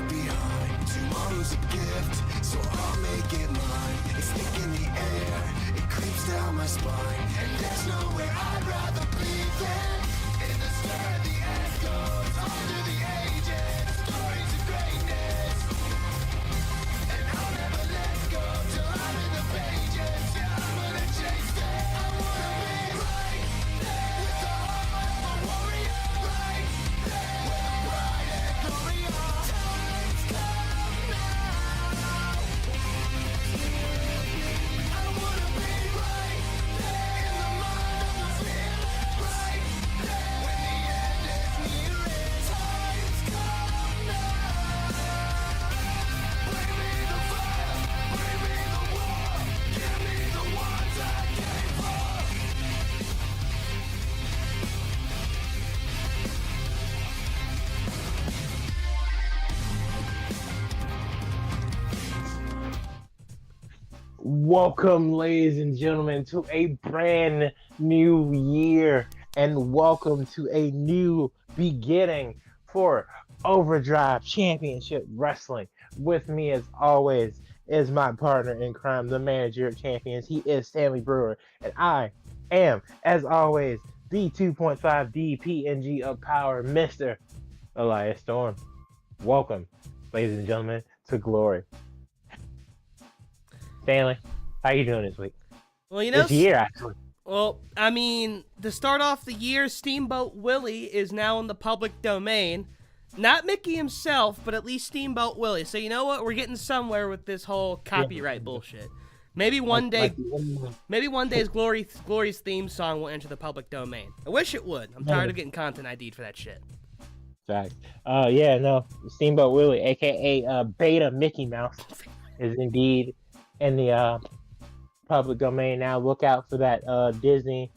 left behind. Tomorrow's a gift, so I'll make it mine. It's thick in the air, it creeps down my spine. And there's nowhere I'd rather be than in the stir of the echoes, under the ages, stories of greatness. And I'll never let go till I'm in the pages. Yeah, I'm gonna chase it. I wanna be right there with the heart of a warrior. Right there with the pride and glory of times come now. I wanna be right there in the mind of the spirit. Right there when the end is near and times come now. Bring me the fire, bring me the war, give me the ones I came for. Welcome, ladies and gentlemen, to a brand new year, and welcome to a new beginning for Overdrive Championship Wrestling. With me, as always, is my partner in crime, the manager of champions. He is Stanley Brewer, and I am, as always, the 2.5 DPNG of power, Mr. Elias Storm. Welcome, ladies and gentlemen, to Glory. Stanley, how you doing this week? Well, you know, This year, actually. well, I mean, to start off the year, Steamboat Willie is now in the public domain. Not Mickey himself, but at least Steamboat Willie. So you know what? We're getting somewhere with this whole copyright bullshit. Maybe one day his Glory's theme song will enter the public domain. I wish it would. I'm tired of getting content ID'd for that shit. Facts. Yeah, no. Steamboat Willie, aka Beta Mickey Mouse, is indeed in the public domain now. Look out for that Disney.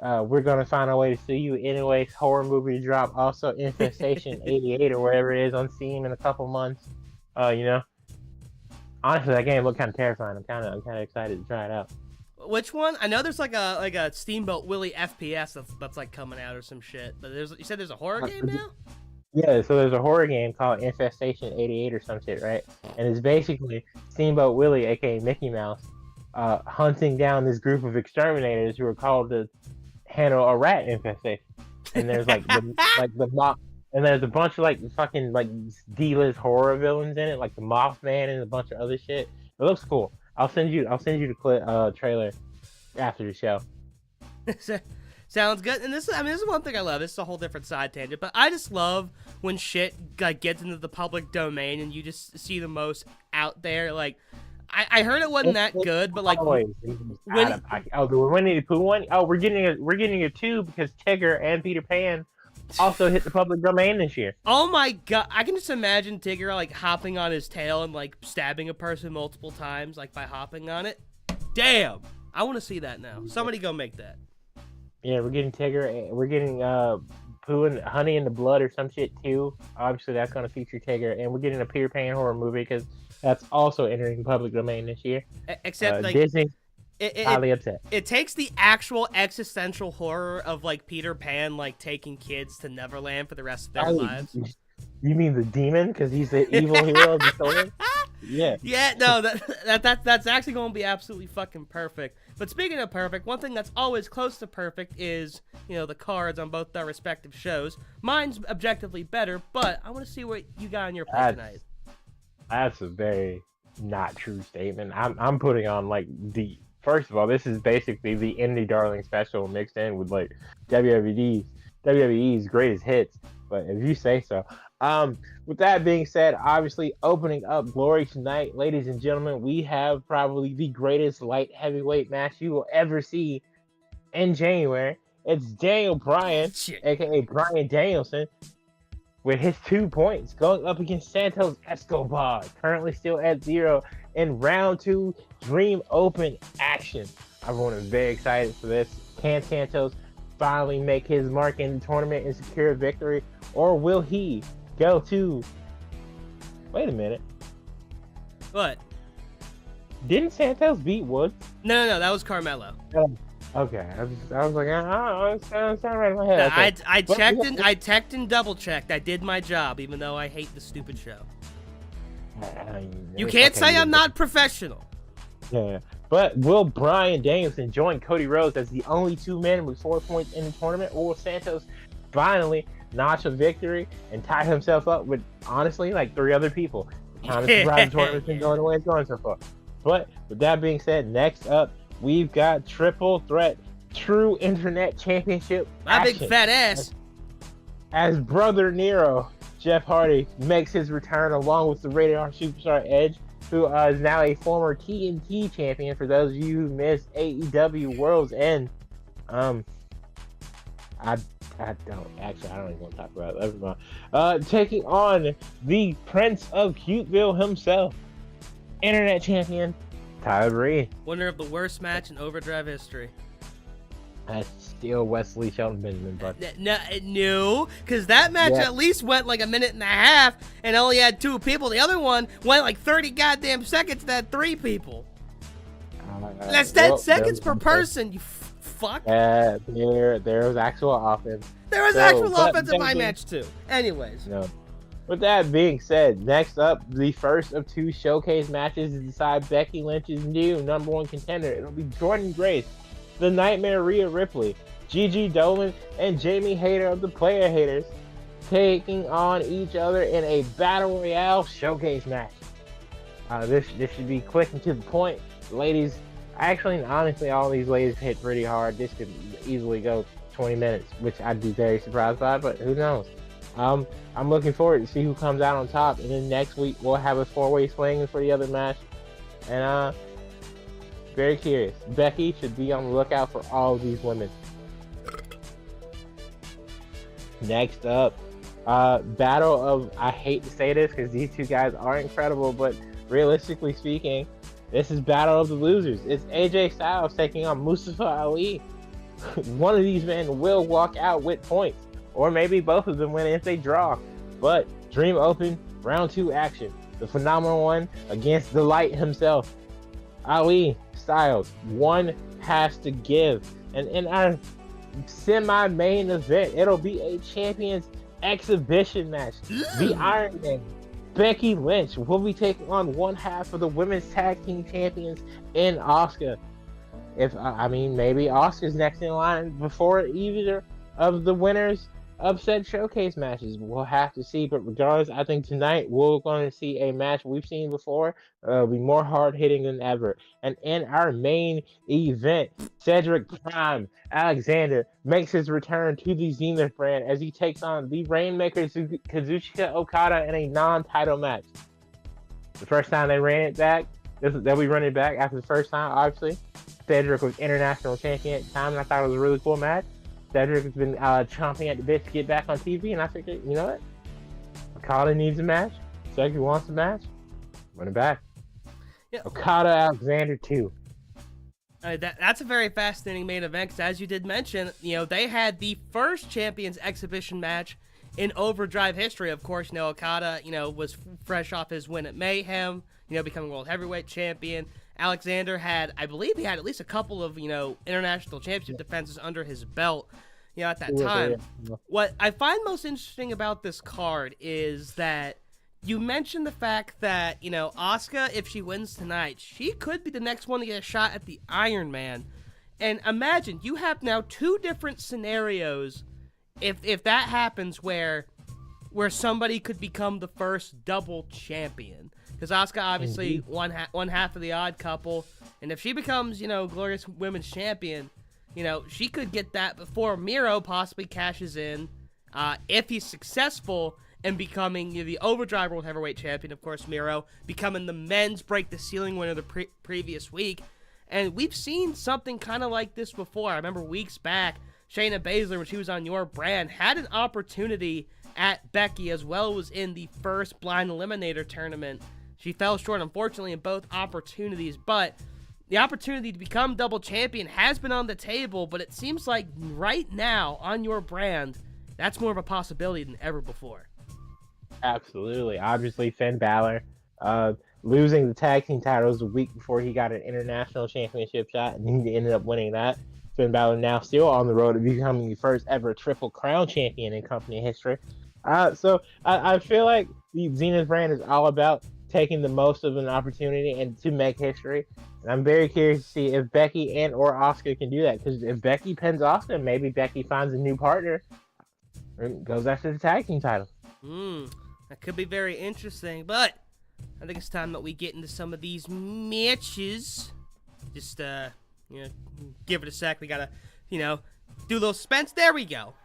We're gonna find a way to sue you anyways. Horror movie drop. Also, Infestation 88 or wherever it is on Steam in a couple months. You know, honestly, that game looked kind of terrifying. I'm kind of excited to try it out. Which one? I know there's like a Steamboat Willie FPS that's like coming out or some shit. But you said there's a horror game now? Yeah, so there's a horror game called Infestation 88 or some shit, right? And it's basically Steamboat Willie, aka Mickey Mouse, hunting down this group of exterminators who are called to handle a rat infestation. And there's like the moth, and there's a bunch of like fucking like D-list horror villains in it, like the Mothman and a bunch of other shit. It looks cool. I'll send you the clip trailer after the show. Sounds good. And this is one thing I love. This is a whole different side tangent, but I just love when shit like gets into the public domain and you just see the most out there. Like, I heard it wasn't that good, but like the Winnie the Pooh one. Oh, we're getting a 2 because Tigger and Peter Pan also hit the public domain this year. Oh my god, I can just imagine Tigger like hopping on his tail and like stabbing a person multiple times, like by hopping on it. Damn, I want to see that now. Somebody go make that. Yeah, we're getting Tigger. We're getting Pooh and Honey in the Blood or some shit too. Obviously, that's going to feature Tigger, and we're getting a Peter Pan horror movie because that's also entering the public domain this year. Except like Disney, highly upset. It takes the actual existential horror of like Peter Pan like taking kids to Neverland for the rest of their lives. You mean the demon? Because he's the evil hero of the story. Yeah. Yeah, no, that's actually going to be absolutely fucking perfect. But speaking of perfect, one thing that's always close to perfect is, you know, the cards on both their respective shows. Mine's objectively better, but I want to see what you got on your plate tonight. That's a very not true statement. I'm putting on like first of all, this is basically the Indie Darling special mixed in with like WWE's greatest hits. But if you say so. With that being said, obviously opening up Glory tonight, ladies and gentlemen, we have probably the greatest light heavyweight match you will ever see in January. It's Daniel Bryan, aka Bryan Danielson, with his 2 points going up against Santos Escobar, currently still at 0 in round 2 Dream Open action. Everyone is very excited for this. Can Santos finally make his mark in the tournament and secure a victory, or will he go to... Wait a minute. What? Didn't Santos beat Woods? No, that was Carmelo. Okay, I was like, I don't sound right in my head. No, Okay. I checked and double checked. I did my job, even though I hate the stupid show. You can't say I'm not professional. Yeah. But will Bryan Danielson join Cody Rhodes as the only two men with 4 points in the tournament, or will Santos finally notch a victory and tie himself up with, honestly, like 3 other people? Kind of surprised the tournament's been going the way it's going so far. But with that being said, next up, we've got Triple Threat True Internet Championship My action. big fat ass. As Brother Nero, Jeff Hardy, makes his return along with the Rated R Superstar Edge, who is now a former TNT champion. For those of you who missed AEW World's End, I don't even want to talk about it. Never mind. Taking on the Prince of Cuteville himself, Internet Champion Tyler Breeze. Winner of the worst match in Overdrive history. That's still Wesley Shelton Benjamin, but No, because that match at least went like a minute and a half and only had 2 people. The other one went like 30 goddamn seconds that had 3 people. That's 10 seconds per person, you fuck. There was actual offense. There was actual offense in my match too. Anyways. No. With that being said, next up, the first of 2 showcase matches to decide Becky Lynch's new #1 contender. It'll be Jordynne Grace, the Nightmare Rhea Ripley, Gigi Dolan, and Jamie Hayter of the Player Haters, taking on each other in a Battle Royale showcase match. This should be quick and to the point. Ladies, actually, honestly, all these ladies hit pretty hard. This could easily go 20 minutes, which I'd be very surprised by, but who knows? I'm looking forward to see who comes out on top, and then next week we'll have a 4-way swing for the other match, and very curious. Becky should be on the lookout for all of these women. Next up, battle of, I hate to say this because these 2 guys are incredible, but realistically speaking, this is battle of the losers. It's AJ Styles taking on Mustafa Ali. One of these men will walk out with points, or maybe both of them win if they draw. But Dream Open, round 2 action. The Phenomenal One against the Light himself, Ali, Styles. One has to give. And in our semi-main event, it'll be a Champions Exhibition match. The Iron Man, Becky Lynch, will be taking on one half of the Women's Tag Team Champions in Asuka. Maybe Asuka's next in line before either of the winners of said showcase matches. We'll have to see, but regardless, I think tonight we're going to see a match we've seen before. It'll be more hard-hitting than ever. And in our main event, Cedric Prime Alexander makes his return to the Zenith brand as he takes on the Rainmaker Kazuchika Okada in a non-title match. The first time they ran it back, they'll be running it back after the first time, obviously. Cedric was international champion at the time, and I thought it was a really cool match. Cedric has been chomping at the bit to get back on TV, and I figured, you know what? Okada needs a match. Cedric wants a match. Run it back. Yeah. Okada Alexander 2. That's a very fascinating main event, because as you did mention, they had the first Champions Exhibition match in Overdrive history. Of course, Okada, was fresh off his win at Mayhem, becoming World Heavyweight Champion. Alexander I believe he had at least a couple of, international championship defenses under his belt, at that time. Yeah. What I find most interesting about this card is that you mentioned the fact that, Asuka, if she wins tonight, she could be the next one to get a shot at the Iron Man. And imagine, you have now 2 different scenarios if that happens where somebody could become the first double champion. Because Asuka, obviously, one half of the Odd Couple. And if she becomes, Glorious Women's Champion, she could get that before Miro possibly cashes in. If he's successful in becoming the Overdrive World Heavyweight Champion, of course, Miro, becoming the men's Break the Ceiling winner the previous week. And we've seen something kind of like this before. I remember weeks back, Shayna Baszler, when she was on your brand, had an opportunity at Becky as well as in the first Blind Eliminator tournament. She fell short, unfortunately, in both opportunities, but the opportunity to become double champion has been on the table, but it seems like right now, on your brand, that's more of a possibility than ever before. Absolutely. Obviously, Finn Balor losing the tag team titles a week before he got an international championship shot, and he ended up winning that. Finn Balor now still on the road to becoming the first ever Triple Crown champion in company history. So I feel like the Zenith brand is all about taking the most of an opportunity and to make history. And I'm very curious to see if Becky and or Asuka can do that. Because if Becky pins Asuka, maybe Becky finds a new partner and goes after the tag team title. That could be very interesting. But I think it's time that we get into some of these matches. Just give it a sec. We gotta, do a little suspense. There we go.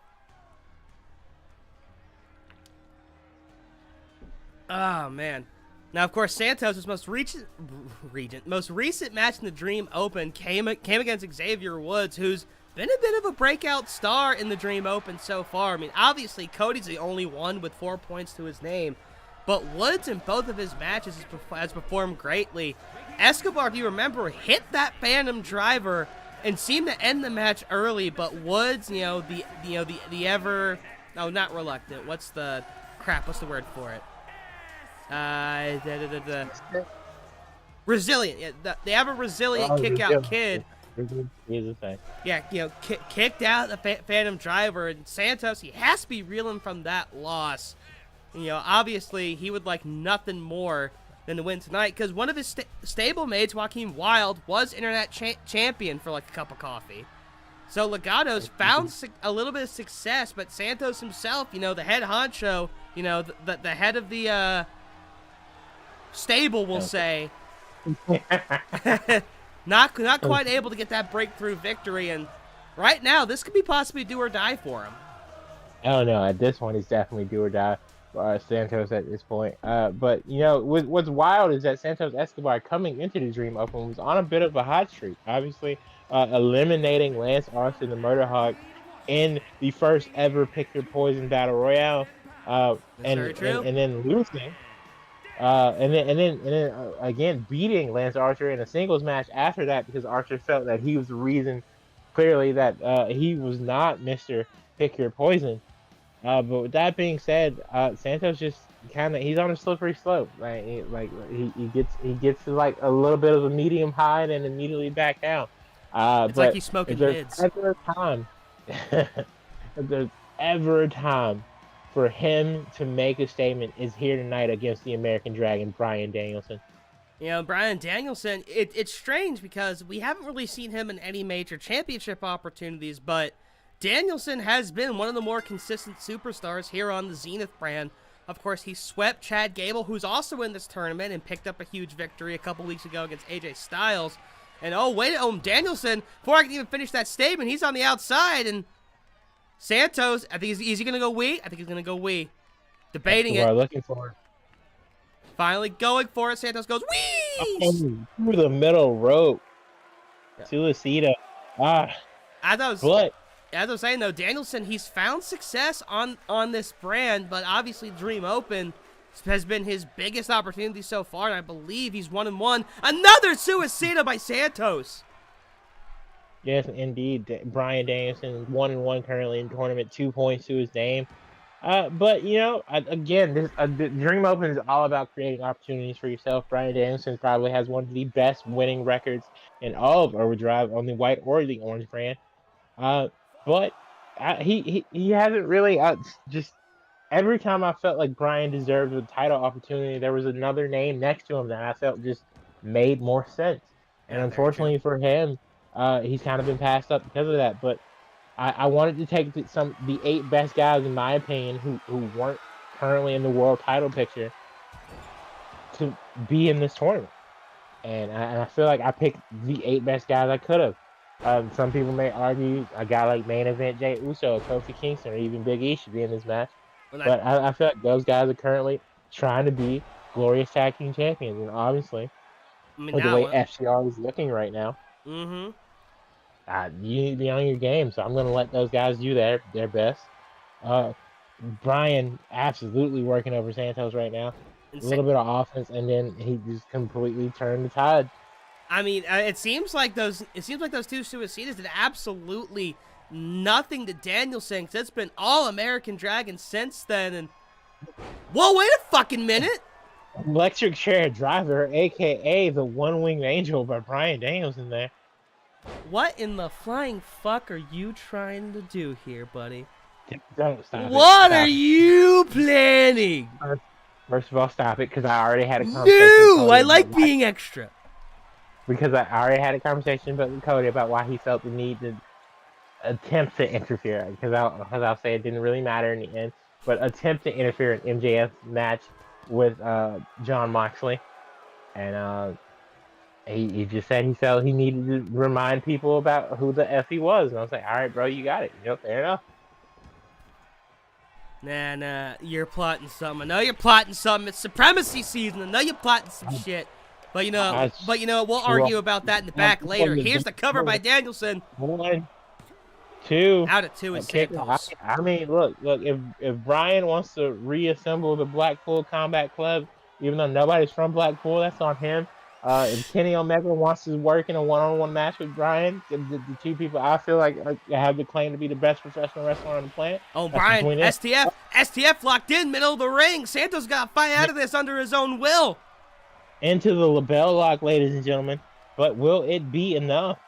Oh man. Now, of course, Santos' most recent match in the Dream Open came against Xavier Woods, who's been a bit of a breakout star in the Dream Open so far. I mean, obviously, Cody's the only one with 4 points to his name, but Woods in both of his matches has performed greatly. Escobar, if you remember, hit that Phantom Driver and seemed to end the match early, but Woods, the ever, not reluctant. What's the word for it? Resilient. Yeah, the ever resilient kick-out kid. Yeah, kicked out the Phantom Driver, and Santos, he has to be reeling from that loss. Obviously, he would like nothing more than to win tonight, because one of his stablemates, Joaquin Wilde, was internet champion for like a cup of coffee. So Legato's found a little bit of success, but Santos himself, the head honcho, the head of the stable, will say, not quite able to get that breakthrough victory, and right now this could be possibly do or die for him. I don't know. At this point, it's definitely do or die for Santos at this point. But what's wild is that Santos Escobar coming into the Dream Open was on a bit of a hot streak. Obviously, eliminating Lance Archer, the Murder Hawk, in the first ever Pick Your Poison Battle Royale, and then losing. And then again beating Lance Archer in a singles match after that, because Archer felt that he was the reason, clearly, that he was not Mr. Pick Your Poison. But with that being said, Santos just he's on a slippery slope. He gets to like a little bit of a medium high and then immediately back down. It's like he's smoking mids. If there's ever a time for him to make a statement, is here tonight against the American Dragon, Bryan Danielson. Bryan Danielson, it's strange because we haven't really seen him in any major championship opportunities, but Danielson has been one of the more consistent superstars here on the Zenith brand. Of course, he swept Chad Gable, who's also in this tournament, and picked up a huge victory a couple weeks ago against AJ Styles. And Danielson, before I can even finish that statement, he's on the outside, and Santos, I think is he going to go wee? I think he's going to go wee. Debating it. Looking for it. Finally going for it. Santos goes wee! Through the middle rope. Suicida. As I was saying, though, Danielson, he's found success on this brand, but obviously Dream Open has been his biggest opportunity so far, and I believe he's 1-1. Another Suicida by Santos! Yes, indeed. Bryan Danielson 1-1 currently in the tournament, 2 points to his name. But again, the Dream Open is all about creating opportunities for yourself. Bryan Danielson probably has one of the best winning records in all of Overdrive on the white or the orange brand. But he hasn't really just every time I felt like Bryan deserved a title opportunity, there was another name next to him that I felt just made more sense. And unfortunately for him, he's kind of been passed up because of that. But I wanted to take the 8 best guys, in my opinion, who weren't currently in the world title picture, to be in this tournament. And I feel like I picked the 8 best guys I could have. Some people may argue a guy like main event Jey Uso, Kofi Kingston, or even Big E should be in this match. But I feel like those guys are currently trying to be glorious tag team champions. And obviously, with the way FCR is looking right now, you need to be on your game. So I'm going to let those guys do their best. Bryan absolutely working over Santos right now. A little bit of offense, and then he just completely turned the tide. I mean, it seems like those two Suicidas did absolutely nothing to Danielson, because it's been all American Dragon since then. And whoa, wait a fucking minute! Electric Chair Driver, aka the One Winged Angel by Bryan Danielson there. What in the flying fuck are you trying to do here, buddy? Don't stop it. What Stop are it. you planning? First of all, stop it, because I already had a conversation with No, Cody I about like why- being extra. Because I already had a conversation with Cody about why he felt the need to attempt to interfere. Because I'll say it didn't really matter in the end, but attempt to interfere in MJF's match with John Moxley, and he just said he felt he needed to remind people about who the F he was, and I was like, all right, bro, you got it. Fair enough. Nah, you're plotting something. I know you're plotting something. It's supremacy season. I know you're plotting some shit. But you know, we'll argue about that in the back later. Here's the cover by Danielson. 1, 2. Out of 2 is Santos. I mean, look. If Brian wants to reassemble the Blackpool Combat Club, even though nobody's from Blackpool, that's on him. If Kenny Omega wants to work in a one-on-one match with Brian, the two people I feel like have the claim to be the best professional wrestler on the planet. Oh, Brian, STF locked in, middle of the ring. Santos got to fight out of this under his own will. Into the label lock, ladies and gentlemen. But will it be enough?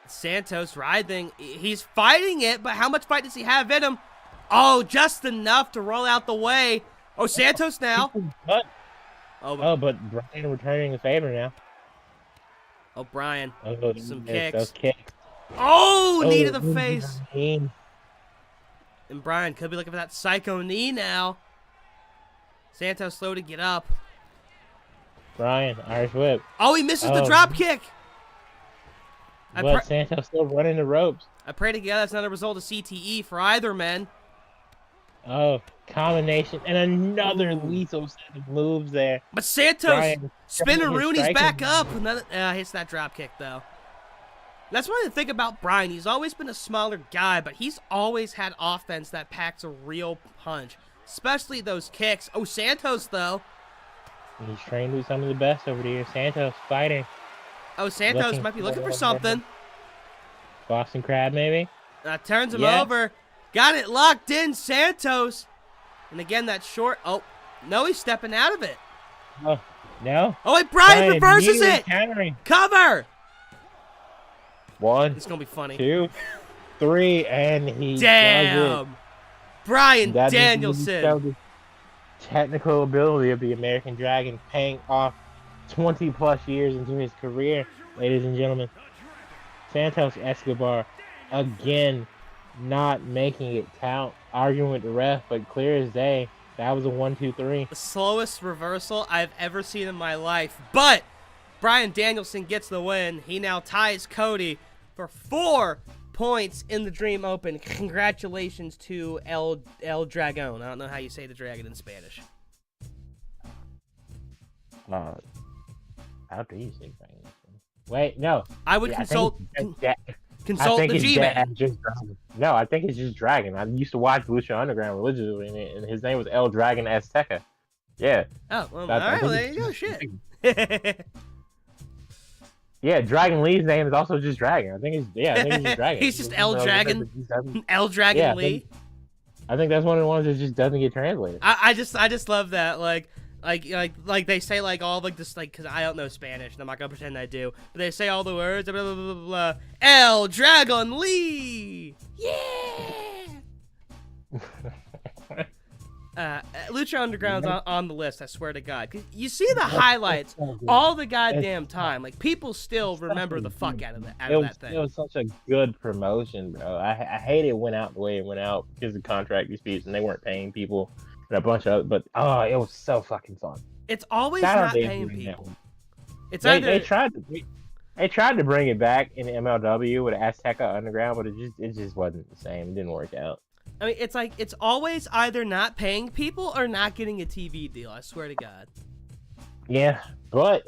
Santos writhing. He's fighting it, but how much fight does he have in him? Oh, just enough to roll out the way. Oh, Santos now. But Brian returning the favor now. Oh, Brian. Some kicks. Those kicks. Oh, knee to the face. Mean. And Brian could be looking for that psycho knee now. Santos slow to get up. Brian, Irish whip. Oh, he misses the drop kick. But Santos still running the ropes. I pray to God that's not a result of CTE for either men. Oh, combination and another lethal set of moves there. But Santos Brian, spinning Rooney's striking. back up. Another hits that drop kick though. That's one of the thing about Brian. He's always been a smaller guy, but he's always had offense that packs a real punch, especially those kicks. Oh, Santos though. He's trained with some of the best over the years. Santos fighting. Oh, Santos might be looking for something. Boston Crab, maybe? Turns him over. Got it locked in, Santos. And again, that short. Oh, no, he's stepping out of it. Oh, no? Oh, wait, Brian reverses it. Countering. Cover. 1, It's going to be funny. 2, 3, and he does it. Damn. Brian That Danielson. Technical ability of the American Dragon paying off 20+ years into his career, ladies and gentlemen. Santos Escobar again not making it count, arguing with the ref, but clear as day. That was a 1, 2, 3. The slowest reversal I've ever seen in my life. But Brian Danielson gets the win. He now ties Cody for 4 points in the Dream Open. Congratulations to El Dragon. I don't know how you say the dragon in Spanish. How do you say dragon? Wait, no. I would consult the G-Man. No, I think it's just Dragon. I used to watch Lucha Underground religiously, and his name was El Dragon Azteca. Yeah. Oh, well, all right, well, there you go. Shit. Yeah, Dragon Lee's name is also just Dragon. I think it's just Dragon. He's just El Dragon. El Dragon Lee. I think that's one of the ones that just doesn't get translated. I just love that. Like they say like all like this like because I don't know Spanish and I'm not gonna pretend I do, but they say all the words blah, blah, blah, blah, blah. El Dragon Lee. Yeah. Lucha Underground's on the list, I swear to God. 'Cause you see the highlights all the goddamn time. Like, people still remember the fuck out of that thing. It was such a good promotion, bro. I hate it went out the way it went out because of contract disputes and they weren't paying people and a bunch of but it was so fucking fun. It's always not paying people. It's they tried to bring it back in MLW with Azteca Underground, but it just wasn't the same. It didn't work out. I mean, it's like it's always either not paying people or not getting a TV deal. I swear to God. Yeah, but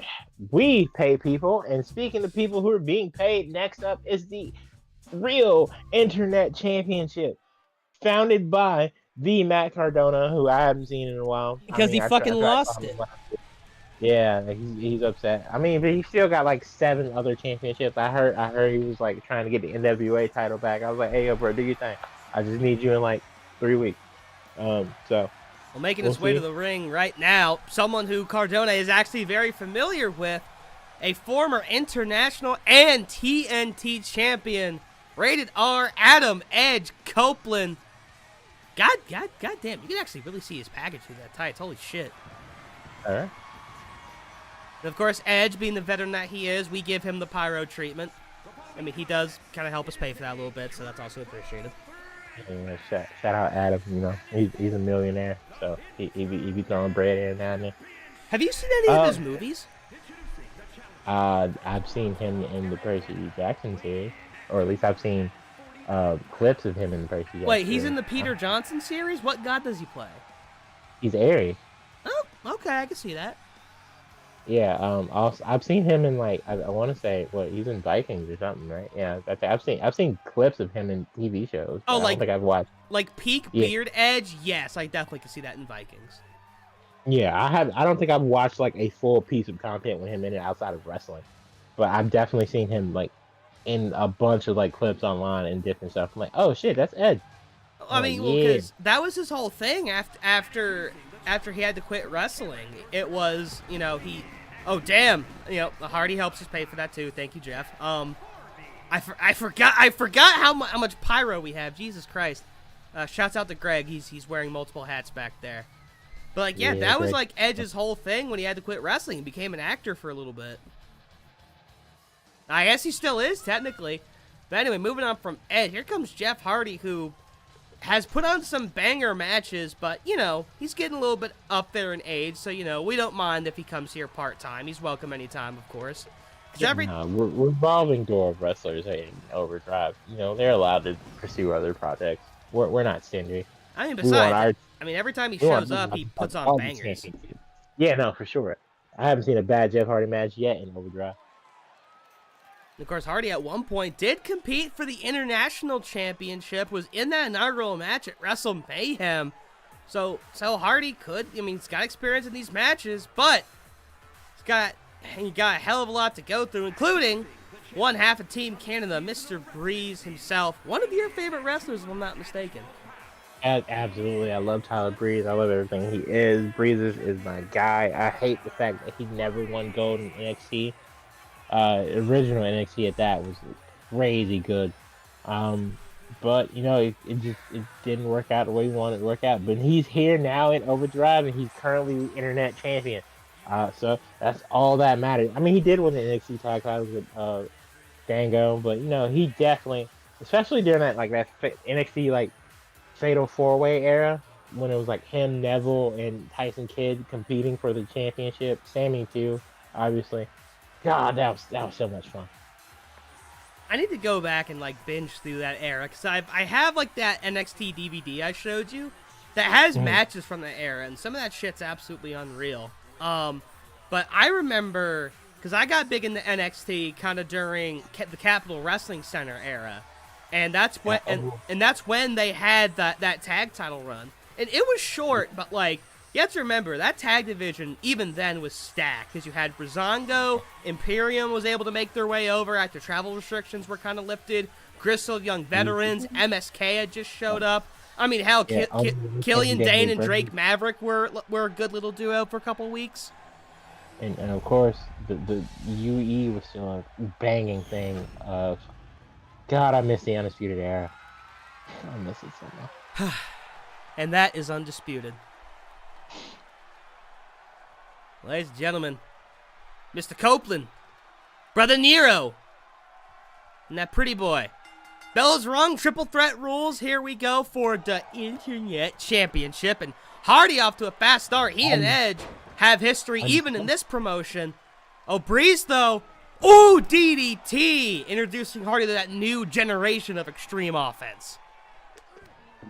we pay people, and speaking of people who are being paid, next up is the Real Internet Championship, founded by the Matt Cardona, who I haven't seen in a while. Because he fucking lost it. Yeah, he's upset. I mean, but he still got like 7 other championships. I heard he was like trying to get the NWA title back. I was like, hey, yo, bro, do your thing. I just need you in like 3 weeks. Well, making his way to the ring right now, someone who Cardona is actually very familiar with, a former international and TNT champion, rated R, Adam Edge Copeland. God damn, you can actually really see his package through that tights. Holy shit. All right. And of course, Edge, being the veteran that he is, we give him the pyro treatment. I mean, he does kind of help us pay for that a little bit, so that's also appreciated. And shout out Adam. You know, he's a millionaire, so he be throwing bread in and down there. Have you seen any of his movies? I've seen him in the Percy Jackson series, or at least I've seen clips of him in the Percy Jackson. Wait, he's series. in the Peter Johnson series? What god does he play? He's Ares. Oh, okay, I can see that. Yeah. Also, I've seen him in like I want to say he's in Vikings or something, right? Yeah. I've seen clips of him in TV shows. Oh, I don't think I've watched. Like peak beard Edge? Yes, I definitely can see that in Vikings. Yeah, I don't think I've watched like a full piece of content with him in it outside of wrestling, but I've definitely seen him like in a bunch of like clips online and different stuff. I'm like, oh shit, that's Edge. I mean, well, because that was his whole thing after he had to quit wrestling. It was, you know, oh damn, you know, Hardy helps us pay for that too. Thank you, Jeff. I forgot how much pyro we have. Jesus Christ. Shouts out to Greg. He's wearing multiple hats back there. But like, yeah, that was like Edge's whole thing when he had to quit wrestling and became an actor for a little bit. I guess he still is technically. But anyway, moving on from Edge, here comes Jeff Hardy, who has put on some banger matches, but, you know, he's getting a little bit up there in age, so, you know, we don't mind if he comes here part-time. He's welcome anytime, of course. Revolving door of wrestlers in Overdrive. You know, they're allowed to pursue other projects. We're not stingy. I mean, besides, every time he shows up, he puts on bangers. Yeah, no, for sure. I haven't seen a bad Jeff Hardy match yet in Overdrive. Of course, Hardy at one point did compete for the International Championship, was in that inaugural match at Wrestle Mayhem. So Hardy he's got experience in these matches, but he got a hell of a lot to go through, including one half of Team Canada, Mr. Breeze himself. One of your favorite wrestlers, if I'm not mistaken. Absolutely. I love Tyler Breeze. I love everything he is. Breeze is my guy. I hate the fact that he never won gold in NXT. Original NXT at that was crazy good. But you know, it didn't work out the way we wanted it to work out. But he's here now in Overdrive, and he's currently the internet champion. So that's all that matters. I mean, he did win the NXT tag titles with Dango, but you know, he definitely, especially during that NXT like Fatal 4-Way era, when it was like him, Neville, and Tyson Kidd competing for the championship. Sammy too, obviously. God, that was so much fun. I need to go back and like binge through that era, because I have like that NXT DVD I showed you that has matches from that era, and some of that shit's absolutely unreal. But I remember, because I got big into NXT kind of during the Capitol Wrestling Center era, and that's when and that's when they had that tag title run, and it was short, but like, you have to remember, that tag division, even then, was stacked, because you had Brazongo, Imperium was able to make their way over after travel restrictions were kind of lifted, Gristle, Young Veterans, MSK had just showed up. I mean, hell, Killian Dane and Drake Maverick were a good little duo for a couple weeks. And of course, the UE was still a banging thing of, God, I miss the Undisputed Era. I miss it so much. And that is undisputed. Ladies and gentlemen, Mr. Copeland, Brother Nero, and that pretty boy. Bell's rung, triple threat rules. Here we go for the Internet Championship. And Hardy off to a fast start. He and Edge have history even in this promotion. Oh, Breeze, though. Ooh, DDT. Introducing Hardy to that new generation of extreme offense.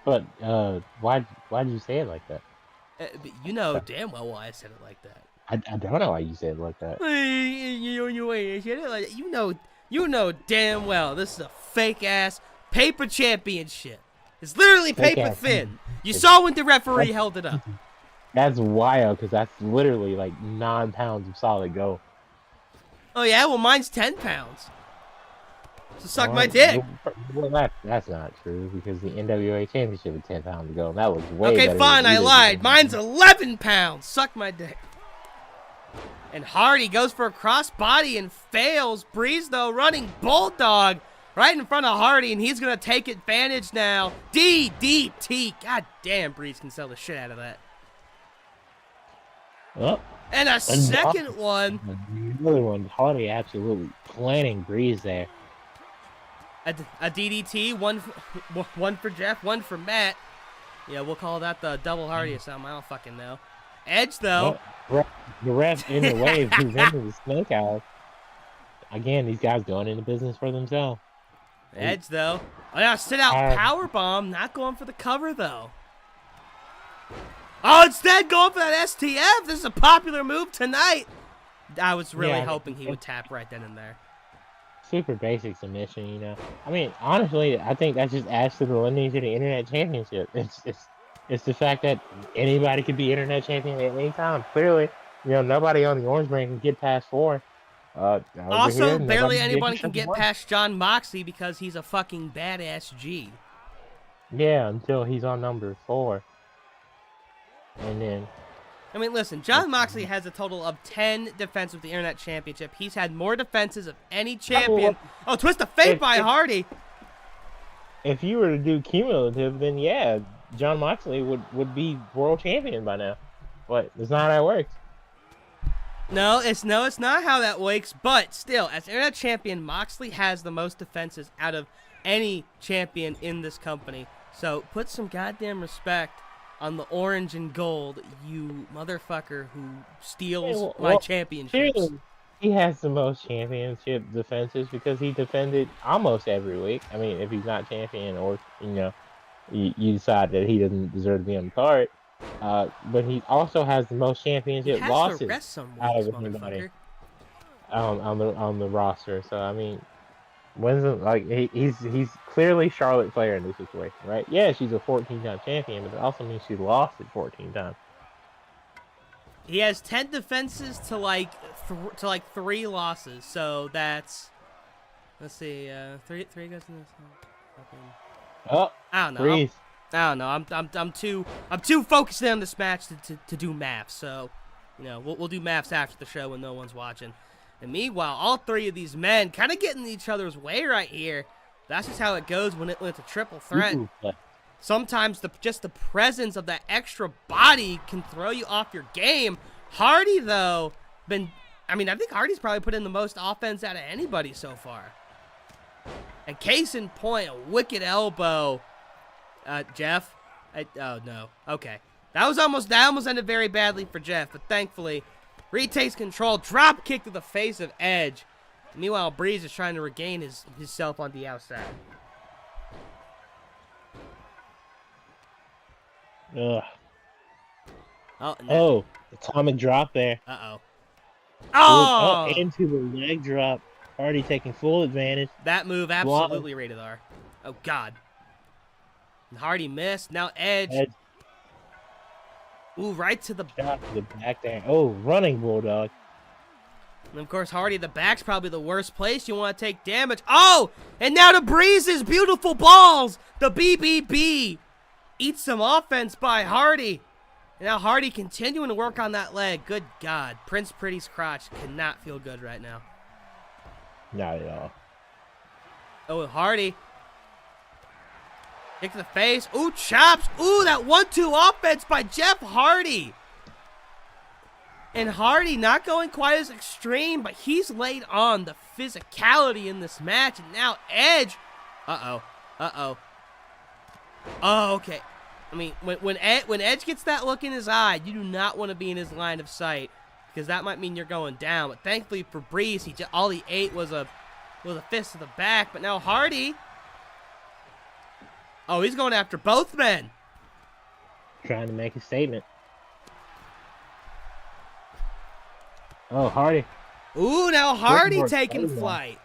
But why did you say it like that? You know damn well why I said it like that. I don't know why you said it like that. You know damn well this is a fake ass paper championship. It's literally paper thin. You saw when the referee held it up. That's wild, because that's literally like 9 pounds of solid gold. Oh yeah, well mine's 10 pounds. So suck my dick. Well, that's not true, because the NWA Championship was 10 pounds ago, and that was way better. Okay, fine, I lied. Mine's 11 pounds. Suck my dick. And Hardy goes for a crossbody and fails. Breeze, though, running bulldog right in front of Hardy, and he's going to take advantage now. DDT. God damn, Breeze can sell the shit out of that. Oh, And a second one. Another one. Hardy absolutely planting Breeze there. A DDT, one for Jeff, one for Matt. Yeah, we'll call that the double Hardy or something. I don't fucking know. Edge, though. The ref in the way prevented the snake out. Again, these guys going into business for themselves. Edge, though. Oh, yeah, sit out power bomb. Not going for the cover, though. Oh, instead going for that STF. This is a popular move tonight. I was really hoping he would tap right then and there. Super basic submission, you know. I mean, honestly, I think that just adds to the lineage of the Internet Championship. It's the fact that anybody could be Internet Champion at any time. Clearly, you know, nobody on the orange brand can get past 4. Also, barely anybody can get past Jon Moxley because he's a fucking badass G. Yeah, until he's on number 4. And then... I mean, listen, Jon Moxley has a total of 10 defenses with the Internet Championship. He's had more defenses of any champion. Oh, twist of fate by Hardy. If you were to do cumulative, then yeah, Jon Moxley would be world champion by now. But it's not how it works. No, it's not how that works. But still, as Internet Champion, Moxley has the most defenses out of any champion in this company. So put some goddamn respect on the orange and gold, you motherfucker who steals my championships. Clearly, he has the most championship defenses because he defended almost every week. I mean, if he's not champion or, you know, you decide that he doesn't deserve to be on the card. But he also has the most championship losses out of anybody on the roster. So, I mean, he's clearly Charlotte Flair in this situation, right? Yeah, she's a 14-time champion, but it also means she lost it 14 times. He has 10 defenses to like 3 losses, so that's, let's see, 3 goes in this. Oh, I don't know. Breeze. I don't know. I'm too focused on this match to do maths. So, you know, we'll do maths after the show when no one's watching. And meanwhile, all 3 of these men kind of getting in each other's way right here. That's just how it goes when it's a triple threat. Ooh. Sometimes just the presence of that extra body can throw you off your game. Hardy, though, I think Hardy's probably put in the most offense out of anybody so far. And case in point, a wicked elbow. Jeff? Oh, no. Okay. That almost ended very badly for Jeff, but thankfully, retakes control, drop kick to the face of Edge. Meanwhile, Breeze is trying to regain himself on the outside. Ugh. Oh, atomic drop there. Uh-oh. Oh! Into the leg drop. Hardy taking full advantage. That move absolutely rated R. Oh, God. And Hardy missed. Now Edge. Ooh, right to the back there. Oh, running bulldog. And of course, Hardy, the back's probably the worst place you want to take damage. Oh, and now to Breeze's beautiful balls. The BBB. Eats some offense by Hardy. And now Hardy continuing to work on that leg. Good God. Prince Pretty's crotch cannot feel good right now. Not at all. Oh, Hardy. Kick to the face. Ooh, chops. Ooh, that 1-2 offense by Jeff Hardy. And Hardy not going quite as extreme, but he's laid on the physicality in this match. And now Edge. Uh-oh. Uh-oh. Oh, okay. I mean, when Edge gets that look in his eye, you do not want to be in his line of sight because that might mean you're going down. But thankfully for Breeze, all he ate was a fist to the back. But now Hardy. Oh, he's going after both men. Trying to make a statement. Oh, Hardy. Ooh, now Hardy taking flight.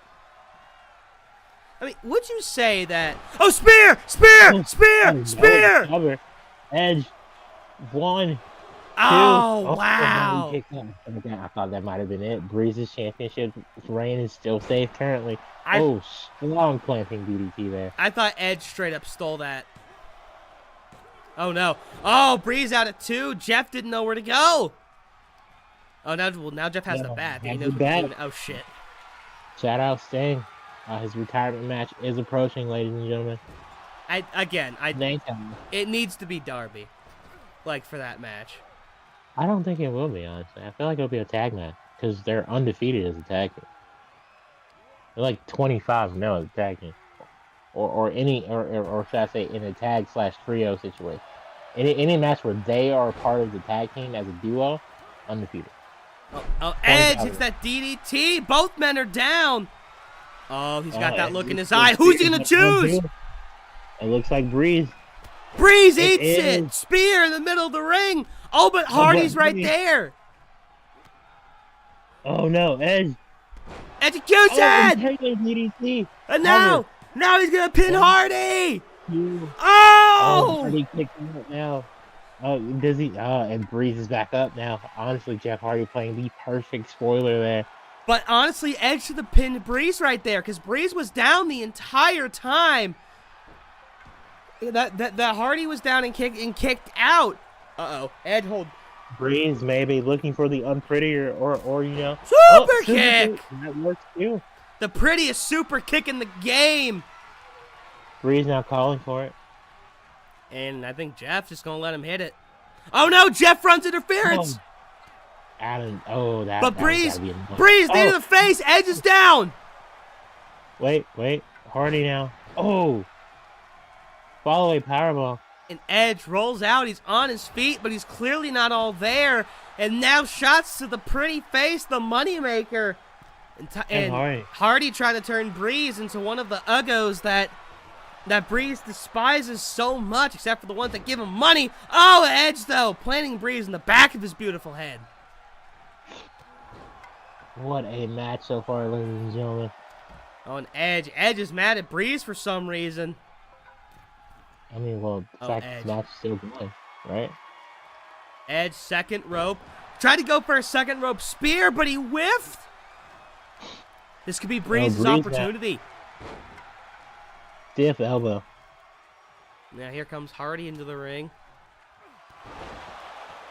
I mean, would you say that... Oh, spear! Spear! Spear! Spear! Cover. Edge. 1, 2. Oh, wow. I thought that might have been it. Breeze's championship reign is still safe currently. Strong clamping DDT there. I thought Edge straight up stole that. Oh, no. Oh, Breeze out at 2. Jeff didn't know where to go. Oh, now Jeff has the Yeah, bat. He has knows the what he's bat. doing. Oh, shit. Shout out Sting. His retirement match is approaching, ladies and gentlemen. Daytime. It needs to be Darby, like, for that match. I don't think it will be, honestly. I feel like it'll be a tag match because they're undefeated as a tag team. They're like 25-0 as a tag team, or should I say, in a tag/trio situation. Any match where they are a part of the tag team as a duo, undefeated. Oh, Edge hits that DDT. Both men are down. Oh, he's got that look in his eye. Who's he gonna choose? It looks like Breeze. Breeze eats it. Spear in the middle of the ring. Oh, but Hardy's right there. Oh no, Edge. Execution! DDT. And now he's gonna pin Hardy. Oh! Oh! Hardy kicked him out now. Oh, does he? And Breeze is back up now. Honestly, Jeff Hardy playing the perfect spoiler there. But honestly, Edge should have pinned Breeze right there because Breeze was down the entire time. That Hardy was down and kicked out. Edge hold. Breeze maybe looking for the unprettier or you know. Super kick! That works too. The prettiest super kick in the game. Breeze now calling for it. And I think Jeff's just gonna let him hit it. Oh no, Jeff runs interference. But Breeze knee to the face. Edge is down. Wait, Hardy now. Oh, follow away powerbomb. And Edge rolls out. He's on his feet, but he's clearly not all there. And now shots to the pretty face, the moneymaker. And Hardy trying to turn Breeze into one of the uggos that Breeze despises so much, except for the ones that give him money. Oh, Edge, though, planting Breeze in the back of his beautiful head. What a match so far, ladies and gentlemen. Oh, and Edge is mad at Breeze for some reason. I mean, well, the fact this match is still going, right? Edge, second rope. Tried to go for a second rope spear, but he whiffed. This could be Breeze's opportunity. Stiff elbow. Now here comes Hardy into the ring.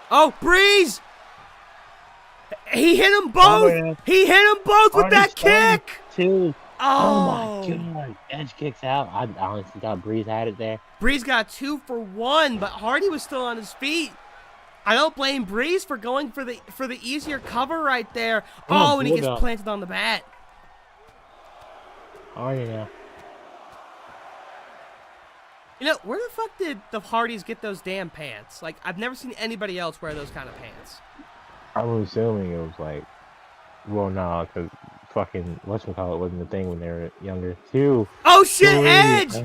Oh, Breeze! He hit them both! He hit them both with that kick! Oh my god. Edge kicks out. I honestly thought Breeze had it there. Breeze got 2 for 1, but Hardy was still on his feet. I don't blame Breeze for going for the easier cover right there. Oh, and he gets planted on the bat. Hardy now. You know, where the fuck did the Hardys get those damn pants? Like, I've never seen anybody else wear those kind of pants. I'm assuming it was like, well, nah, because fucking whatchamacallit wasn't the thing when they were younger, too. Oh, shit, Edge!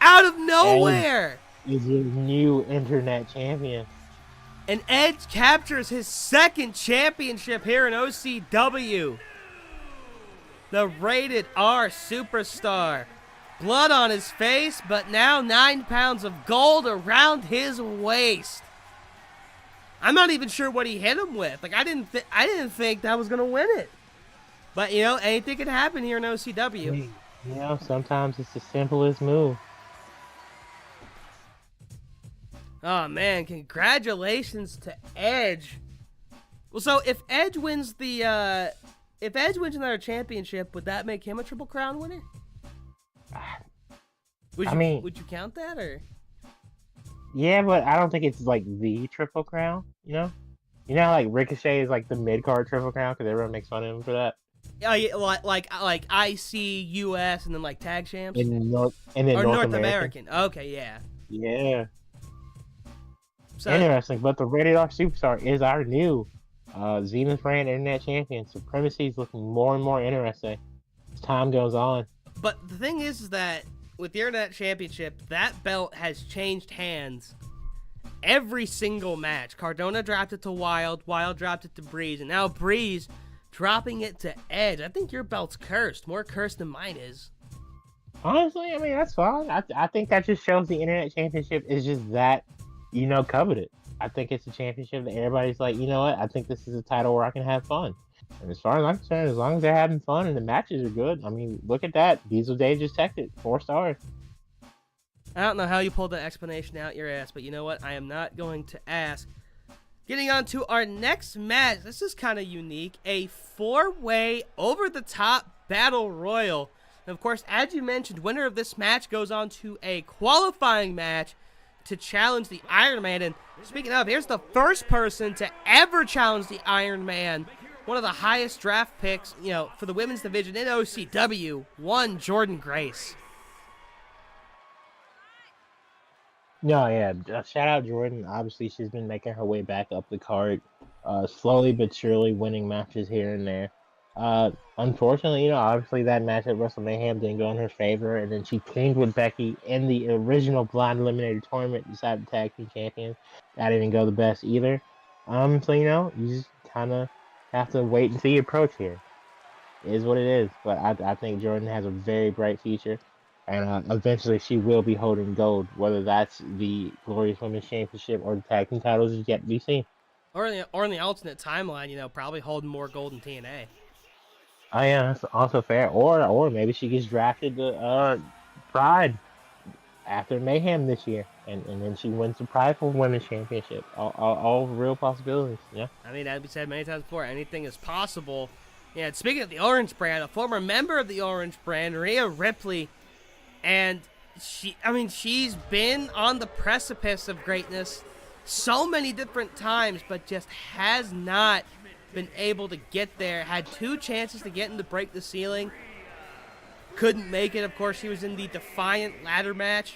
Out of nowhere! Edge is your new internet champion. And Edge captures his second championship here in OCW. The Rated R Superstar. Blood on his face, but now 9 pounds of gold around his waist. I'm not even sure what he hit him with. Like, I didn't think that was gonna win it. But you know, anything can happen here in OCW. You know, sometimes it's the simplest move. Oh man, congratulations to Edge. Well, so if Edge wins another championship, would that make him a Triple Crown winner? Would you count that, or? Yeah, but I don't think it's like the Triple Crown. You know how like Ricochet is like the mid card Triple Crown because everyone makes fun of him for that. Oh yeah, like IC, US, and then like Tag Champs. North American. Okay, yeah. Yeah. So, interesting, but the Rated R Superstar is our new Zenith brand Internet Champion. Supremacy is looking more and more interesting as time goes on. But the thing is that with the Internet Championship, that belt has changed hands every single match. Cardona dropped it to Wild dropped it to Breeze, and now Breeze dropping it to Edge. I think your belt's cursed. More cursed than mine is. Honestly, I mean, that's fine. I think that just shows the Internet Championship is just that, coveted. I think it's a championship that everybody's like, you know what? I think this is a title where I can have fun. And as far as I'm concerned, as long as they're having fun and the matches are good, I mean, look at that. Diesel Day just teched it. 4 stars. I don't know how you pulled that explanation out your ass, but you know what? I am not going to ask. Getting on to our next match. This is kind of unique. A 4-way over-the-top battle royal. And of course, as you mentioned, winner of this match goes on to a qualifying match to challenge the Iron Man. And speaking of, here's the first person to ever challenge the Iron Man. One of the highest draft picks, for the women's division in OCW, one Jordan Grace. No, yeah. Shout out Jordan. Obviously, she's been making her way back up the card, slowly but surely winning matches here and there. Unfortunately, obviously that match at Wrestle Mayhem didn't go in her favor, and then she teamed with Becky in the original Blind Eliminator tournament, decided tag team champion. That didn't go the best either. So you just kind of have to wait and see your approach here. It is what it is, but I think Jordan has a very bright future. And eventually she will be holding gold, whether that's the Glorious Women's Championship or the tag team titles is yet to be seen. Or in the alternate timeline, probably holding more gold in TNA. Oh yeah, that's also fair. Or maybe she gets drafted to Pride after Mayhem this year, and then she wins the Pride for Women's Championship. All real possibilities. Yeah. I mean, as we said many times before, anything is possible. Yeah. Speaking of the Orange Brand, a former member of the Orange Brand, Rhea Ripley. And she's been on the precipice of greatness so many different times, but just has not been able to get there. Had 2 chances to get in to break the ceiling. Couldn't make it. Of course, she was in the Defiant ladder match,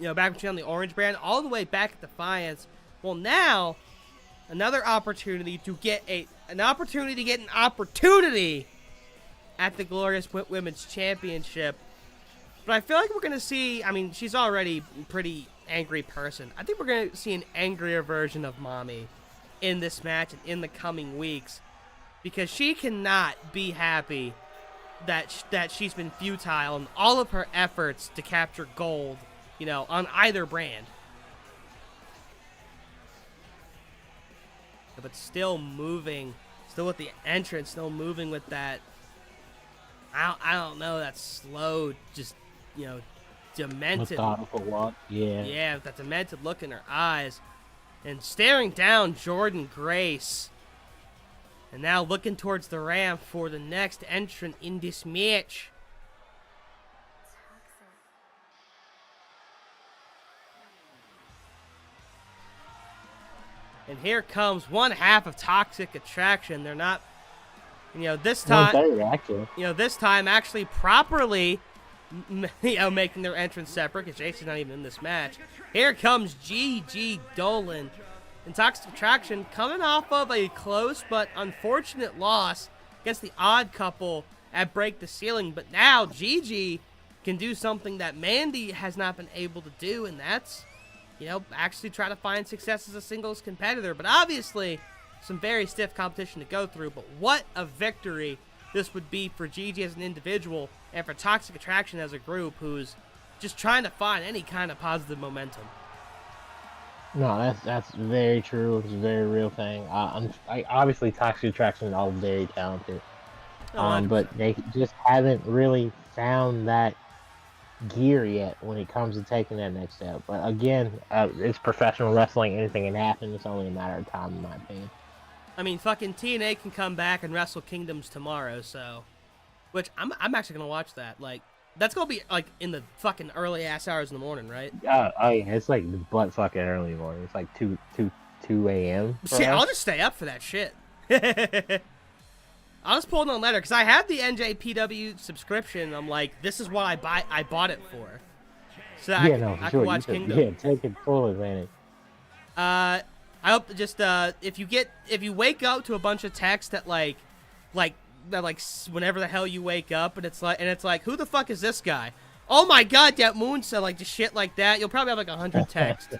back when she was on the Orange Brand, all the way back at Defiance. Well, now, another opportunity to get an opportunity at the Glorious Women's Championship. But I feel like we're going to see, she's already a pretty angry person. I think we're going to see an angrier version of Mommy in this match and in the coming weeks. Because she cannot be happy that she's been futile in all of her efforts to capture gold, on either brand. But still moving, still with the entrance, still moving with that, I don't know, that slow, just, demented. Methodical walk, yeah. Yeah, with that demented look in her eyes. And staring down Jordan Grace. And now looking towards the ramp for the next entrant in this match. And here comes one half of Toxic Attraction. They're not, this time, this time actually properly, making their entrance separate, because Jason's not even in this match. Here comes Gigi Dolan. And Toxic Attraction coming off of a close but unfortunate loss against the Odd Couple at Break the Ceiling. But now Gigi can do something that Mandy has not been able to do, and that's, actually try to find success as a singles competitor. But obviously, some very stiff competition to go through. But what a victory this would be for Gigi as an individual and for Toxic Attraction as a group who's just trying to find any kind of positive momentum. No, that's very true. It's a very real thing. Obviously, Toxic Attraction is all very talented, but they just haven't really found that gear yet when it comes to taking that next step. But again, it's professional wrestling. Anything can happen. It's only a matter of time, in my opinion. Fucking TNA can come back and Wrestle Kingdoms tomorrow, so... Which, I'm actually gonna watch that. Like, that's gonna be, in the fucking early-ass hours in the morning, right? Yeah, it's like the butt fucking early morning. It's like 2 a.m. See, I'll just stay up for that shit. I'll just pull it on later, because I have the NJPW subscription, and I'm like, this is what I bought it for. So I can watch Kingdom. Yeah, take it full advantage. I hope just, if you wake up to a bunch of text that, whenever the hell you wake up, and it's like, who the fuck is this guy? Oh my god, that Moonsail, just shit like that. You'll probably have 100 texts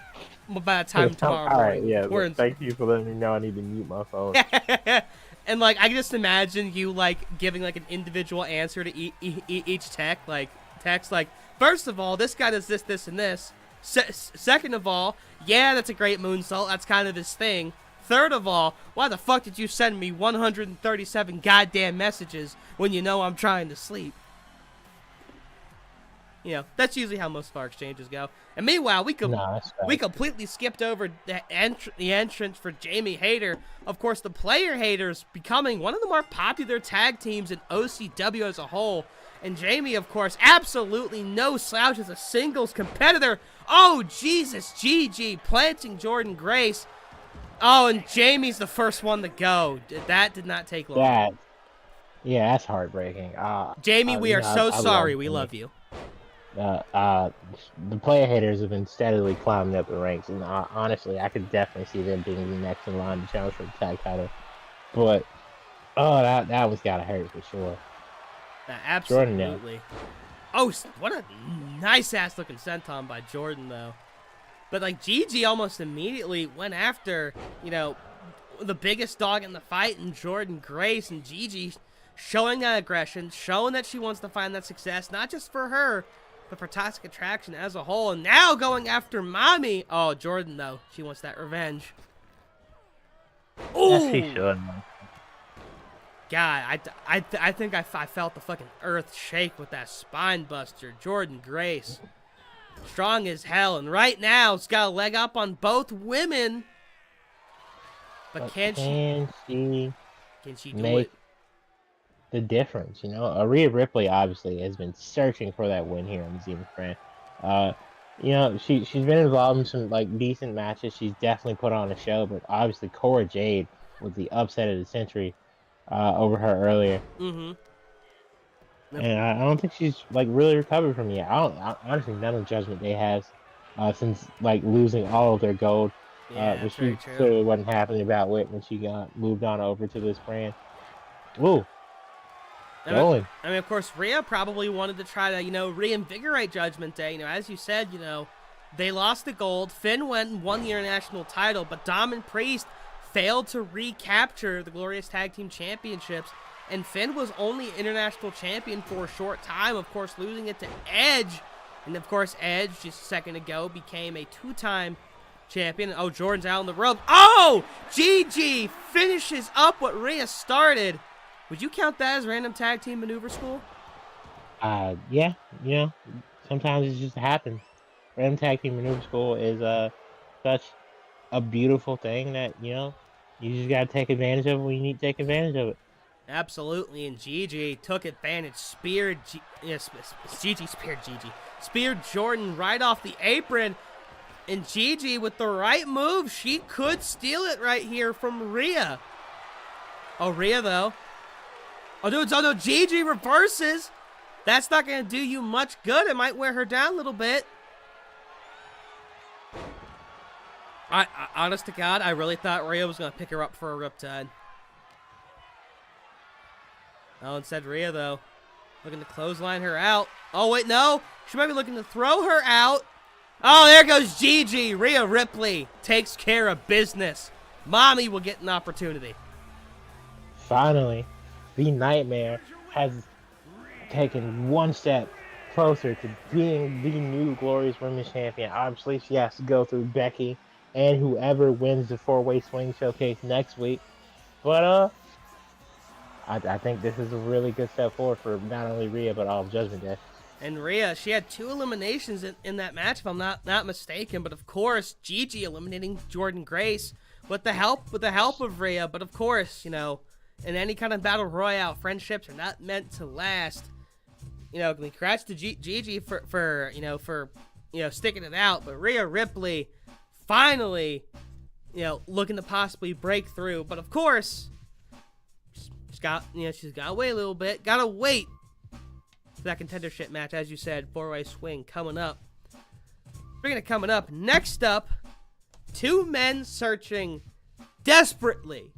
by the time tomorrow morning. All right, yeah. Thank you for letting me know I need to mute my phone. And I can just imagine you giving an individual answer to each text. First of all, this guy does this, this, and this. Second of all, yeah, that's a great moonsault. That's kind of his thing. Third of all, why the fuck did you send me 137 goddamn messages when you know I'm trying to sleep? That's usually how most of our exchanges go. And meanwhile, we completely skipped over the entrance for Jamie Hayter. Of course, the player haters becoming one of the more popular tag teams in OCW as a whole. And Jamie, of course, absolutely no slouch as a singles competitor. Oh, Jesus, Gigi planting Jordan Grace. Oh, and Jamie's the first one to go. That did not take long. That's heartbreaking. Jamie, we are so sorry. We love you. The player haters have been steadily climbing up the ranks, and honestly, I could definitely see them being the next in line to challenge for the tag title. But that was gotta hurt for sure. Absolutely. Oh, what a nice ass looking senton by Jordan though. But like Gigi almost immediately went after the biggest dog in the fight in Jordan Grace, and Gigi showing that aggression, showing that she wants to find that success, not just for her, but for Toxic Attraction as a whole. And now going after Mommy. Oh, Jordan, though. She wants that revenge. Yes, she should. God, I think I felt the fucking earth shake with that spine buster. Jordan Grace. Strong as hell. And right now, it's got a leg up on both women. But can she do it? The difference, Rhea Ripley obviously has been searching for that win here on the Zenith brand. She's been involved in some decent matches. She's definitely put on a show, but obviously Cora Jade was the upset of the century over her earlier. Mm-hmm. And I don't think she's really recovered from it yet. Honestly, none of Judgment Day has since losing all of their gold, which she clearly wasn't happy about when she got moved on over to this brand. Ooh. I mean, of course, Rhea probably wanted to try to, reinvigorate Judgment Day. As you said, they lost the gold. Finn went and won the international title, but Dom and Priest failed to recapture the Glorious Tag Team Championships. And Finn was only international champion for a short time, of course, losing it to Edge. And, of course, Edge, just a second ago, became a two-time champion. Oh, Jordan's out on the rope. Oh! Gigi finishes up what Rhea started. Would you count that as random tag team maneuver school? Yeah. Sometimes it just happens. Random tag team maneuver school is such a beautiful thing that you just gotta take advantage of it when you need to take advantage of it. Absolutely, and Gigi took advantage. Speared Jordan right off the apron, and Gigi with the right move, she could steal it right here from Rhea. Oh, Rhea though. Oh, dude, no, Gigi reverses. That's not going to do you much good. It might wear her down a little bit. Honest to God, I really thought Rhea was going to pick her up for a riptide. Oh, instead Rhea, though, looking to clothesline her out. Oh, wait, no. She might be looking to throw her out. Oh, there goes Gigi. Rhea Ripley takes care of business. Mommy will get an opportunity. Finally. The Nightmare has taken one step closer to being the new Glorious Women's Champion. Obviously, she has to go through Becky and whoever wins the four-way swing showcase next week. But I think this is a really good step forward for not only Rhea but all of Judgment Day. And Rhea, she had 2 eliminations in that match, if I'm not mistaken. But of course, Gigi eliminating Jordan Grace with the help of Rhea. But of course, in any kind of battle royale, friendships are not meant to last. Congrats to Gigi for sticking it out. But Rhea Ripley finally, looking to possibly break through. But of course, she's got to wait a little bit. Gotta wait for that contendership match, as you said, 4-way swing coming up. Speaking of coming up, next up, 2 men searching desperately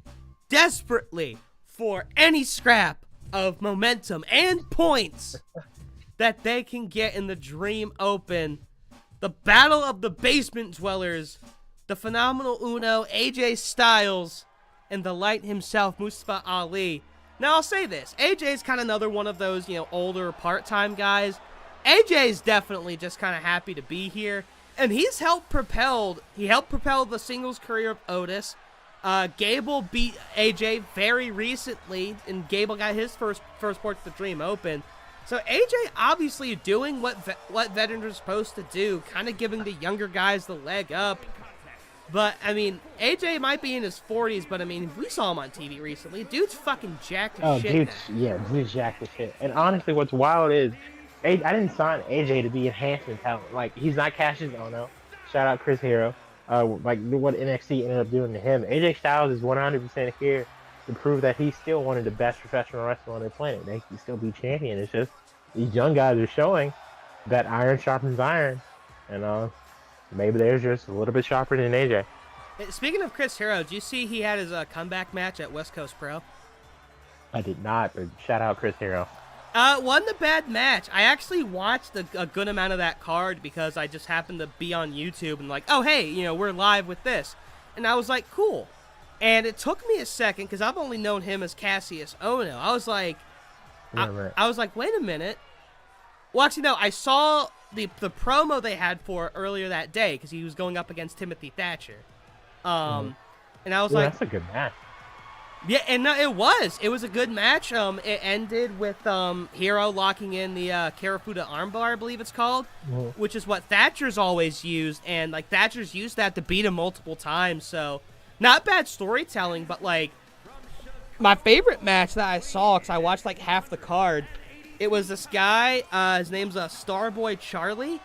for any scrap of momentum and points that they can get in the Dream Open. The Battle of the Basement Dwellers, the phenomenal Uno, AJ Styles, and the Light himself, Mustafa Ali. Now, I'll say this. AJ's kind of another one of those, older part-time guys. AJ's definitely just kind of happy to be here. And he helped propel the singles career of Otis. Gable beat AJ very recently, and Gable got his first port to the Dream Open. So AJ obviously doing what veterans are supposed to do, kind of giving the younger guys the leg up. But, I mean, AJ might be in his 40s, but, I mean, we saw him on TV recently. Dude's fucking jacked as shit now. Dude's jacked as shit. And honestly, what's wild is, I didn't sign AJ to be enhancement talent. Like, he's not Cassius Ohno. Shout out Chris Hero. Like, what NXT ended up doing to him. AJ Styles is 100% here to prove that he's still one of the best professional wrestlers on the planet. They can still be champion. It's just, these young guys are showing that iron sharpens iron. And, maybe they're just a little bit sharper than AJ. Speaking of Chris Hero, did you see he had his comeback match at West Coast Pro? I did not, but shout out Chris Hero. Wasn't a bad match. I actually watched a good amount of that card because I just happened to be on YouTube and like, oh, hey, you know, we're live with this. And I was like, cool. And it took me a second because I've only known him as Cassius Ohno. I was like, I was like, wait a minute. Well, actually, no, I saw the promo they had for earlier that day because he was going up against Timothy Thatcher. And I was like, that's a good match. Yeah, and no, it was a good match. It ended with Hero locking in the Karafuda armbar, I believe it's called, which is what Thatcher's always used, and like Thatcher's used that to beat him multiple times. So, not bad storytelling, but like my favorite match that I saw, because I watched like half the card. It was this guy, his name's Starboy Charlie,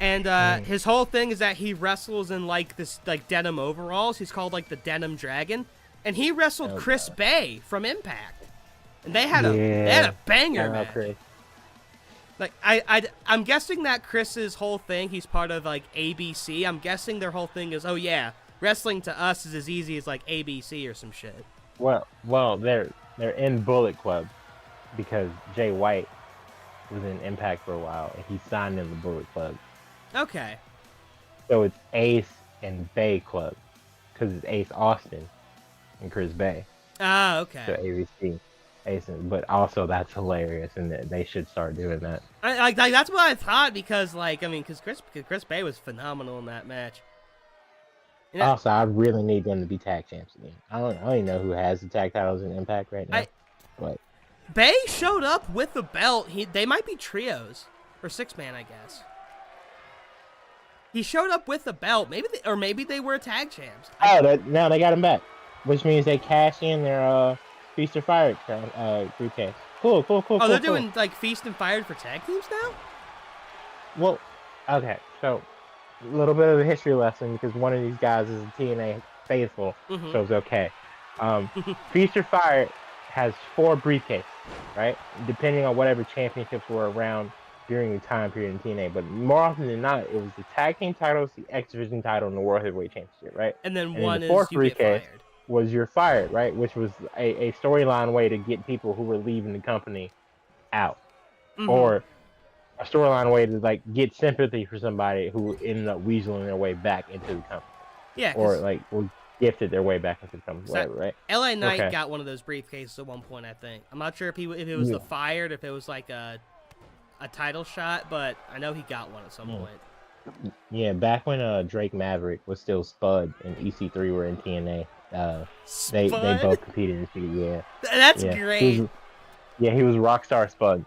and his whole thing is that he wrestles in like this like denim overalls. He's called like the Denim Dragon, and he wrestled Chris Bay from Impact, and they had a banger match. Chris. Like I'm guessing that Chris's whole thing, he's part of like ABC. I'm guessing their whole thing is, oh yeah, wrestling to us is as easy as like ABC or some shit. Well, they're in Bullet Club. Because Jay White was in Impact for a while, and he signed in the Bullet Club. Okay. So it's Ace and Bay Club, because it's Ace Austin and Chris Bay. Ah, okay. So ABC, Ace, but also that's hilarious, and they should start doing that. Like that's what I thought because because Chris Bay was phenomenal in that match. You know, also, I really need them to be tag champs again. I don't even know who has the tag titles in Impact right now, but. Bay showed up with the belt. They might be trios or 6-man, I guess. He showed up with the belt. Maybe they were tag champs. Now they got him back, which means they cash in their Feast or Fire briefcase. Cool. Oh, they're doing like Feast and Fire for tag teams now? Well, okay. So a little bit of a history lesson because one of these guys is a TNA faithful, so it's okay. Feast or Fire has 4 briefcases, right? Depending on whatever championships were around during the time period in TNA. But more often than not, it was the tag team titles, the X Division title, and the World Heavyweight Championship, right? And then the fourth briefcase was you're fired, right? Which was a storyline way to get people who were leaving the company out. Or a storyline way to like get sympathy for somebody who ended up weaseling their way back into the company. Yeah. Or gifted their way back into the company, whatever, right? LA Knight got one of those briefcases at one point, I think. I'm not sure if it was the Fired, if it was like a title shot, but I know he got one at some point. Yeah, back when Drake Maverick was still Spud and EC3 were in TNA, they both competed in TNA. Yeah, that's great. He was Rockstar Spud.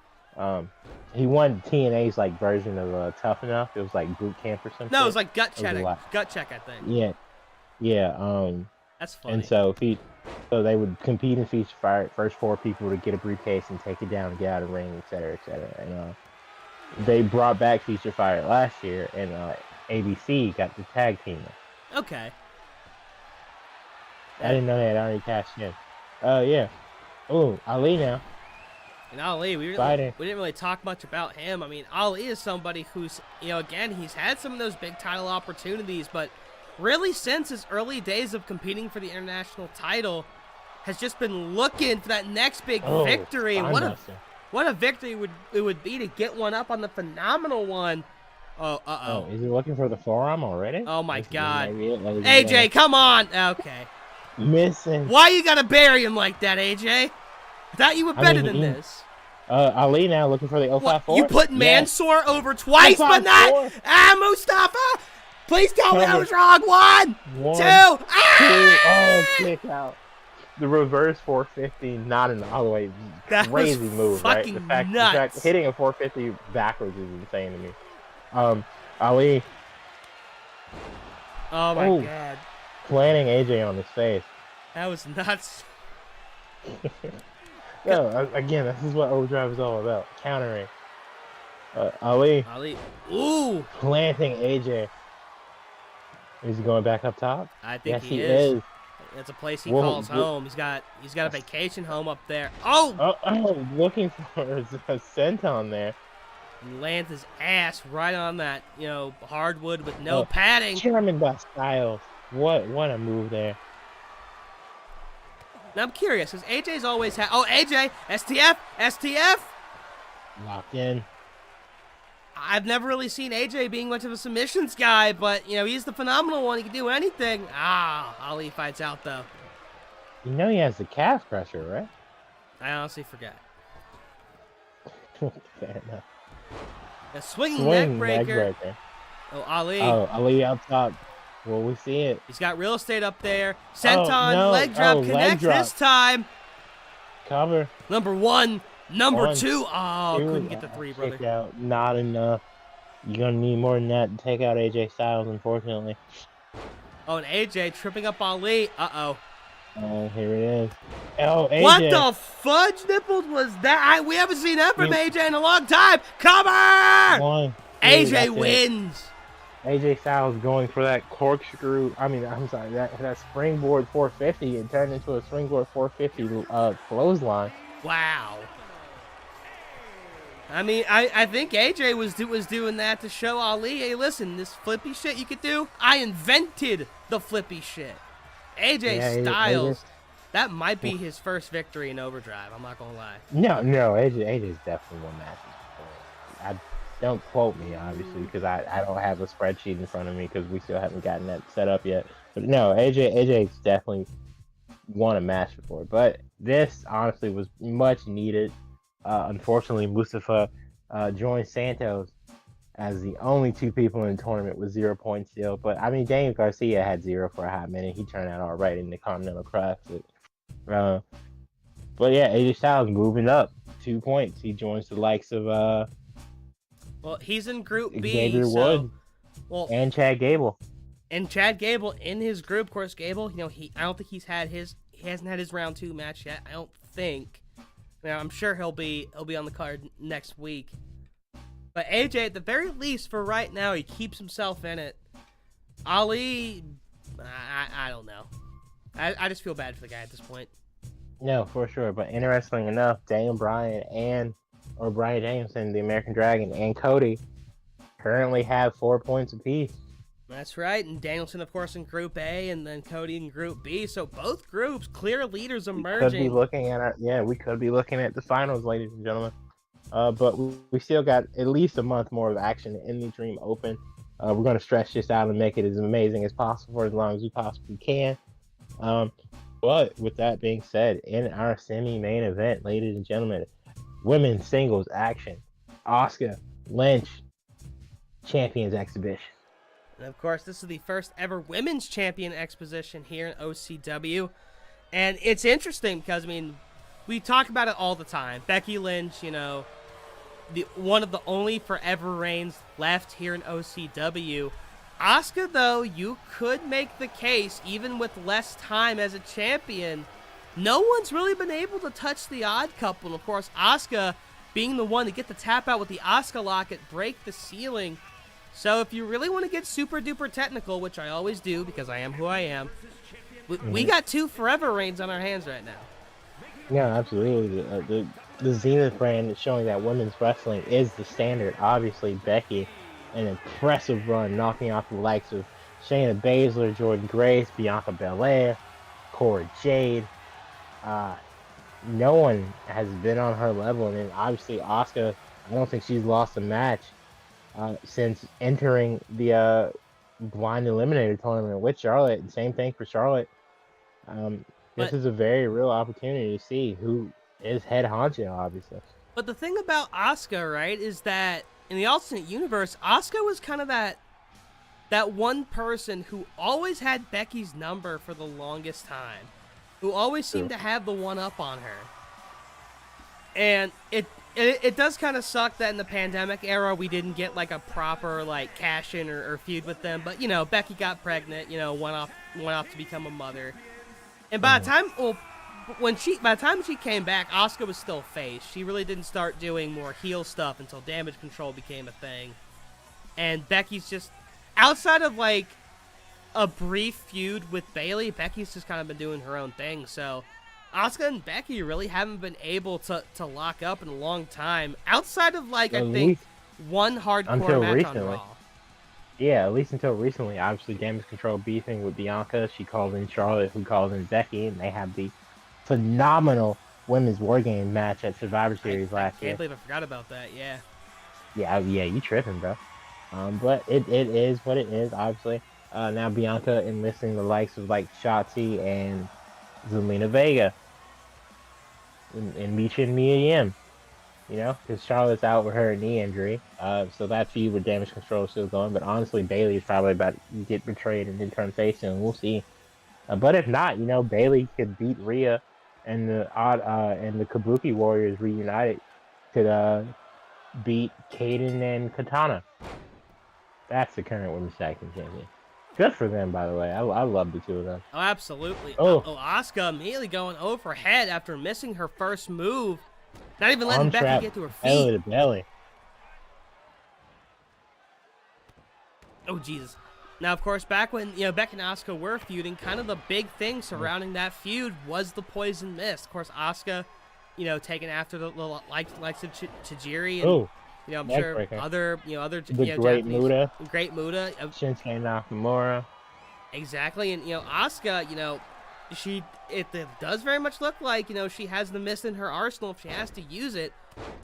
He won TNA's like version of Tough Enough. It was like boot camp or something. No, it was like Gut Check. Gut Check, I think. Yeah. That's funny. And so they would compete in Feast or Fire. First 4 people to get a briefcase and take it down and get out of the ring, etc., etc. And they brought back Feast or Fire last year, and ABC got the tag team. Okay. I didn't know they had already cashed in. Yeah. Oh, Ali now. And Ali, we didn't really talk much about him. I mean, Ali is somebody who's, again, he's had some of those big title opportunities, but really since his early days of competing for the international title, has just been looking for that next big victory. What a victory it would be to get one up on the Phenomenal One. Oh, is he looking for the forearm already? Oh my God. AJ, come on. Okay. Missing. Why you gotta bury him like that, AJ? I thought you were better than this. Ali now looking for the 054. You put Mansoor over twice, but not Mustafa. Please tell me I was wrong. 1, 2. Oh, kick out. the reverse 450, not in all the way, That crazy was move, right? fucking The fact nuts. hitting a 450 backwards is insane to me. Ali, Oh my oh, god. planting AJ on his face. That was nuts. No, again, this is what Overdrive is all about, countering. Ali Ali. Ooh. planting AJ. Is he going back up top? I think Yes, he he is. is. It's a place he Whoa, calls whoa. home. He's got a vacation home up there. Oh! Oh, looking for a senton there. He lands his ass right on that, hardwood with no padding. Chairman by Styles. What a move there. Now I'm curious, because AJ's always had... Oh, AJ! STF! STF! Locked in. I've never really seen AJ being much of a submissions guy, but, he's the phenomenal one. He can do anything. Ali fights out, though. You know he has the calf crusher, right? I honestly forgot. Fair enough. A swinging Swing neck breaker. leg breaker. Oh, Ali. Oh, Ali up top. Well, we see it. He's got real estate up there. Senton, no. leg drop, leg connect drop. this time. Cover. Number one. Number One, two. Oh, two. couldn't get the three, brother. Kick out. Not enough. You're going to need more than that to take out AJ Styles, unfortunately. Oh, and AJ tripping up Ali. Uh-oh. Oh, here it is. Oh, AJ. What the fudge nipples was that? We haven't seen that from AJ in a long time. Cover! One. AJ wins. AJ Styles going for that corkscrew. I'm sorry, that springboard 450. It turned into a springboard 450 clothesline. Wow. I think AJ was doing that to show Ali, hey, listen, this flippy shit you could do, I invented the flippy shit. AJ Styles, that might be his first victory in Overdrive, I'm not gonna lie. No, AJ's definitely won matches. Don't quote me, obviously, because I don't have a spreadsheet in front of me because we still haven't gotten that set up yet. But no, AJ's definitely won a match before. But this, honestly, was much needed. Unfortunately, Mustafa joined Santos as the only two people in the tournament with 0 points still. But, Daniel Garcia had 0 for a hot minute. He turned out all right in the Continental Classic. But, yeah, AJ Styles moving up 2 points. He joins the likes of... well, he's in Group B, Xavier Woods, and Chad Gable. And Chad Gable in his group, of course, Gable, I don't think he hasn't had his round 2 match yet. I don't think. Now, I'm sure he'll be on the card next week. But AJ, at the very least, for right now, he keeps himself in it. Ali, I don't know. I just feel bad for the guy at this point. No, for sure. But interesting enough, Daniel Bryan Bryan Danielson, the American Dragon, and Cody currently have 4 points apiece. That's right, and Danielson, of course, in Group A, and then Cody in Group B. So both groups, clear leaders emerging. We could be looking at the finals, ladies and gentlemen. But we still got at least a month more of action in the Dream Open. We're going to stretch this out and make it as amazing as possible for as long as we possibly can. But with that being said, in our semi-main event, ladies and gentlemen, women's singles action. Asuka Lynch Champions Exhibition. And of course, this is the first ever women's champion exposition here in OCW. And it's interesting because, we talk about it all the time. Becky Lynch, one of the only forever reigns left here in OCW. Asuka, though, you could make the case, even with less time as a champion, no one's really been able to touch the odd couple. And of course, Asuka being the one to get the tap out with the Asuka locket, break the ceiling. So if you really want to get super duper technical, which I always do because I am who I am, we got 2 forever reigns on our hands right now. Yeah, absolutely. The Zenith brand is showing that women's wrestling is the standard. Obviously, Becky, an impressive run, knocking off the likes of Shayna Baszler, Jordan Grace, Bianca Belair, Cora Jade. No one has been on her level, and then obviously Asuka, I don't think she's lost a match since entering the blind eliminator tournament with Charlotte. And same thing for Charlotte. This is a very real opportunity to see who is head honcho, obviously. But the thing about Asuka, right, is that in the alternate universe, Asuka was kind of that one person who always had Becky's number for the longest time. who always seemed to have the one up on her. And it does kind of suck that in the pandemic era we didn't get like a proper like cash in or feud with them. But Becky got pregnant, went off to become a mother. And by the time by the time she came back, Asuka was still face. She really didn't start doing more heel stuff until Damage Control became a thing. And Becky's just, outside of like a brief feud with Bayley, Becky's just kind of been doing her own thing. So Asuka and Becky really haven't been able to lock up in a long time, outside of like I think one hardcore match recently. On Raw. Yeah, at least until recently. Obviously, Damage Control beefing with Bianca. She called in Charlotte, who called in Becky, and they had the phenomenal women's War Game match at Survivor Series last year. I can't believe I forgot about that. Yeah. Yeah, you tripping, bro. But it is what it is. Obviously, now Bianca enlisting the likes of like Shotzi and Zelina Vega and Misha and Mia Yim. Because Charlotte's out with her knee injury. So that feud with Damage Control is still going. But honestly, Bayley is probably about to get betrayed and then turn face soon. We'll see. But if not, Bayley could beat Rhea, and the Kabuki Warriors reunited could beat Kaden and Katana. That's the current women's tag team champion. Good for them, by the way. I love the two of them. Oh, absolutely. Oh, Asuka immediately going overhead after missing her first move. Not even letting Becky get to her feet. Belly to belly. Oh, Jesus. Now, of course, back when Becky and Asuka were feuding, kind of the big thing surrounding that feud was the Poison Mist. Of course, Asuka, taking after the likes of Tajiri and I'm sure other Great Muta, Shinsuke Nakamura. Exactly, and Asuka, it does very much look like she has the mist in her arsenal if she has to use it.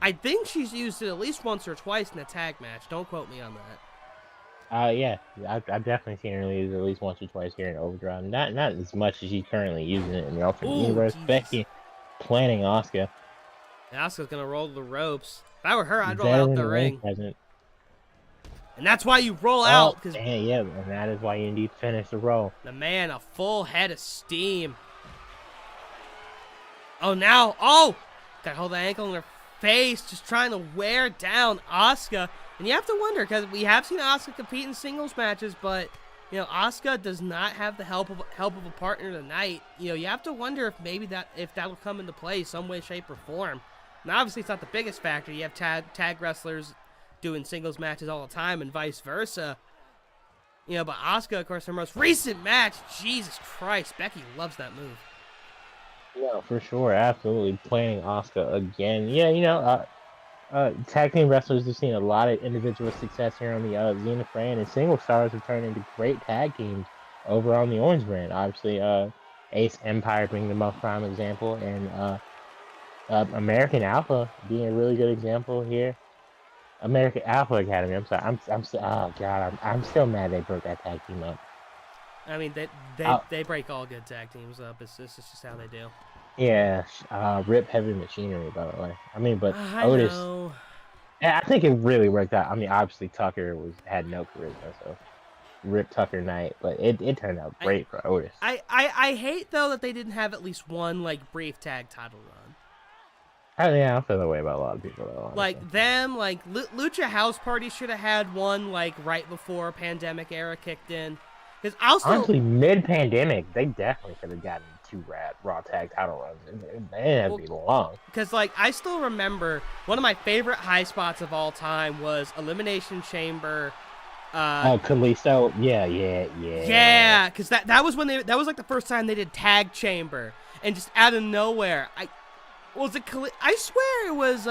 I think she's used it at least once or twice in a tag match. Don't quote me on that. Yeah, I've definitely seen her use it at least once or twice here in Overdrive. Not as much as she's currently using it in the Ultimate Universe. Jesus. Becky planning Asuka. Asuka's gonna roll the ropes. If I were her, I'd roll out the ring. And that's why you roll out. Yeah, and that is why you need to finish the roll. The man, a full head of steam. Oh, now, got hold the ankle in her face, just trying to wear down Asuka. And you have to wonder, because we have seen Asuka compete in singles matches, but Asuka does not have the help of a partner tonight. You have to wonder if that'll come into play some way, shape, or form. Now, obviously, it's not the biggest factor. You have tag wrestlers doing singles matches all the time and vice versa. But Asuka, of course, her most recent match, Jesus Christ, Becky loves that move. Yeah, for sure. Absolutely. Playing Asuka again. Yeah, tag team wrestlers have seen a lot of individual success here on the Zenith brand, and single stars have turned into great tag teams over on the Orange brand. Obviously, Ace Empire being the most prime example, and American Alpha being a really good example here. American Alpha Academy. I'm sorry. I'm still mad they broke that tag team up. I mean, they break all good tag teams up. It's just how they do. Yeah. Rip Heavy Machinery, by the way. I mean, but Otis. Know. Yeah, I think it really worked out. I mean, obviously Tucker had no charisma, so Rip Tucker night, but it turned out great for Otis. I hate though that they didn't have at least one like brief tag title run. Yeah, I feel that way about a lot of people, though. Like them, like Lucha House Party should have had one like right before pandemic era kicked in. Because honestly, mid-pandemic, they definitely could have gotten 2 Raw tag title runs. They didn't have to be long. Because like I still remember one of my favorite high spots of all time was Elimination Chamber. Kalisto, yeah. Yeah, because that was when that was like the first time they did Tag Chamber, and just out of nowhere, I swear it was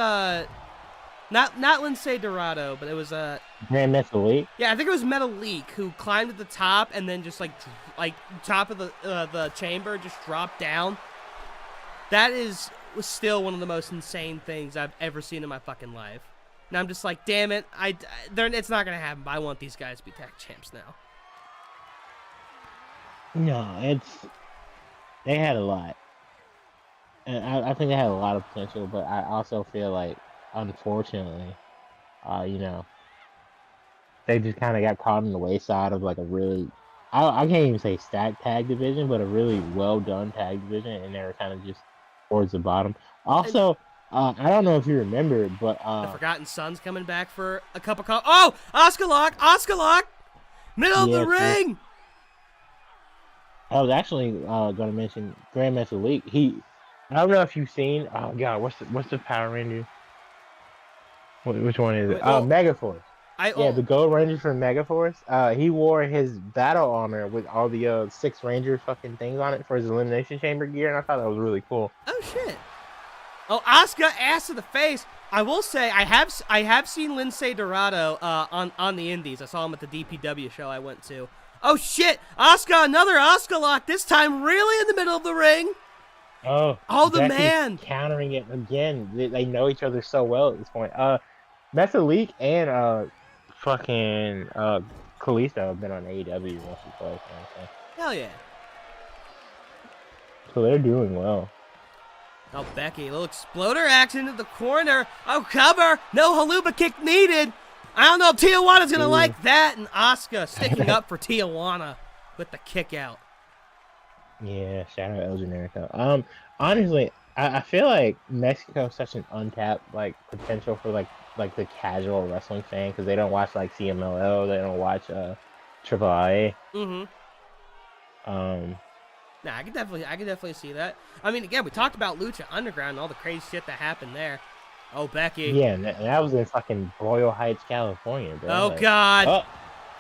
not Lindsay Dorado, but it was Grand Metalik. Yeah, I think it was Metalik who climbed to the top and then just like top of the chamber just dropped down. That was still one of the most insane things I've ever seen in my fucking life. And I'm just like, damn it, it's not gonna happen. But I want these guys to be tag champs now. No, they had a lot. And I think they had a lot of potential, but I also feel like, unfortunately, they just kind of got caught in the wayside of like a really I can't even say stacked tag division, but a really well done tag division, and they were kind of just towards the bottom. And Also, I don't know if you remember, but the Forgotten Son's coming back for a cup of coffee. Oh, Oscar Lock, middle of yeah, the ring. I was actually gonna mention Grandmaster Leak. I don't know if you've seen. Oh God, what's the Power Ranger? Which one is it? Well, Megaforce. Yeah, oh, the Gold Ranger from Megaforce. He wore his battle armor with all the 6 Ranger fucking things on it for his Elimination Chamber gear, and I thought that was really cool. oh shit. Oh, Asuka, ass to the face. I will say I have seen Lince Dorado on the Indies. I saw him at the DPW show I went to. Oh shit, Asuka, another Asuka lock. This time really in the middle of the ring. Oh, The Becky's man countering it again. They know each other so well at this point. Metalik and fucking Kalisto have been on AEW once or twice. Hell yeah. So they're doing well. Oh, Becky, a little exploder action into the corner. Oh, cover. No haluba kick needed. I don't know if Tijuana's going to like that. And Asuka sticking up for Tijuana with the kick out. Yeah, shout out El Generico. Honestly, I feel like Mexico is such an untapped like potential for like the casual wrestling fan because they don't watch like CMLL, they don't watch Triple A. Nah, I can definitely see that. I mean, again, we talked about Lucha Underground and all the crazy shit that happened there. Oh, Becky. Yeah, and that was in fucking Boyle Heights, California, bro. Oh, like, God. Oh,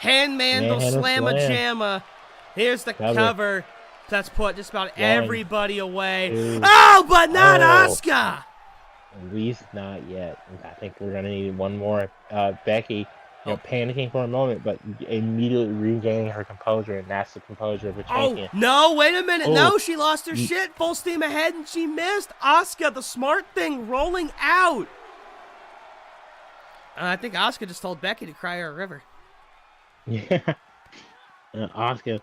Handmandle Slamma Jamma. Here's the cover. That's put just about everybody away. 2, oh, but not Asuka. At least not yet. I think we're gonna need one more. Becky, panicking for a moment, but immediately regaining her composure, and that's the composure of a champion. Oh no! Wait a minute! No, she lost her shit. Full steam ahead, and she missed. Asuka, the smart thing, rolling out. I think Asuka just told Becky to cry her a river. Yeah, Asuka.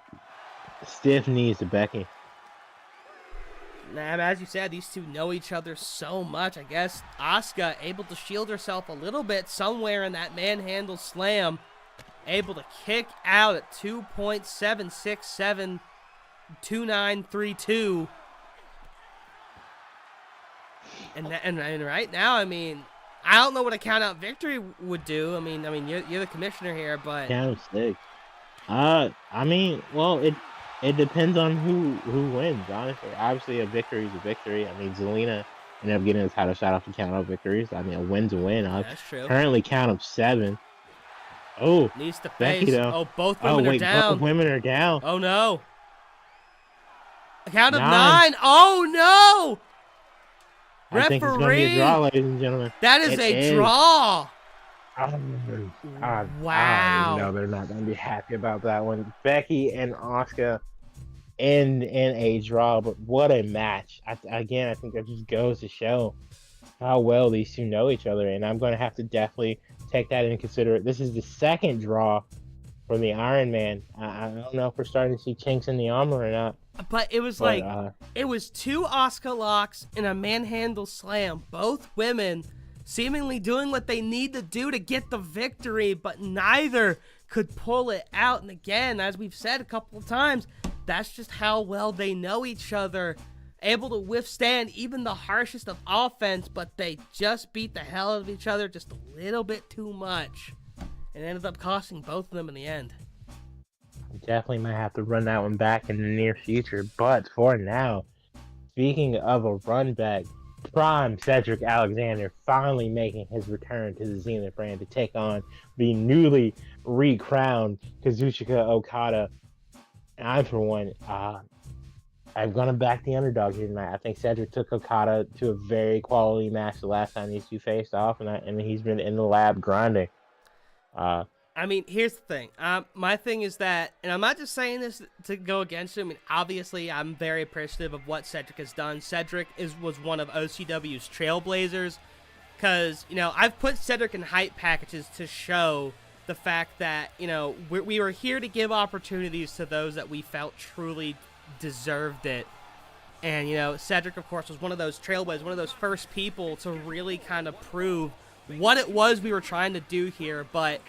Stiff knees to Becky. Nah, as you said, these two know each other so much. I guess Asuka able to shield herself a little bit somewhere in that manhandle slam. Able to kick out at 2.7672932. And right now, I mean, I don't know what a count-out victory would do. I mean, you're the commissioner here, but Count of 6. I mean, well, it depends on who wins, honestly. Obviously, a victory is a victory. I mean, Zelina ended up getting the title shot off the count of victories. I mean, a win's a win. That's true. Currently, count of 7. Oh, needs to Becky, face. though. Oh, both women are down. Both women are down. Oh, no. A count of 9. Oh, no. I think it's going to be a draw, ladies and gentlemen. That is a draw. Wow. No, they're not going to be happy about that one. Becky and Asuka in a draw, but what a match. Again, I think that just goes to show how well these two know each other, and I'm going to have to definitely take that into consideration. This is the second draw for the Iron Man. I don't know if we're starting to see chinks in the armor or not. But it was it was 2 Asuka locks and a manhandle slam. Both women seemingly doing what they need to do to get the victory, but neither could pull it out. And again, as we've said a couple of times, that's just how well they know each other. Able to withstand even the harshest of offense, but they just beat the hell out of each other just a little bit too much. And it ended up costing both of them in the end. Definitely might have to run that one back in the near future, but for now, speaking of a run back, Prime Cedric Alexander finally making his return to the Zenith brand to take on the newly recrowned Kazuchika Okada. And I, for one, I'm going to back the underdog here tonight. I think Cedric took Okada to a very quality match the last time these two faced off, and he's been in the lab grinding. I mean, here's the thing. My thing is that, and I'm not just saying this to go against him. I mean, obviously, I'm very appreciative of what Cedric has done. Cedric was one of OCW's trailblazers, because, I've put Cedric in hype packages to show the fact that, we were here to give opportunities to those that we felt truly deserved it. And, Cedric, of course, was one of those trailblazers, one of those first people to really kind of prove what it was we were trying to do here, but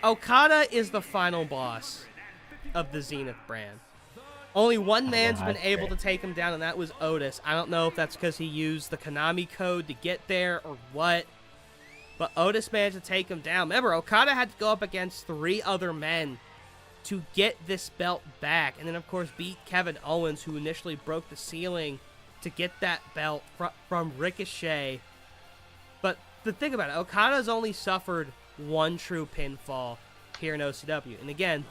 Okada is the final boss. of the Zenith brand. Only one man's been able to take him down, and that was Otis. I don't know if that's because he used the Konami code to get there or what, but Otis managed to take him down. Remember, Okada had to go up against 3 other men to get this belt back, and then, of course, beat Kevin Owens, who initially broke the ceiling to get that belt from Ricochet. But the thing about it, Okada's only suffered 1 true pinfall here in OCW, and again,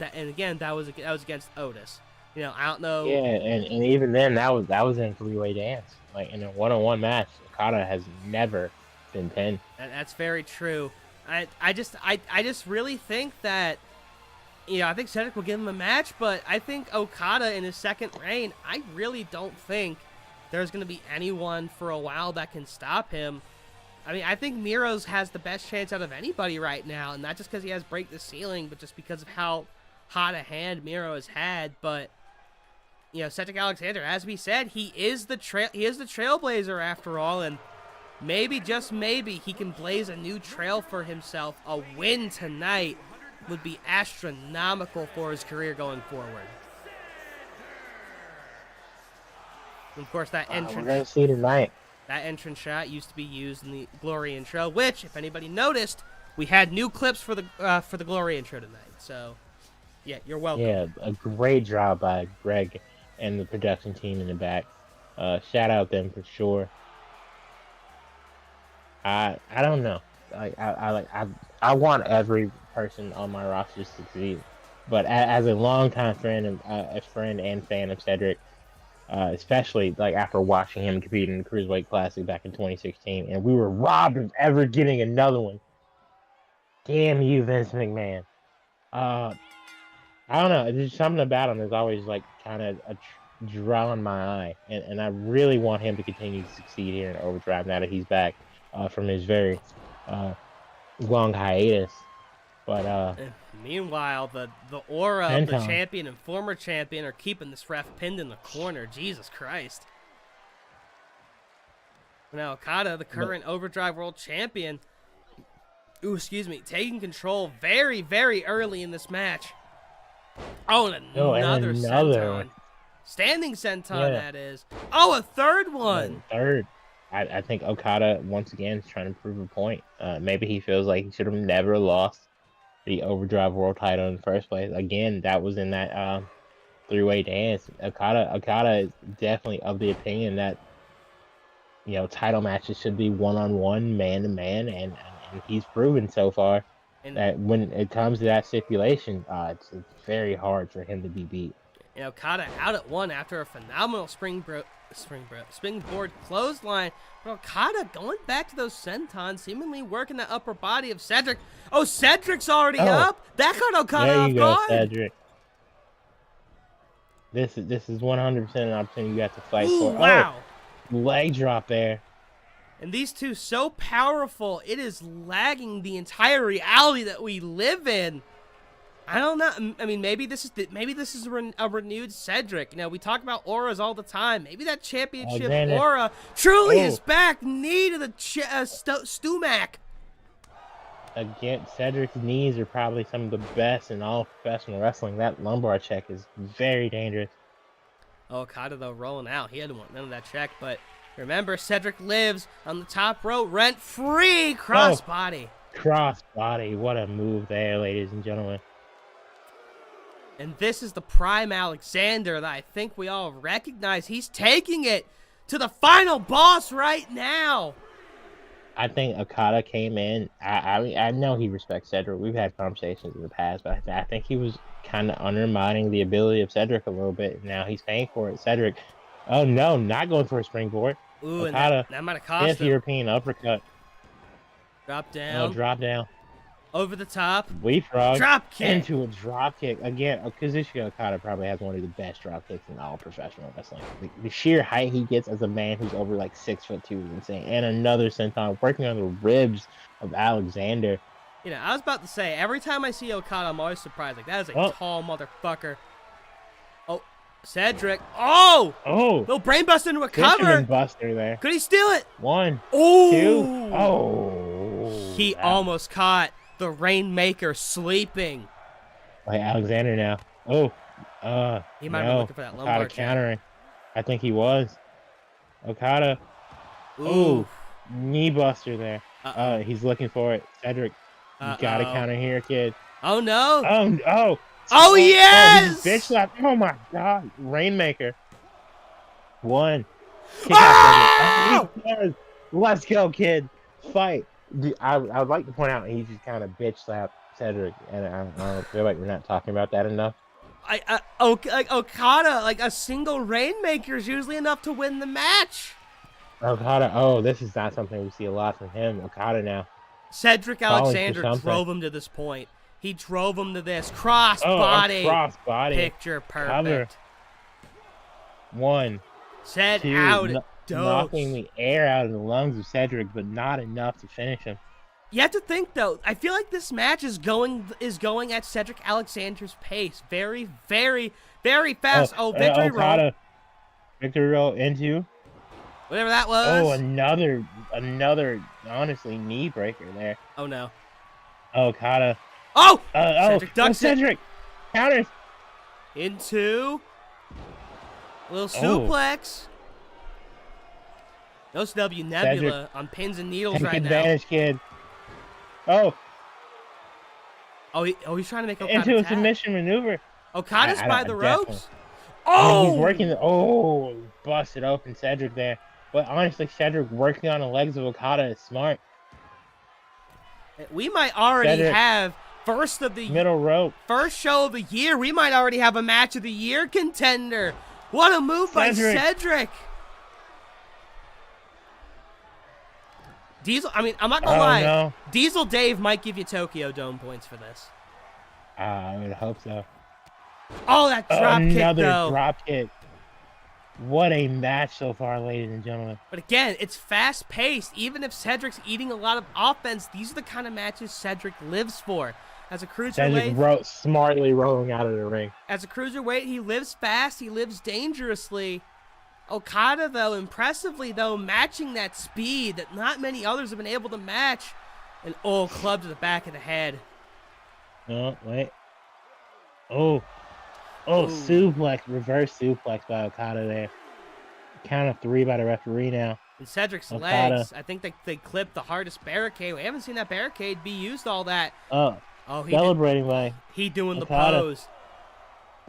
that was against Otis. You know, I don't know. Yeah, and even then, that was in a 3-way dance. Like in a 1-on-1 match, Okada has never been pinned. That's very true. I just really think that, you know, I think Cedric will give him a match, but I think Okada in his second reign, I really don't think there's going to be anyone for a while that can stop him. I mean, I think Miro's has the best chance out of anybody right now, and not just because he has break the ceiling, but just because of how hot a hand Miro has had. But, you know, Cedric Alexander, as we said, he is the trailblazer after all, and maybe, just maybe, he can blaze a new trail for himself. A win tonight would be astronomical for his career going forward. And of course, that entrance. We're gonna see tonight. That entrance shot used to be used in the Glory intro, which, if anybody noticed, we had new clips for the Glory intro tonight. So, yeah, you're welcome. Yeah, a great job by Greg and the production team in the back. Shout out them for sure. I don't know. I want every person on my roster to succeed, but as a longtime friend and a friend and fan of Cedric, especially like after watching him compete in the Cruiserweight Classic back in 2016, and we were robbed of ever getting another one. Damn you, Vince McMahon. I don't know. There's something about him that's always like kind of drawing my eye, and I really want him to continue to succeed here in Overdrive now that he's back from his very long hiatus. But meanwhile, the aura of the champion and former champion are keeping this ref pinned in the corner. Jesus Christ. Now Okada, the current Overdrive World Champion, taking control very, very early in this match. Oh, and another senton. Standing senton, that is. Oh, a third one. Third. I think Okada, once again, is trying to prove a point. Maybe he feels like he should have never lost the Overdrive World title in the first place. Again, that was in that 3-way dance. Okada is definitely of the opinion that, you know, title matches should be one-on-one, man-to-man, and he's proven so far that when it comes to that stipulation, it's very hard for him to be beat. And Okada out at 1 after a phenomenal springboard clothesline. But Okada going back to those sentons, seemingly working the upper body of Cedric. Oh, Cedric's already up. That caught Okada off guard. Cedric. This is 100% an opportunity you have to fight for. Wow. Oh, leg drop there. And these two so powerful, it is lagging the entire reality that we live in. I don't know. I mean, maybe this is a renewed Cedric. You know, we talk about auras all the time. Maybe that championship aura truly is back. Knee to the Stumac. Again, Cedric's knees are probably some of the best in all professional wrestling. That lumbar check is very dangerous. Oh, Okada, though, rolling out. He hadn't want none of that check, but remember, Cedric lives on the top rope, rent-free, crossbody. Crossbody. What a move there, ladies and gentlemen. And this is the prime Alexander that I think we all recognize. He's taking it to the final boss right now. I think Okada came in. I know he respects Cedric. We've had conversations in the past, but I think he was kind of undermining the ability of Cedric a little bit. Now he's paying for it. Cedric, oh no, not going for a springboard. Ooh, Okada, and that might have cost him. European uppercut. Drop down. Oh, drop down. Over the top. Leapfrog. Drop kick. Into a drop kick. Again, Kazuchika Okada probably has one of the best drop kicks in all professional wrestling. The sheer height he gets as a man who's over like 6'2" is insane. And another senton working on the ribs of Alexander. You know, I was about to say, every time I see Okada, I'm always surprised. Like, that is a tall motherfucker. Oh, Cedric. Oh! No brainbuster into a cover. Buster there. Could he steal it? 1, Ooh. 2. Oh. He almost caught the Rainmaker sleeping. Like Alexander now. Oh, He might have been looking for that lumbar Okada check. countering. I think he was. Okada. Ooh. Ooh, knee buster there. Uh-oh. He's looking for it. Cedric, you gotta counter here, kid. Oh no! Oh, yes! He just bitch slapped. Oh my god, Rainmaker. One. Kick Oh! out Cedric. Oh, he does. Let's go, kid. Fight. I would like to point out he just kind of bitch slapped Cedric, and I don't feel like we're not talking about that enough. Okada, like a single Rainmaker is usually enough to win the match. Okada, this is not something we see a lot from him. Okada now. Cedric Alexander drove him to this point. He drove him to this cross-body. Picture perfect. Cover. One. Two. Knocking the air out of the lungs of Cedric, but not enough to finish him. You have to think, though. I feel like this match is going at Cedric Alexander's pace. Very, very, very fast. Victory roll. Victory roll into. Whatever that was. Oh, another, honestly, knee breaker there. Oh, no. Okada. Cedric ducks Cedric. Counters. Into. A little suplex. OCW Nebula Cedric, on pins and needles take right advantage, now. Kid. He's trying to make Okada into a tap. submission maneuver. Okada's by the ropes. Definitely. Oh! He's working. Busted open Cedric there. But honestly, Cedric working on the legs of Okada is smart. We might already have middle rope. First show of the year. We might already have a match of the year contender. What a move by Cedric. Diesel, I mean, I'm not gonna lie. No. Diesel Dave might give you Tokyo Dome points for this. I would hope so. Oh, that drop kick, though. Another drop kick. What a match so far, ladies and gentlemen. But again, it's fast-paced. Even if Cedric's eating a lot of offense, these are the kind of matches Cedric lives for. As a cruiserweight, Cedric smartly rolling out of the ring. As a cruiserweight, he lives fast. He lives dangerously. Okada, though, impressively, though, matching that speed that not many others have been able to match. And, club to the back of the head. Oh, wait. Suplex, reverse suplex by Okada there. Count of 3 by the referee now. And Cedric's legs, I think they clipped the hardest barricade. We haven't seen that barricade be used all that. Celebrating by he doing Okada. The pose.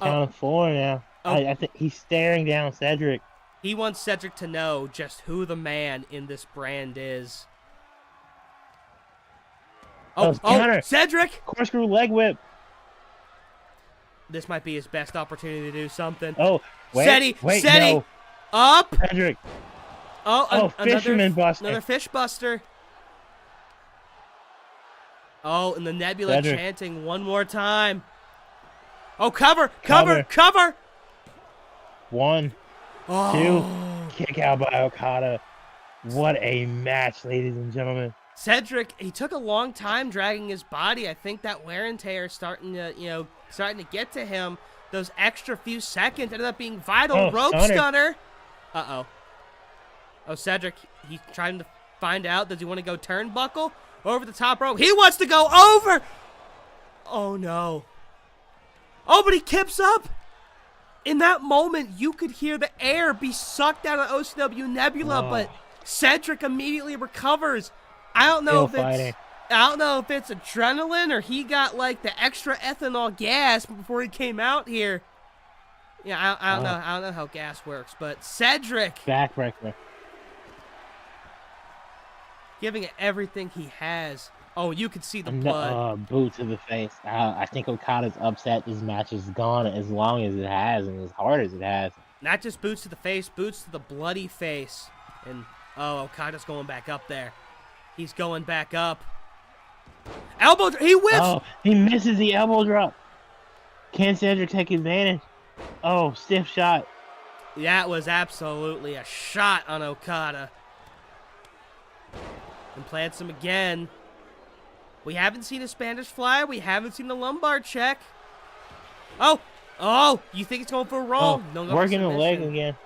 Count of 4 now. I think he's staring down Cedric. He wants Cedric to know just who the man in this brand is. Counter. Cedric! Corkscrew leg whip. This might be his best opportunity to do something. Wait, no. Up. Cedric. Fisherman buster. Another fish buster. And the Nebula Cedric. chanting one more time. Cover. 1, 2, kick out by Okada. What a match, ladies and gentlemen. Cedric, he took a long time dragging his body. I think that wear and tear starting to get to him. Those extra few seconds ended up being vital. Rope stunner. Cedric, he's trying to find out. Does he want to go turnbuckle? Over the top rope. He wants to go over. Oh, no. But he kips up. In that moment, you could hear the air be sucked out of OCW Nebula, but Cedric immediately recovers. I don't know if it's adrenaline or he got like the extra ethanol gas before he came out here. Yeah, I don't know. I don't know how gas works, but Cedric backbreaker, giving it everything he has. You can see the blood. Boot to the face. I think Okada's upset this match is gone as long as it has and as hard as it has. Not just boots to the face, boots to the bloody face. And Okada's going back up there. He's going back up. Elbow drop. He whips. He misses the elbow drop. Can Cedric take advantage? Stiff shot. That was absolutely a shot on Okada. And plants him again. We haven't seen a Spanish fly. We haven't seen the lumbar check. You think it's going for a roll? No, working the leg again.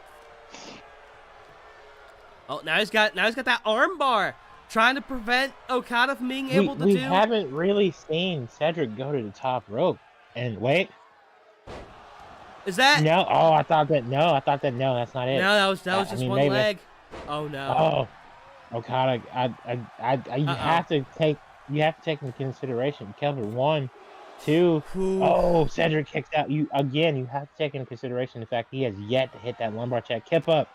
Now he's got that arm bar. Trying to prevent Okada from being able to do... We haven't really seen Cedric go to the top rope. And wait. Is that? No. Oh, I thought that. No, I thought that. No, that's not it. No, that was I just mean, one maybe. leg. Oh no. Oh, Okada. You Uh-oh. you have to take into consideration. Kelvin 1, 2. Ooh. Oh, Cedric kicks out. You have to take into consideration the fact he has yet to hit that lumbar check. Kip up.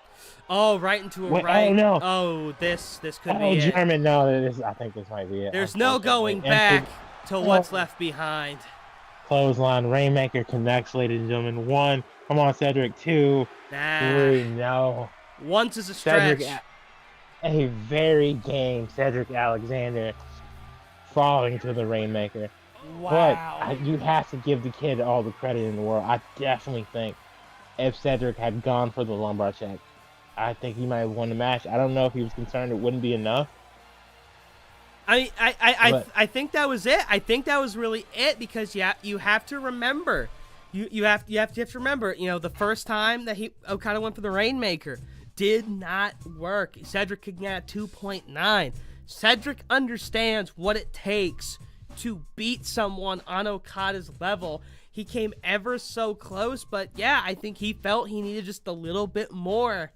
Oh, right into a Wait, right. oh no. Oh, this could Oh, be it. German. No, I think this might be it. There's no going back to what's left behind. Clothesline. Rainmaker connects, ladies and gentlemen. 1. Come on, Cedric. 2, Nah. 3. No. Once is a stretch. Cedric, a very game Cedric Alexander falling to the Rainmaker. Wow. But you have to give the kid all the credit in the world. I definitely think if Cedric had gone for the lumbar check, I think he might have won the match. I don't know if he was concerned it wouldn't be enough. I mean, I think that was it. I think that was really it because you have to remember, you have to remember, the first time that Okada went for the Rainmaker did not work. Cedric could get 2.9. Cedric understands what it takes to beat someone on Okada's level. He came ever so close, but yeah, I think he felt he needed just a little bit more.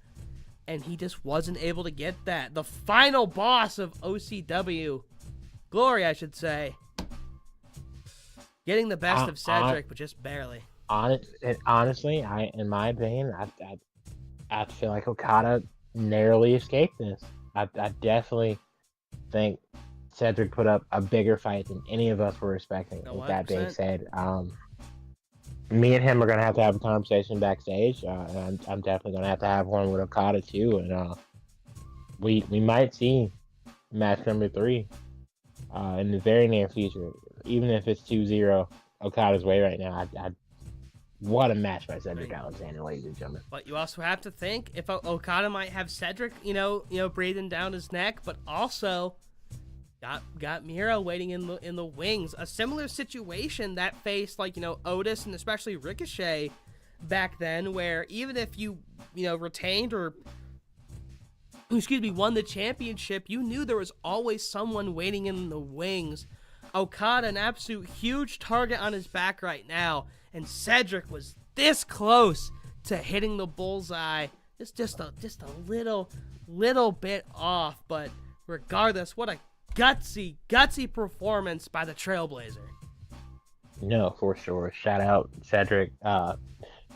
And he just wasn't able to get that. The final boss of OCW. Glory, I should say. Getting the best of Cedric, but just barely. Honestly, in my opinion, I feel like Okada narrowly escaped this. I definitely think Cedric put up a bigger fight than any of us were expecting. With that being said, me and him are gonna have to have a conversation backstage. And I'm definitely gonna have to have one with Okada too, and we might see match number 3 in the very near future, even if it's 2-0 Okada's way right now. What a match by Cedric Alexander, ladies and gentlemen. But you also have to think if Okada might have Cedric, breathing down his neck, but also got Miro waiting in the wings. A similar situation that faced Otis and especially Ricochet back then, where even if you retained or won the championship, you knew there was always someone waiting in the wings. Okada, an absolute huge target on his back right now, and Cedric was this close to hitting the bullseye. It's just a little bit off, but regardless, what a gutsy performance by the Trailblazer. No, for sure. Shout out Cedric.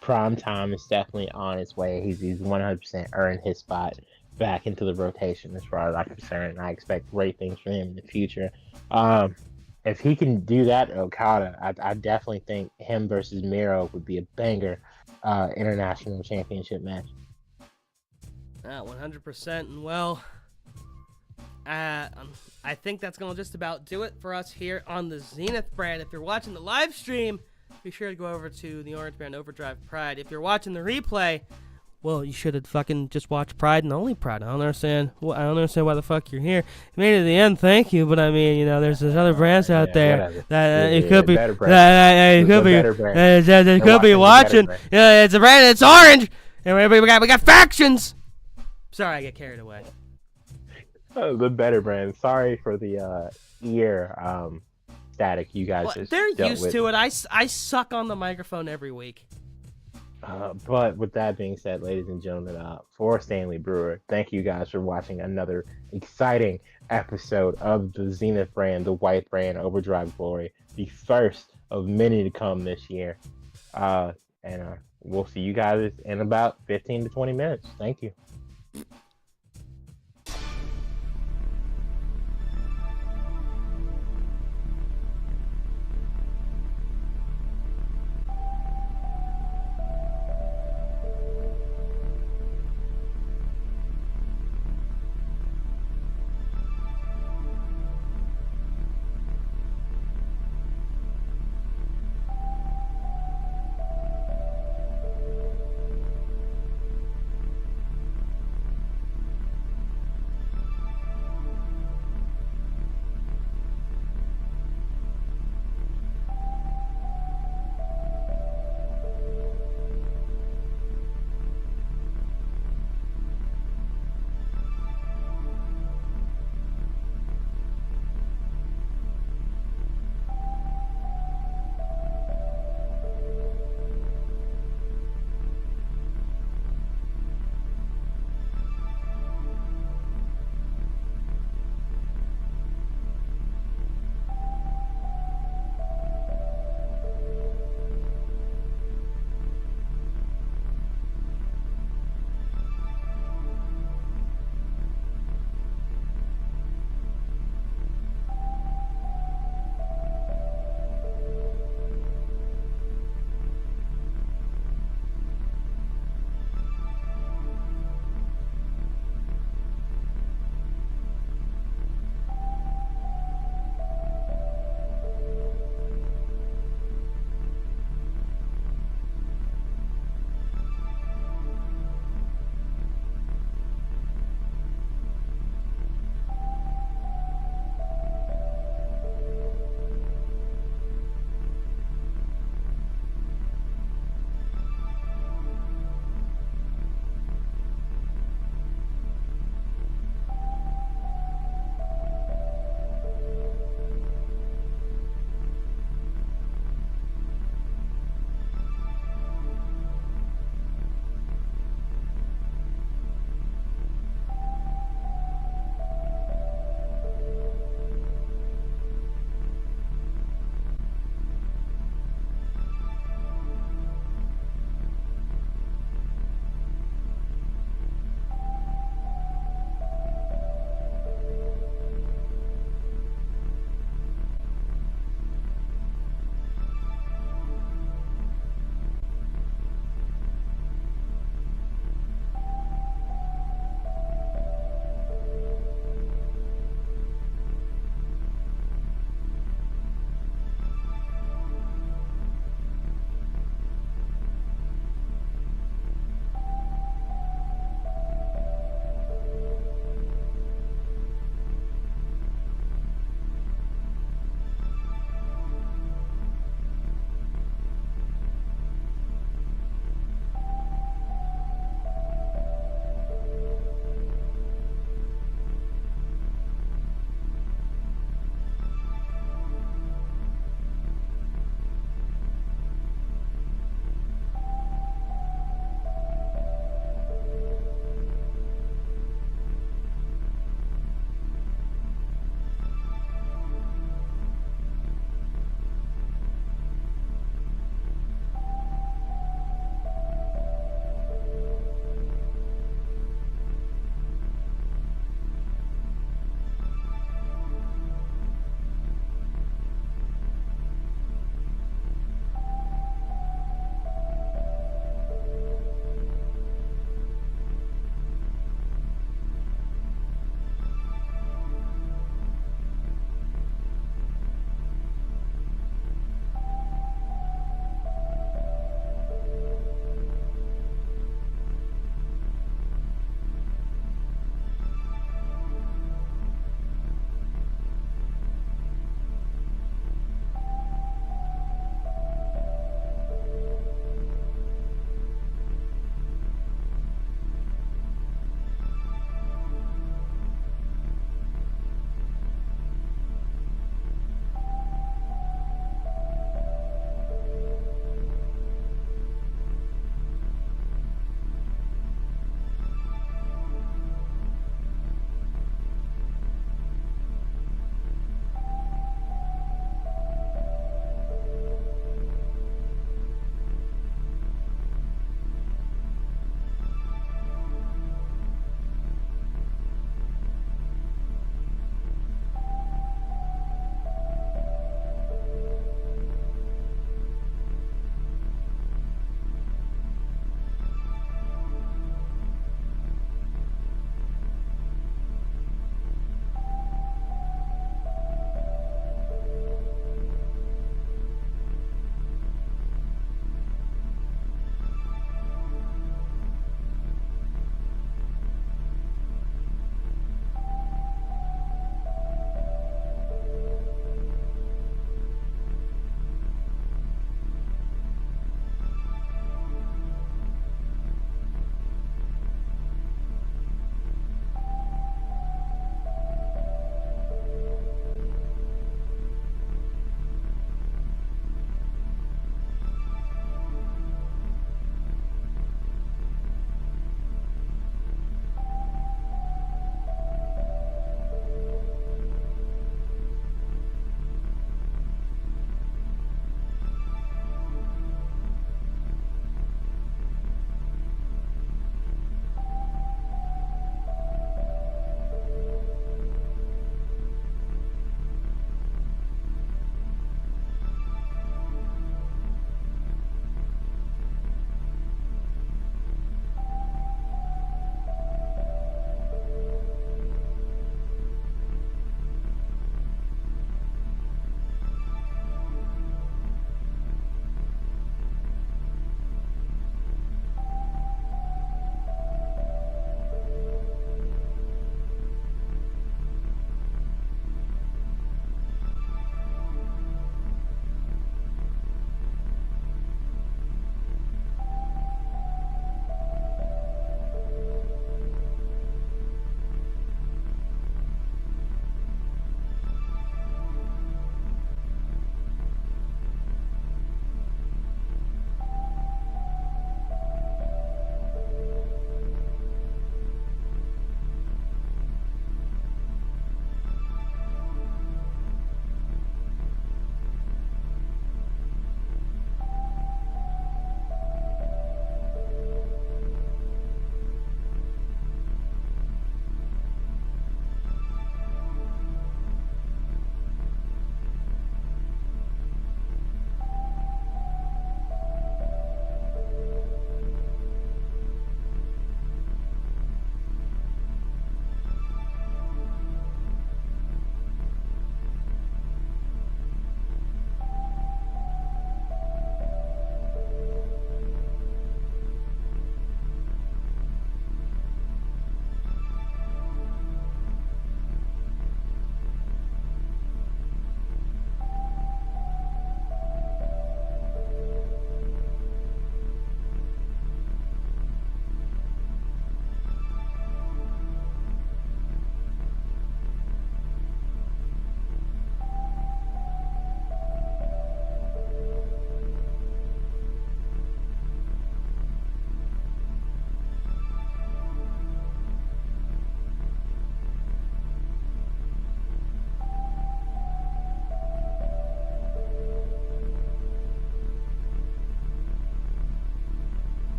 Prime time is definitely on its way. He's 100% earned his spot back into the rotation as far as I'm concerned. I expect great things from him in the future. If he can do that, Okada, I definitely think him versus Miro would be a banger international championship match. 100%. And well, I think that's going to just about do it for us here on the Zenith brand. If you're watching the live stream, be sure to go over to the Orange Brand Overdrive Pride. If you're watching the replay, well, you should have fucking just watched Pride and only Pride. I don't understand why the fuck you're here. You made it to the end, thank you, but I mean, there's other brands out there that you could be watching. It's a brand that's orange, and we got factions. Sorry, I get carried away. The better brand. Sorry for the ear static you guys just they're dealt used with. to it. I suck on the microphone every week. But with that being said, ladies and gentlemen, for Stanley Brewer, thank you guys for watching another exciting episode of the Zenith brand, the white brand, Overdrive Glory, the first of many to come this year. And we'll see you guys in about 15 to 20 minutes. Thank you.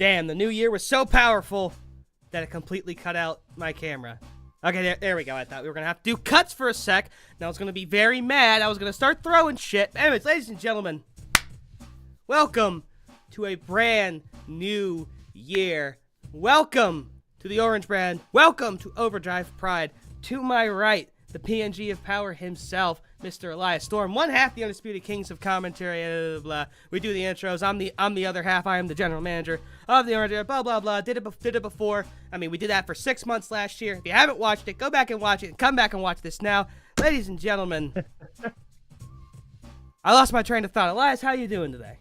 Damn, the new year was so powerful that it completely cut out my camera. Okay, there we go. I thought we were going to have to do cuts for a sec. Now I was going to be very mad. I was going to start throwing shit. Anyways, ladies and gentlemen, welcome to a brand new year. Welcome to the Orange Brand. Welcome to Overdrive Pride. To my right, the PNG of power himself, Mr. Elias Storm, one half the Undisputed Kings of Commentary, blah, blah. We do the intros. I'm the other half. I am the general manager of the Orange Brand, blah, blah, blah. Did it before. I mean, we did that for 6 months last year. If you haven't watched it, go back and watch it, and come back and watch this now. Ladies and gentlemen, I lost my train of thought. Elias, how you doing today?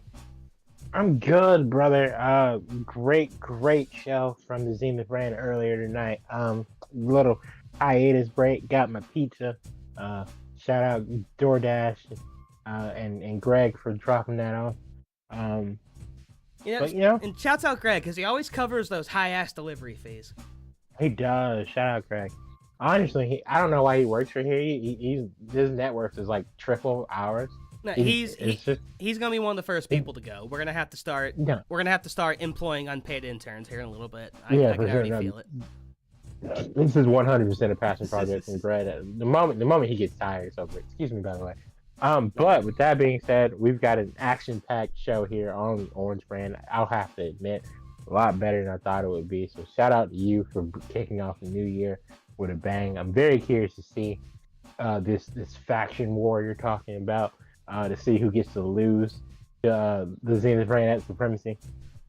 I'm good, brother. Great show from the Zenith brand earlier tonight. Little hiatus break. Got my pizza. Shout out DoorDash and Greg for dropping that off. And shouts out Greg because he always covers those high-ass delivery fees. He does. Shout out Greg. Honestly, I don't know why he works for here. His net worth is like triple ours. No, he's gonna be one of the first people to go. We're gonna have to start. Yeah. We're gonna have to start employing unpaid interns here in a little bit. I can already feel it. This is 100% a passion project from Brad. The moment he gets tired. So, excuse me, by the way. But with that being said, we've got an action-packed show here on the Orange Brand. I'll have to admit, a lot better than I thought it would be. So, shout out to you for kicking off the new year with a bang. I'm very curious to see this faction war you're talking about. To see who gets to lose the Zenith Brand at Supremacy.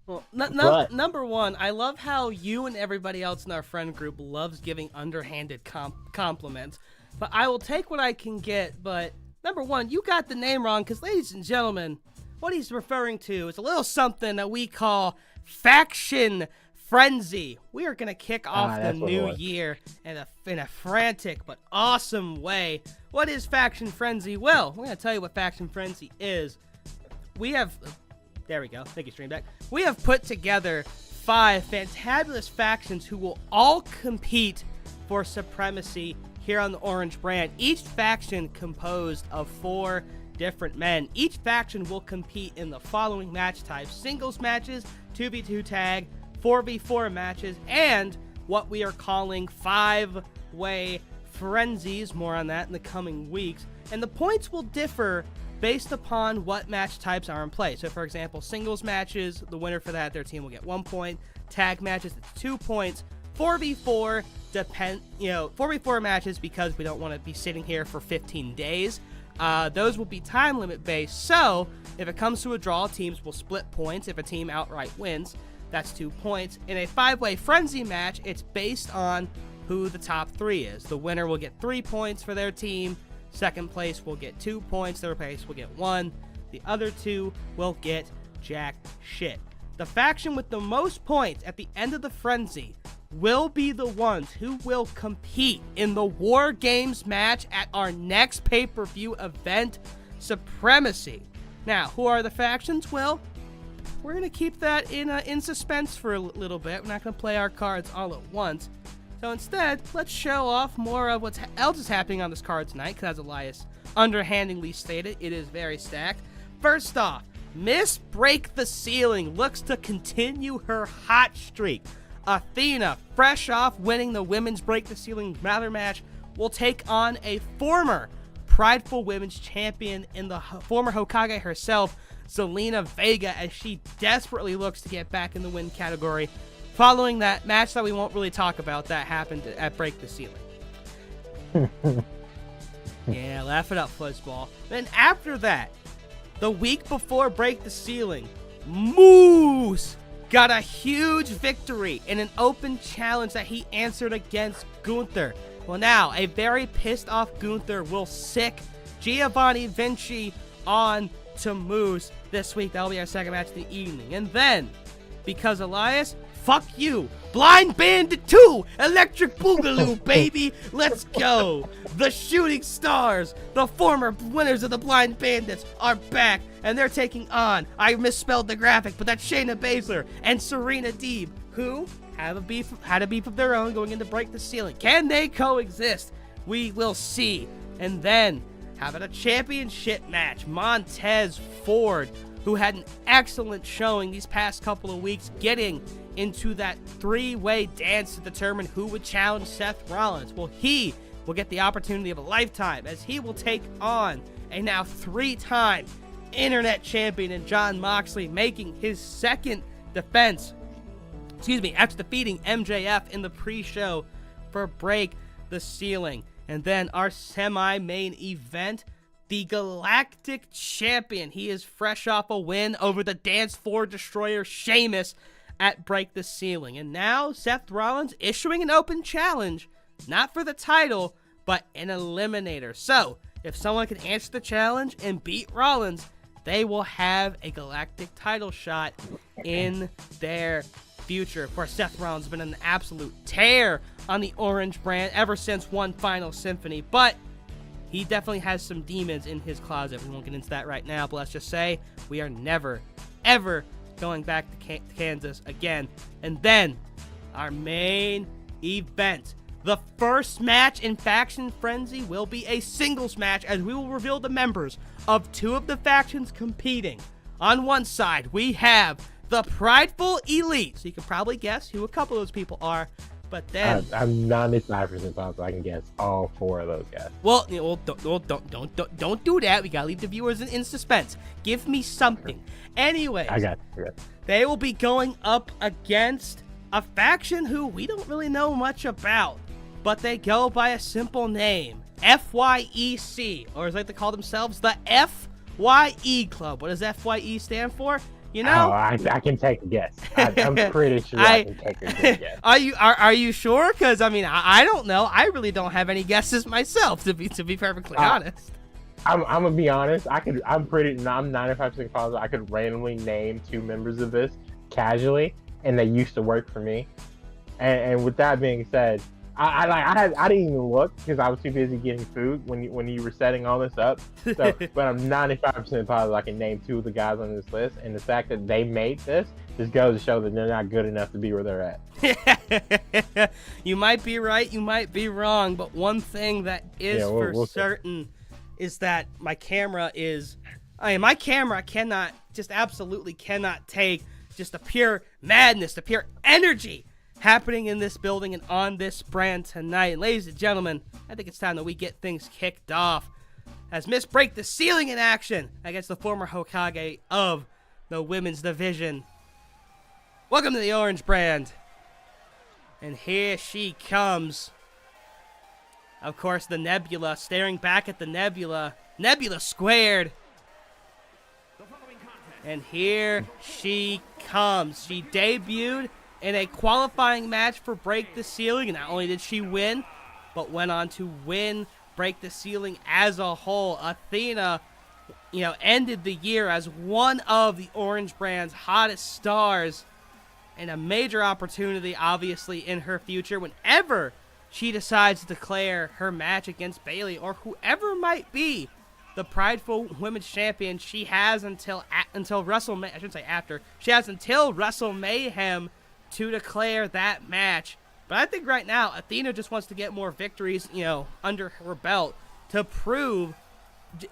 Well, number one, I love how you and everybody else in our friend group loves giving underhanded compliments. But I will take what I can get. But number one, you got the name wrong because, ladies and gentlemen, what he's referring to is a little something that we call Faction Frenzy. We are going to kick off the new year in a frantic but awesome way. What is Faction Frenzy? Well, we're going to tell you what Faction Frenzy is. There we go. Thank you, Stream Deck. We have put together 5 fantabulous factions who will all compete for supremacy here on the Orange Brand. Each faction composed of 4 different men. Each faction will compete in the following match types: singles matches, 2v2 tag, 4v4 matches, and what we are calling 5-way frenzies. More on that in the coming weeks. And the points will differ based upon what match types are in play. So, for example, singles matches, the winner for that, their team will get 1 point. Tag matches, it's 2 points. 4v4 4v4 matches, because we don't want to be sitting here for 15 days. Those will be time limit based. So, if it comes to a draw, teams will split points. If a team outright wins, that's 2 points. In a 5-way frenzy match, it's based on who the top 3 is. The winner will get 3 points for their team. Second place will get 2 points. Third place will get 1. The other 2 will get jack shit. The faction with the most points at the end of the frenzy will be the ones who will compete in the War Games match at our next pay-per-view event, Supremacy. Now, who are the factions? Well, we're going to keep that in suspense for a little bit. We're not going to play our cards all at once. So instead, let's show off more of what else is happening on this card tonight, because as Elias underhandedly stated, it is very stacked. First off, Miss Break the Ceiling looks to continue her hot streak. Athena, fresh off winning the Women's Break the Ceiling ladder match, will take on a former prideful women's champion in the former Hokage herself, Zelina Vega, as she desperately looks to get back in the win category following that match that we won't really talk about that happened at Break the Ceiling. Yeah, laugh it up, Fuzzball. Then after that, the week before Break the Ceiling, Moose got a huge victory in an open challenge that he answered against Gunther. Well, now, a very pissed off Gunther will sick Giovanni Vinci on to Moose this week. That'll be our second match of the evening. And then, because Elias, fuck you, Blind Bandit 2, Electric Boogaloo, baby, let's go. The Shooting Stars, the former winners of the Blind Bandits, are back, and they're taking on, I misspelled the graphic, but that's Shayna Baszler and Serena Deeb, who had a beef of their own going into Break the Ceiling. Can they coexist? We will see. And then, how about a championship match? Montez Ford who had an excellent showing these past couple of weeks, getting into that three-way dance to determine who would challenge Seth Rollins. Well, he will get the opportunity of a lifetime, as he will take on a now 3-time internet champion in Jon Moxley, making his second defense, after defeating MJF in the pre-show for Break the Ceiling. And then our semi-main event, the Galactic Champion. He is fresh off a win over the Dance Floor Destroyer Sheamus at Break the Ceiling. And now Seth Rollins issuing an open challenge, not for the title, but an eliminator. So, if someone can answer the challenge and beat Rollins, they will have a Galactic title shot in their future. Of course, Seth Rollins has been an absolute tear on the Orange brand ever since One Final Symphony, but he definitely has some demons in his closet. We won't get into that right now, but let's just say we are never, ever going back to Kansas again. And then, our main event. The first match in Faction Frenzy will be a singles match, as we will reveal the members of two of the factions competing. On one side, we have the Prideful Elite. So you can probably guess who a couple of those people are. But then I'm 95% positive I can guess all 4 of those guys. Well, don't do that. We gotta leave the viewers in suspense. Give me something. Anyways, I got you. They will be going up against a faction who we don't really know much about, but they go by a simple name, FYEC, or as they like to call themselves, the FYE Club. What does FYE stand for? You know, I can take a guess. I'm pretty sure I can take a good guess. Are you sure? Because I mean, I don't know. I really don't have any guesses myself, to be perfectly honest. I'm gonna be honest. I'm 95% positive I could randomly name 2 members of this casually, and they used to work for me. And with that being said, I didn't even look because I was too busy getting food when you were setting all this up. So, but I'm 95% positive I can name 2 of the guys on this list, and the fact that they made this just goes to show that they're not good enough to be where they're at. You might be right, you might be wrong, but one thing that is we'll certain is that my camera absolutely cannot take just the pure madness, the pure energy happening in this building and on this brand tonight. And ladies and gentlemen, I think it's time that we get things kicked off as Miss Break the Ceiling in action against the former Hokage of the women's division. Welcome to the Orange brand. And here she comes. Of course, the Nebula, staring back at the Nebula. Nebula squared. And here she comes. She debuted in a qualifying match for Break the Ceiling, and not only did she win, but went on to win Break the Ceiling as a whole. Athena, ended the year as one of the Orange brand's hottest stars, and a major opportunity, obviously, in her future whenever she decides to declare her match against Bayley or whoever might be the prideful women's champion. She has until WrestleMania. I shouldn't say after. She has until WrestleMania to declare that match. But I think right now, Athena just wants to get more victories, under her belt to prove,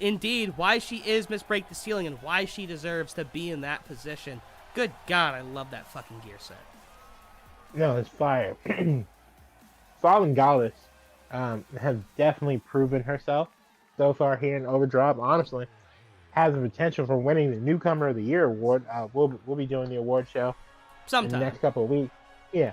indeed, why she is Miss Break the Ceiling and why she deserves to be in that position. Good God, I love that fucking gear set. No, it's fire. Fallen Goddess has definitely proven herself so far here in Overdrive. Honestly, has the potential for winning the Newcomer of the Year award. We'll be doing the award show sometime in the next couple of weeks. Yeah,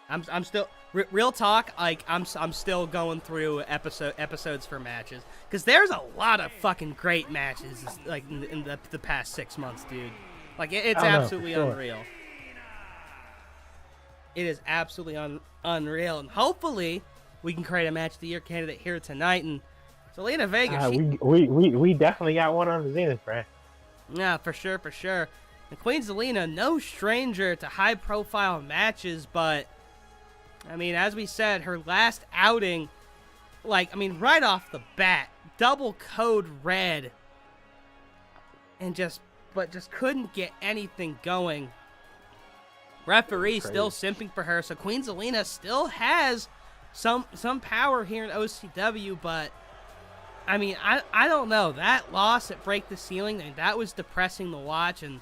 I'm still real talk. Like I'm still going through episodes for matches because there's a lot of fucking great matches like in the past 6 months, dude. Like it's absolutely unreal. It is absolutely unreal, and hopefully we can create a match of the year candidate here tonight. And Zelina Vega, we definitely got one on the Zenith, brand. Yeah, for sure. And Queen Zelina, no stranger to high-profile matches, but I mean, as we said, her last outing, right off the bat, double code red, and just couldn't get anything going. Referee still simping for her, so Queen Zelina still has some power here in OCW, but I mean, I don't know. That loss at Break the Ceiling, I mean, that was depressing to watch, and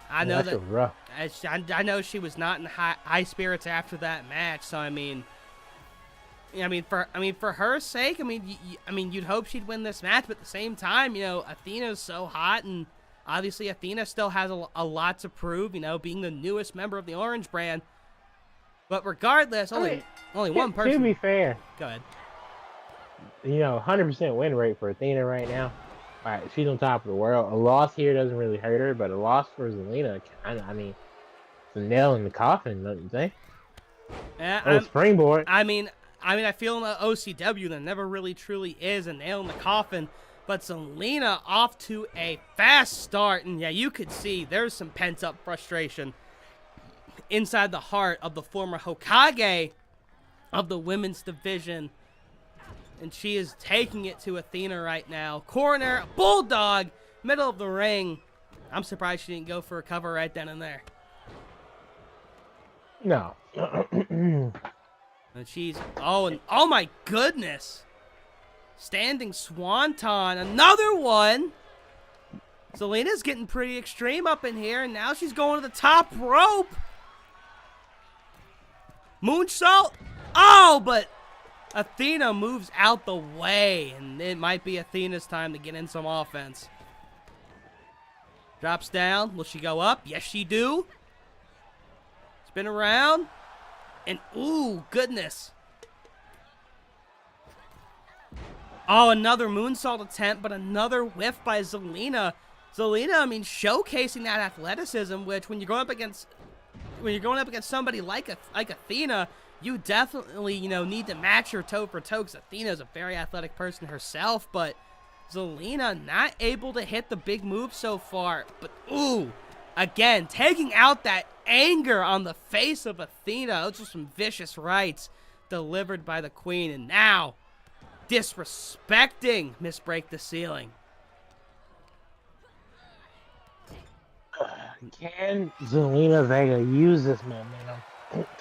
I know that's that rough. I know she was not in high spirits after that match. So I mean, for her sake, you'd hope she'd win this match, but at the same time, Athena's so hot, and obviously Athena still has a lot to prove. Being the newest member of the Orange brand. But regardless, only one person. To be fair, go ahead. 100% win rate for Athena right now. All right, she's on top of the world. A loss here doesn't really hurt her, but a loss for Zelina, it's a nail in the coffin, don't you think? Springboard. I feel in the OCW that never really truly is a nail in the coffin, but Zelina off to a fast start, and yeah, you could see there's some pent-up frustration inside the heart of the former Hokage of the women's division. And she is taking it to Athena right now. Corner, bulldog, middle of the ring. I'm surprised she didn't go for a cover right then and there. No. And she's, oh my goodness. Standing swanton, another one. Zelina's getting pretty extreme up in here, and now she's going to the top rope. Moonsault. Oh, but Athena moves out the way, and it might be Athena's time to get in some offense. Drops down. Will she go up? Yes, she do. Spin around. And, ooh, goodness. Oh, another moonsault attempt, but another whiff by Zelina. Zelina, showcasing that athleticism, which when you're going up against somebody like Athena, you definitely, need to match her toe for toe, because Athena's a very athletic person herself, but Zelina not able to hit the big move so far. But, ooh, again, taking out that anger on the face of Athena. Those are some vicious rights delivered by the Queen, and now disrespecting Miss Break the Ceiling. Can Zelina Vega use this momentum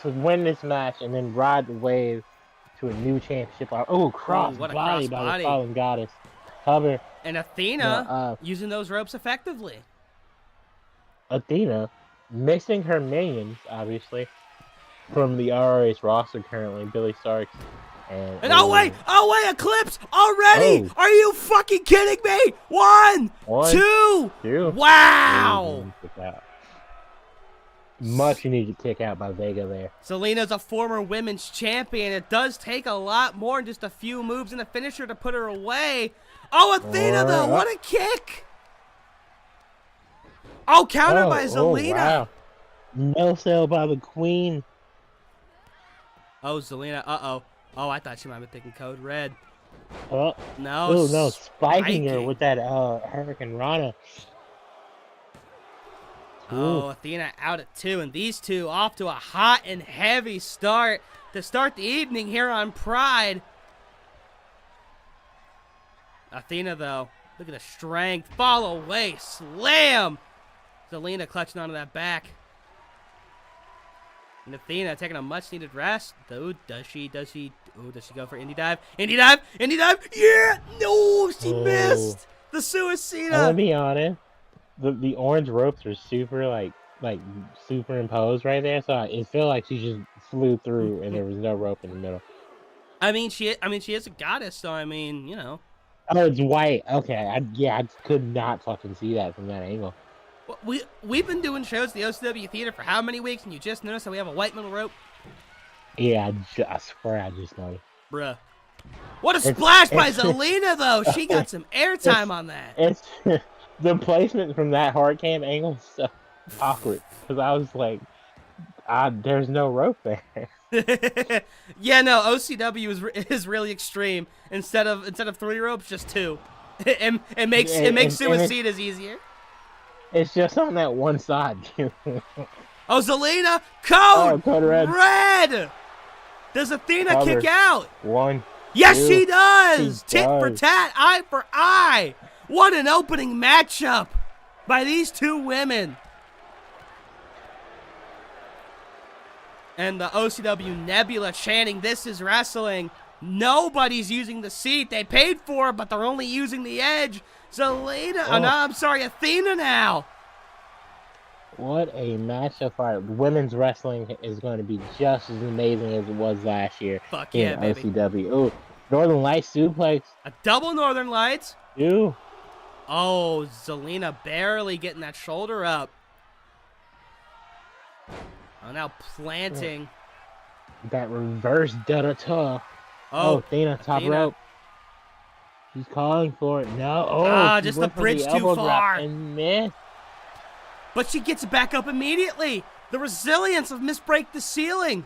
to win this match and then ride the wave to a new championship? Cross body by the Fallen Goddess. Cover. And Athena using those ropes effectively. Athena missing her minions, obviously, from the ROH roster currently. Billy Starks. And oh wait, Eclipse already! Are you fucking kidding me? One, two. Wow! Much needed kick out by Vega there. Zelina's a former women's champion. It does take a lot more than just a few moves and a finisher to put her away. Oh, Athena though, what a kick! Oh, countered by Zelina. Wow. No sell by the Queen. Oh, Zelina, Oh, I thought she might have been thinking Code Red. No, spiking her with that Hurricane Rana. Oh, Athena out at 2, and these two off to a hot and heavy start to start the evening here on Pride. Athena, though, look at the strength. Fall away, slam. Zelina clutching onto that back. And Athena taking a much-needed rest. Though, does she go for Indie Dive? Indie Dive! Yeah! No, she missed! The Suicida! I'll be honest. The orange ropes are super, like superimposed right there, so it felt like she just flew through and there was no rope in the middle. She is a goddess, so Oh, it's white. Okay, I could not fucking see that from that angle. We've been doing shows at the OCW Theater for how many weeks, and you just noticed that we have a white middle rope? Yeah, I swear I just noticed. Bruh. What a splash by Zelina, though! She got some airtime on that. It's the placement from that hard cam angle is so awkward, because I was like, there's no rope there. Yeah, no, OCW is really extreme. Instead of 3 ropes, just 2. It makes Suicidas easier. It's just on that one side, too. Oh, Zelina! Code red! Does Athena kick out? 1. Yes, she does! Tit for tat, eye for eye! What an opening matchup by these two women. And the OCW Nebula chanting, "This is wrestling." Nobody's using the seat. They paid for it, but they're only using the edge. Zelina, oh no, I'm sorry, Athena now. What a match so far. Women's wrestling is going to be just as amazing as it was last year. Fuck in yeah, baby. OCW. Oh, Northern Lights suplex. A double Northern Lights. Ew. Oh, Zelina barely getting that shoulder up. Oh, now planting. That reverse Dutta. Oh, Athena, top rope. She's calling for it. No. Oh, just the bridge too far. And missed. But she gets it back up immediately. The resilience of Miss Break the Ceiling.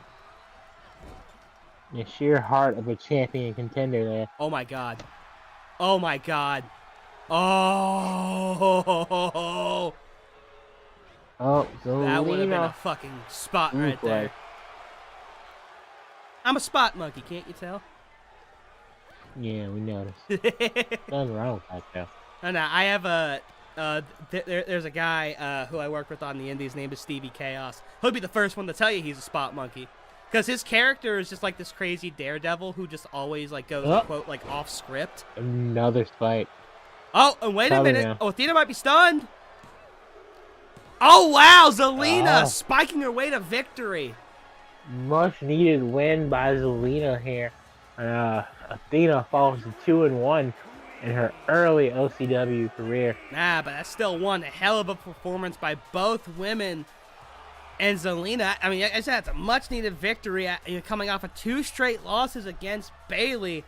The sheer heart of a champion contender there. Oh, my God. Oh, my God. Oh. Oh, Zelina. That would have been a fucking spot right there. I'm a spot monkey, can't you tell? Yeah, we noticed. Nothing wrong with that, though. And I have a... there's a guy who I work with on the indies. His name is Stevie Chaos. He'll be the first one to tell you he's a spot monkey. Because his character is just like this crazy daredevil who just always like goes, quote, like off script. Another spike. Oh, and wait a minute. Now. Oh, Athena might be stunned. Oh, wow. Zelina spiking her way to victory. Much needed win by Zelina here. Athena falls to 2-1 in her early OCW career. Nah, but that's still one hell of a performance by both women. And Zelina, I mean, I said it's a much-needed victory coming off of 2 straight losses against Bayley.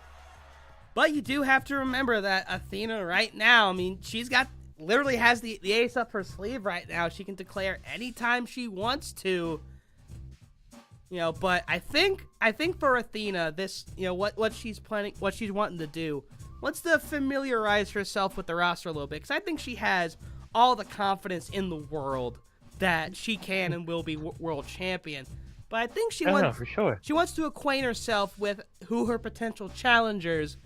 But you do have to remember that Athena right now, I mean, she's got, literally has the ace up her sleeve right now. She can declare anytime she wants to. You know, but I think for Athena, this, you know, what she's planning, what she's wanting to do, wants to familiarize herself with the roster a little bit, because I think she has all the confidence in the world that she can and will be world champion. But I think she wants, for sure. She wants to acquaint herself with who her potential challengers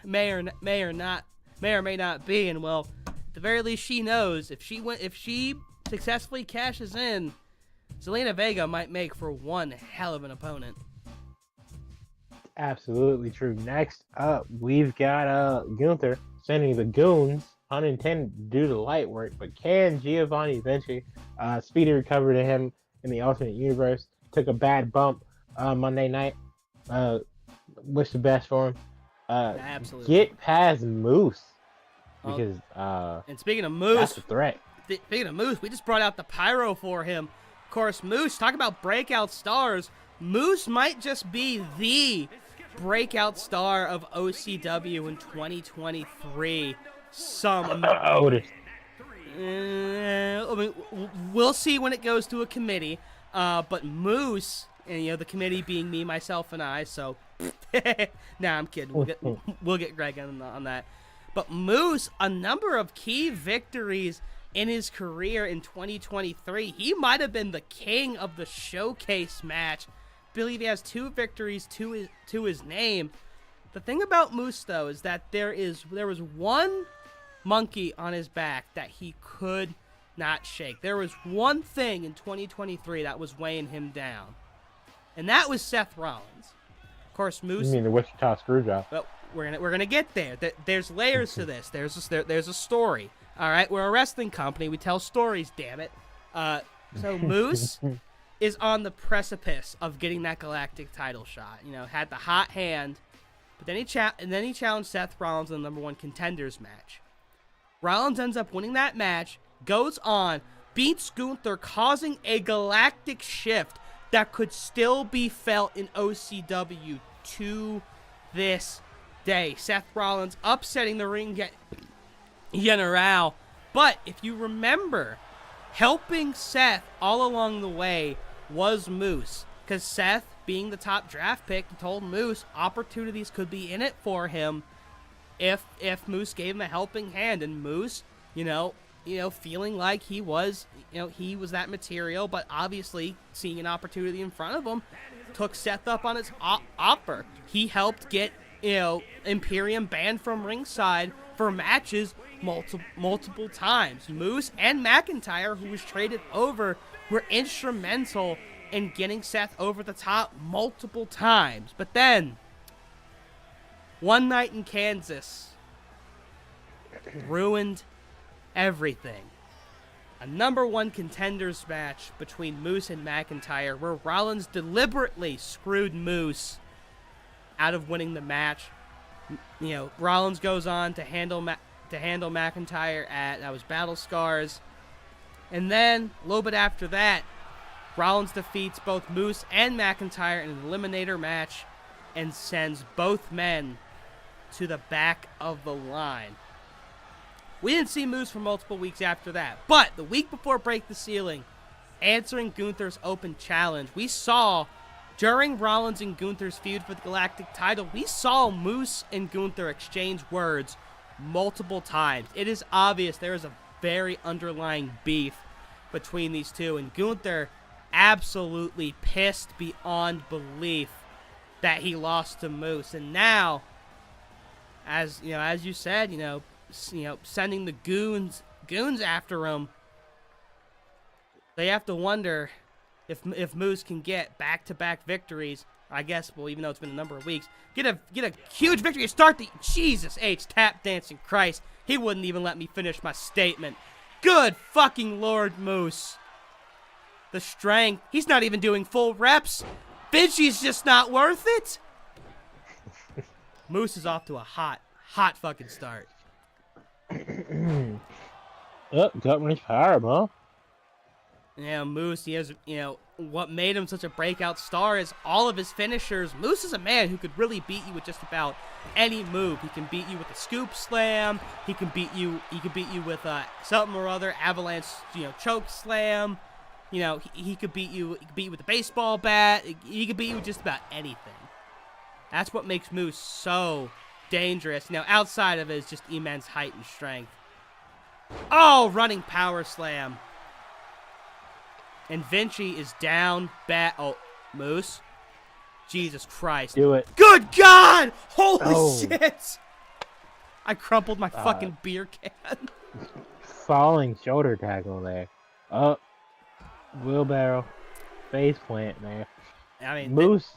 may or may not be, and well, at the very least, she knows if she successfully cashes in, Zelina Vega might make for one hell of an opponent. Absolutely true. Next up, we've got Gunther sending the goons, unintended to do the light work, but can Giovanni Vinci speedy recovery to him in the alternate universe? Took a bad bump Monday night. Wish the best for him. Absolutely. Get past Moose, because and speaking of Moose, that's a threat. Speaking of Moose, we just brought out the pyro for him. Of course, Moose, talk about breakout stars. Moose might just be the breakout star of OCW in 2023. I mean, we'll see when it goes to a committee. But Moose, and you know, the committee being me, myself, and I. So, nah, I'm kidding. We'll get Greg on that. But Moose, a number of key victories in his career in 2023. He might have been the king of the showcase match. I believe he has 2 victories to his name. The thing about Moose, though, is that there was one monkey on his back that he could not shake. There was one thing in 2023 that was weighing him down, and that was Seth Rollins. Of course, Moose. You mean the Wichita Screwjob? Well, we're gonna get there. There's layers to this. There's a story. All right, we're a wrestling company. We tell stories. Damn it. So Moose is on the precipice of getting that Galactic title shot. You know, had the hot hand, but then he challenged Seth Rollins in the #1 contenders match. Rollins ends up winning that match, goes on, beats Gunther, causing a galactic shift that could still be felt in OCW to this day. Seth Rollins upsetting the ring general. But if you remember, helping Seth all along the way was Moose. Because Seth, being the top draft pick, told Moose opportunities could be in it for him if Moose gave him a helping hand. And Moose, you know, feeling like he was that material, but obviously seeing an opportunity in front of him, took Seth up on his offer. He helped get, Imperium banned from ringside for matches multiple times. Moose and McIntyre, who was traded over, were instrumental in getting Seth over the top multiple times. But then One night in Kansas ruined everything. A #1 contenders match between Moose and McIntyre, where Rollins deliberately screwed Moose out of winning the match. You know, Rollins goes on to handle McIntyre at that was Battle Scars, and then a little bit after that, Rollins defeats both Moose and McIntyre in an eliminator match and sends both men to the back of the line. We didn't see Moose for multiple weeks after that, but the week before Break the Ceiling, answering Gunther's open challenge, we saw, during Rollins and Gunther's feud for the Galactic title, we saw Moose and Gunther exchange words multiple times. It is obvious there is a very underlying beef between these two, and Gunther absolutely pissed beyond belief that he lost to Moose. And now, as you said, sending the goons after him, they have to wonder if Moose can get back-to-back victories. I guess, well, even though it's been a number of weeks, get a huge victory to start the Jesus H tap dancing Christ. He wouldn't even let me finish my statement. Good fucking Lord, Moose. The strength. He's not even doing full reps. Vinci's just not worth it. Moose is off to a hot fucking start. Oh, Gut-wrench powerbomb. Yeah, Moose, he has, what made him such a breakout star is all of his finishers. Moose is a man who could really beat you with just about any move. He can beat you with a scoop slam. He can beat you with something or other, avalanche, choke slam. He could beat you with a baseball bat. He could beat you with just about anything. That's what makes Moose so dangerous. Outside of it is just immense height and strength. Oh, running power slam. And Vinci is down bad. Oh, Moose. Jesus Christ. Do it. Good God! Holy shit! I crumpled my fucking beer can. Falling shoulder tackle there. Up. Wheelbarrow. Face plant there. I mean, Moose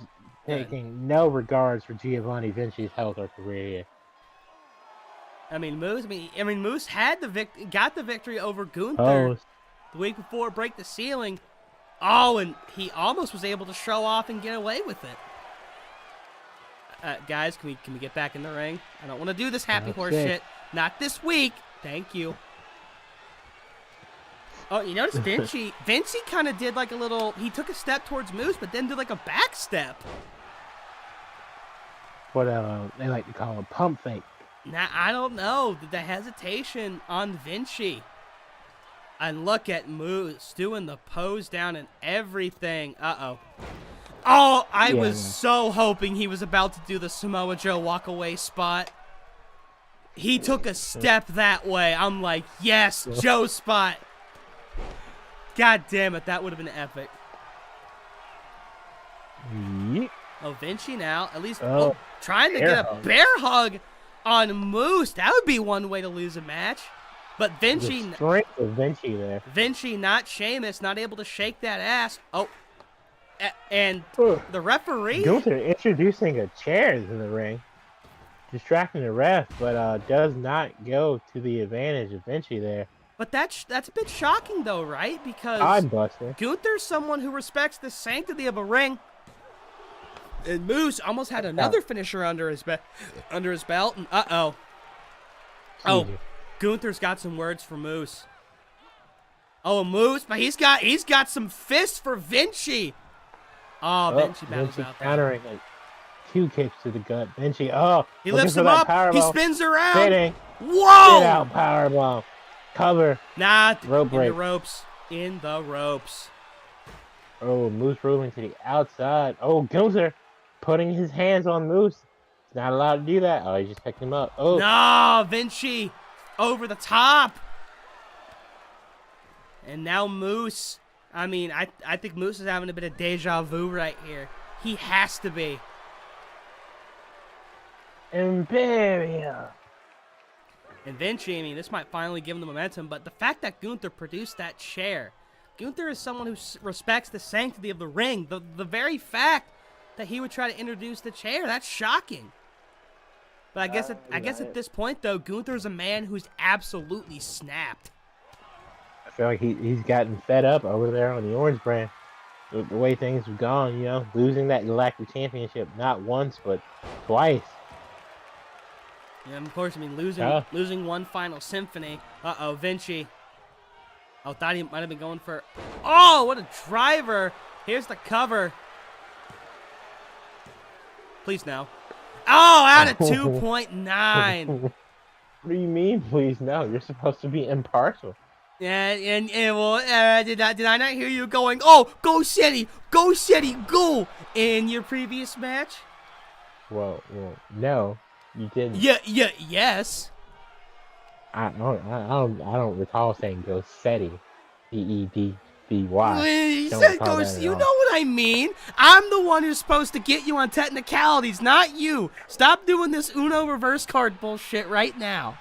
taking no regards for Giovanni Vinci's health or career here. Moose had got the victory over Gunther the week before Break the Ceiling. Oh, and he almost was able to show off and get away with it. Guys, can we get back in the ring? I don't want to do this happy horse shit. Not this week. Thank you. Oh, you notice Vinci kind of did like a little, he took a step towards Moose, but then did like a back step. What they like to call a pump fake. Now, I don't know. The hesitation on Vinci. And look at Moose doing the pose down and everything. Uh-oh. Oh, I was so hoping he was about to do the Samoa Joe walk-away spot. He took a step that way. I'm like, yes, Joe spot. God damn it, that would have been epic. Yep. Oh, Vinci now, at least trying to bear get a hug. bear hug on Moose. That would be one way to lose a match. But Vinci, The strength of Vinci there. Vinci, not Sheamus, not able to shake that ass. Oh, and the referee. Gunther introducing a chair in the ring, distracting the ref, but does not go to the advantage of Vinci there. But that's a bit shocking, though, right? Because I'm busted. Gunther's someone who respects the sanctity of a ring. And Moose almost had another finisher under his belt. And oh, Gunther's got some words for Moose. Oh, Moose, but he's got some fists for Vinci. Oh, Vinci battles out there. Countering like 2 kicks to the gut. Vinci, he lifts him up. He spins around. Spinning. Whoa! Get out, powerbomb. Cover. Nah, Rope break. In the ropes. Oh, Moose rolling to the outside. Oh, Gunther putting his hands on Moose. He's not allowed to do that. Oh, he just picked him up. Oh. No, Vinci over the top. And now Moose. I think Moose is having a bit of deja vu right here. He has to be. Imperial. And Vinci, this might finally give him the momentum, but the fact that Gunther produced that chair. Gunther is someone who respects the sanctity of the ring. The very fact that he would try to introduce the chair, that's shocking. But I guess at this point though, Gunther's a man who's absolutely snapped. I feel like he's gotten fed up over there on the Orange brand. The way things have gone, losing that Galactic Championship not once but twice. Yeah, of course. I mean, losing one final symphony. Vinci. Oh, thought he might have been going for. Oh, what a driver! Here's the cover. Please no. Oh, out of 2.9. What do you mean, please? No, you're supposed to be impartial. Yeah, and well, did I not hear you going, oh, go City, go, in your previous match? Well, no, you didn't. Yes. I don't recall saying go Seti, Deddy. You said go. You know what I mean. I'm the one who's supposed to get you on technicalities, not you. Stop doing this Uno reverse card bullshit right now.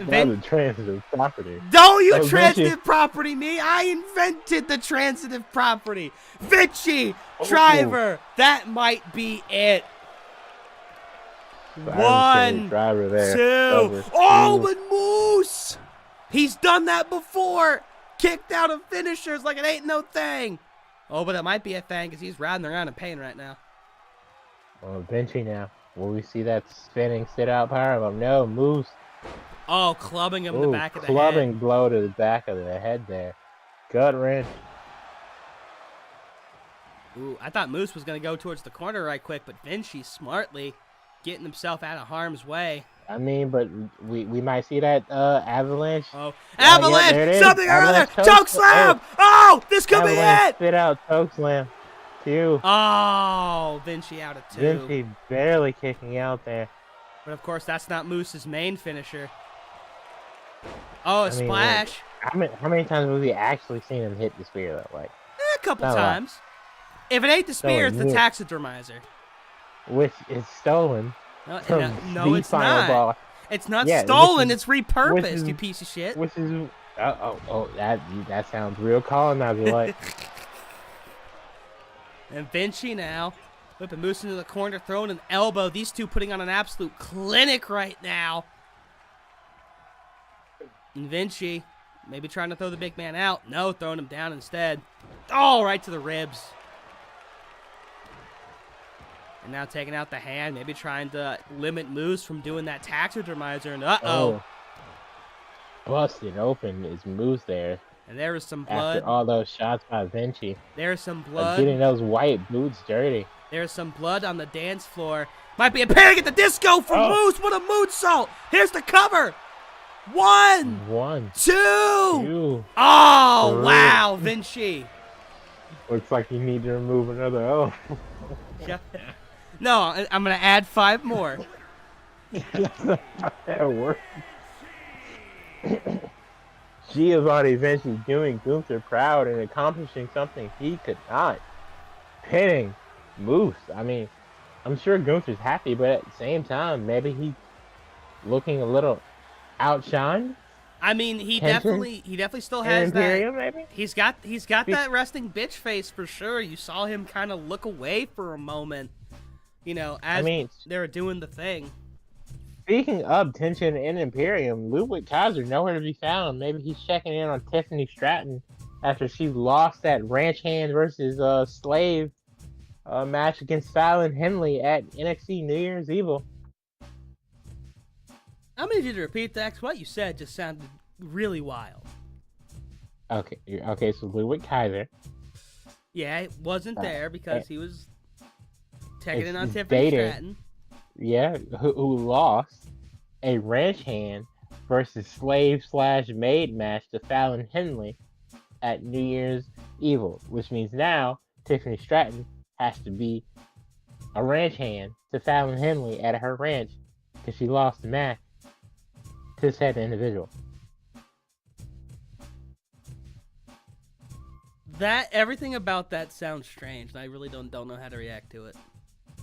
The transitive property. Don't you transitive property me? I invented the transitive property. Vinci, driver. That might be it. One, driver there. Two. Oh, but Moose. He's done that before. Kicked out of finishers like it ain't no thing. Oh, but it might be a thing because he's riding around in pain right now. Oh, Vinci now. Will we see that spinning sit-out powerbomb? No, Moose. Oh, clubbing him in the back of the head. Clubbing blow to the back of the head there. Gut wrench. Ooh, I thought Moose was going to go towards the corner right quick, but Vinci smartly getting himself out of harm's way. I mean, but we might see that avalanche. Oh, avalanche! Yeah, something or other! Choke slam! Oh, this could be it! Spit out choke slam. 2. Oh, Vinci out of 2. Vinci barely kicking out there. But of course, that's not Moose's main finisher. Oh, a splash. How many times have we actually seen him hit the spear though? Like a couple times. If it ain't the spear, it's the taxidermizer. Which is stolen. No, it's not. Ball. It's not stolen. It's repurposed. You piece of shit. Which is that sounds real colonizer like. And Vinci now whipping Moose into the corner, throwing an elbow. These two putting on an absolute clinic right now. And Vinci maybe trying to throw the big man out. No, throwing him down instead. Oh, right to the ribs. And now taking out the hand, maybe trying to limit Moose from doing that taxidermizer. And uh-oh. Busted open is Moose there. And there is some blood. After all those shots by Vinci. There's some blood. Getting those white boots dirty. There's some blood on the dance floor. Might be a Panic at the Disco from Moose. What a moonsault. Here's the cover. 1, 2. Oh, 3. wow, Vinci. Looks like you need to remove another O. Yeah. No, I'm going to add 5 more. That's not how that works. Giovanni Vinci doing Gunther proud and accomplishing something he could not. Pinning Moose. I mean, I'm sure Gunther's happy, but at the same time, maybe he's looking a little outshined. I mean, he definitely still has Imperium, that. Maybe? He's got that resting bitch face for sure. You saw him kind of look away for a moment, as they were doing the thing. Speaking of tension in Imperium, Ludwig Kaiser nowhere to be found. Maybe he's checking in on Tiffany Stratton after she lost that ranch hand versus slave match against Fallon Henley at NXT New Year's Evil. I'm going to need you to repeat that because what you said just sounded really wild. Okay, so Ludwig Kaiser. Yeah, it wasn't there because he was checking in on Tiffany Stratton. Yeah, who lost a ranch hand versus slave/maid match to Fallon Henley at New Year's Evil, which means now Tiffany Stratton has to be a ranch hand to Fallon Henley at her ranch because she lost the match to said individual. Everything about that sounds strange, and I really don't know how to react to it.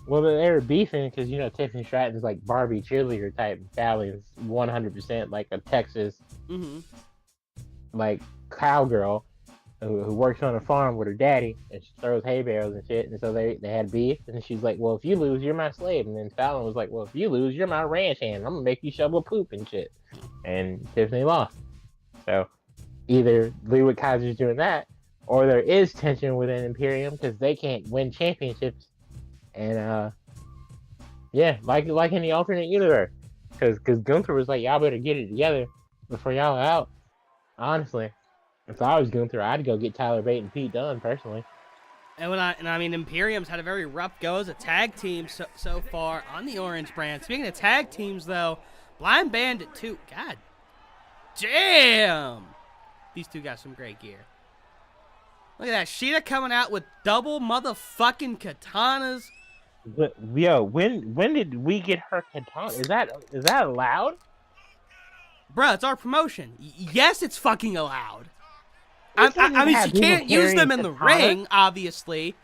Well, they were beefing because, Tiffany Stratton's like Barbie cheerleader type. Fallon's 100% like a Texas, like cowgirl. who works on a farm with her daddy, and she throws hay bales and shit. And so they had beef, and she's like, "Well, if you lose, you're my slave." And then Fallon was like, "Well, if you lose, you're my ranch hand. I'm gonna make you shovel poop and shit." And Tiffany lost. So either Leeward Kaiser's doing that, or there is tension within Imperium because they can't win championships. And yeah, like in the alternate universe, because Gunther was like, "Y'all better get it together before y'all are out." Honestly, if I was Gunther, I'd go get Tyler Bate and Pete Dunne personally. And I mean, Imperium's had a very rough go as a tag team so far on the Orange brand. Speaking of tag teams, though, Blind Bandit too. God damn, these two got some great gear. Look at that, Sheeta coming out with double motherfucking katanas. But, yo, when did we get her katana? Is that allowed? Bruh, it's our promotion. Yes, it's fucking allowed. I mean, she can't use them in the ring, obviously.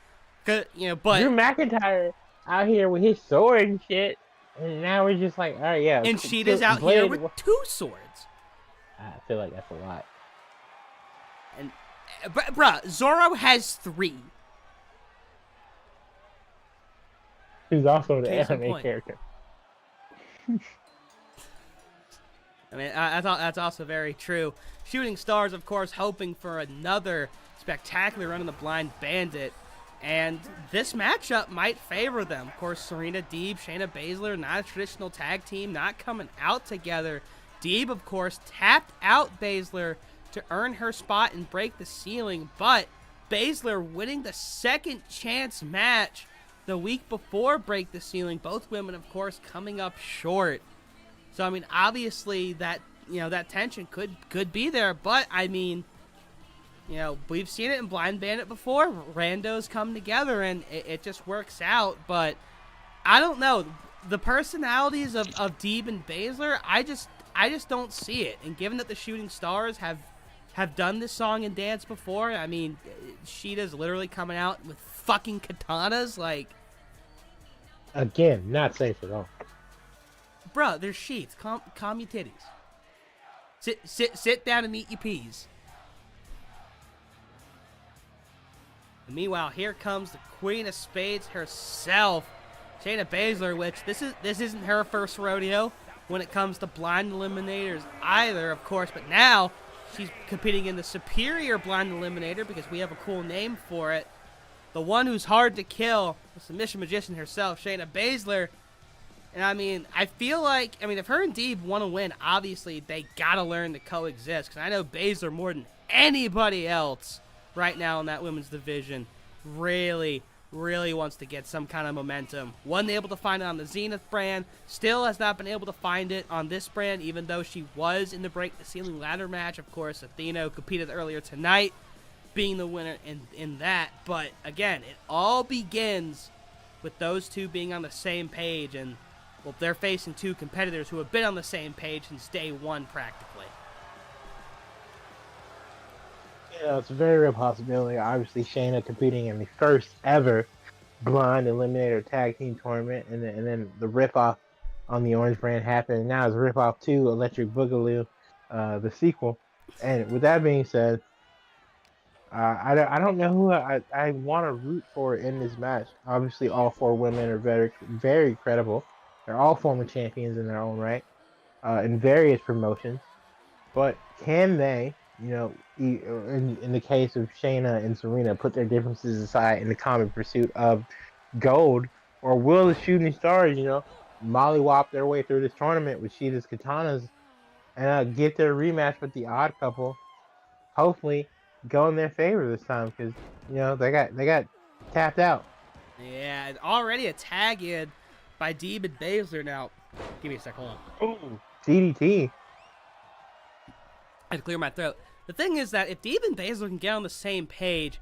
But Drew McIntyre out here with his sword and shit, and now we're just like, all right, yeah. And Sheeta's out here with 2 swords. I feel like that's a lot. And, bruh, Zorro has 3. He's also the anime character. I mean, I thought that's also very true. Shooting Stars, of course, hoping for another spectacular run in the Blind Bandit. And this matchup might favor them. Of course, Serena Deeb, Shayna Baszler, not a traditional tag team, not coming out together. Deeb, of course, tapped out Baszler to earn her spot and break the ceiling. But Baszler winning the second chance match the week before Break the Ceiling. Both women, of course, coming up short. So, I mean, obviously that, that tension could be there. But, I mean, we've seen it in Blind Bandit before. Randos come together and it just works out. But, I don't know. The personalities of Deeb and Baszler, I just don't see it. And given that the Shooting Stars have done this song and dance before, I mean, Sheeta's literally coming out with fucking katanas, like... Again, not safe at all. Bruh, there's sheets. Calm your titties. Sit down and eat your peas. And meanwhile, here comes the Queen of Spades herself, Shayna Baszler, which this isn't her first rodeo when it comes to blind eliminators either, of course, but now she's competing in the superior blind eliminator because we have a cool name for it. The one who's hard to kill, the submission magician herself, Shayna Baszler. And I mean, I feel like, if her and Deeb want to win, obviously they gotta learn to coexist. Because I know Baszler more than anybody else right now in that women's division really wants to get some kind of momentum. Wasn't able to find it on the Zenith brand. Still has not been able to find it on this brand, even though she was in the Break the Ceiling ladder match. Of course, Athena competed earlier tonight, being the winner in that. But again, it all begins with those two being on the same page, and well, they're facing 2 competitors who have been on the same page since day 1 practically. Yeah, it's a very real possibility. Obviously, Shayna competing in the first ever blind eliminator tag team tournament, and then the ripoff on the Orange brand happened. And now it's ripoff 2 Electric Boogaloo, the sequel. And with that being said, I don't know who I want to root for in this match. Obviously, all 4 women are very credible. They're all former champions in their own right, in various promotions. But can they, in the case of Shayna and Serena, put their differences aside in the common pursuit of gold? Or will the Shooting Stars, mollywop their way through this tournament with Sheeta's katanas and get their rematch with the Odd Couple? Hopefully, go in their favor this time because, they got tapped out. Yeah, and already a tag in by Deeb and Baszler now. Give me a sec, hold on. Ooh, DDT. I had to clear my throat. The thing is that if Deeb and Baszler can get on the same page,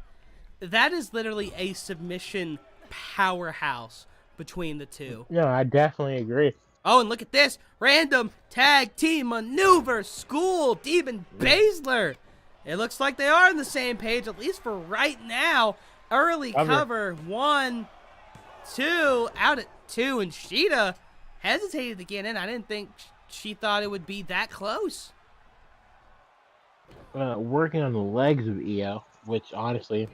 that is literally a submission powerhouse between the two. No, I definitely agree. Oh, and look at this. Random tag team maneuver school. Deeb and Baszler. It looks like they are on the same page, at least for right now. Early cover. 1, 2, out at 2, and Sheeta hesitated to get in. I didn't think she thought it would be that close. Working on the legs of EO. which honestly,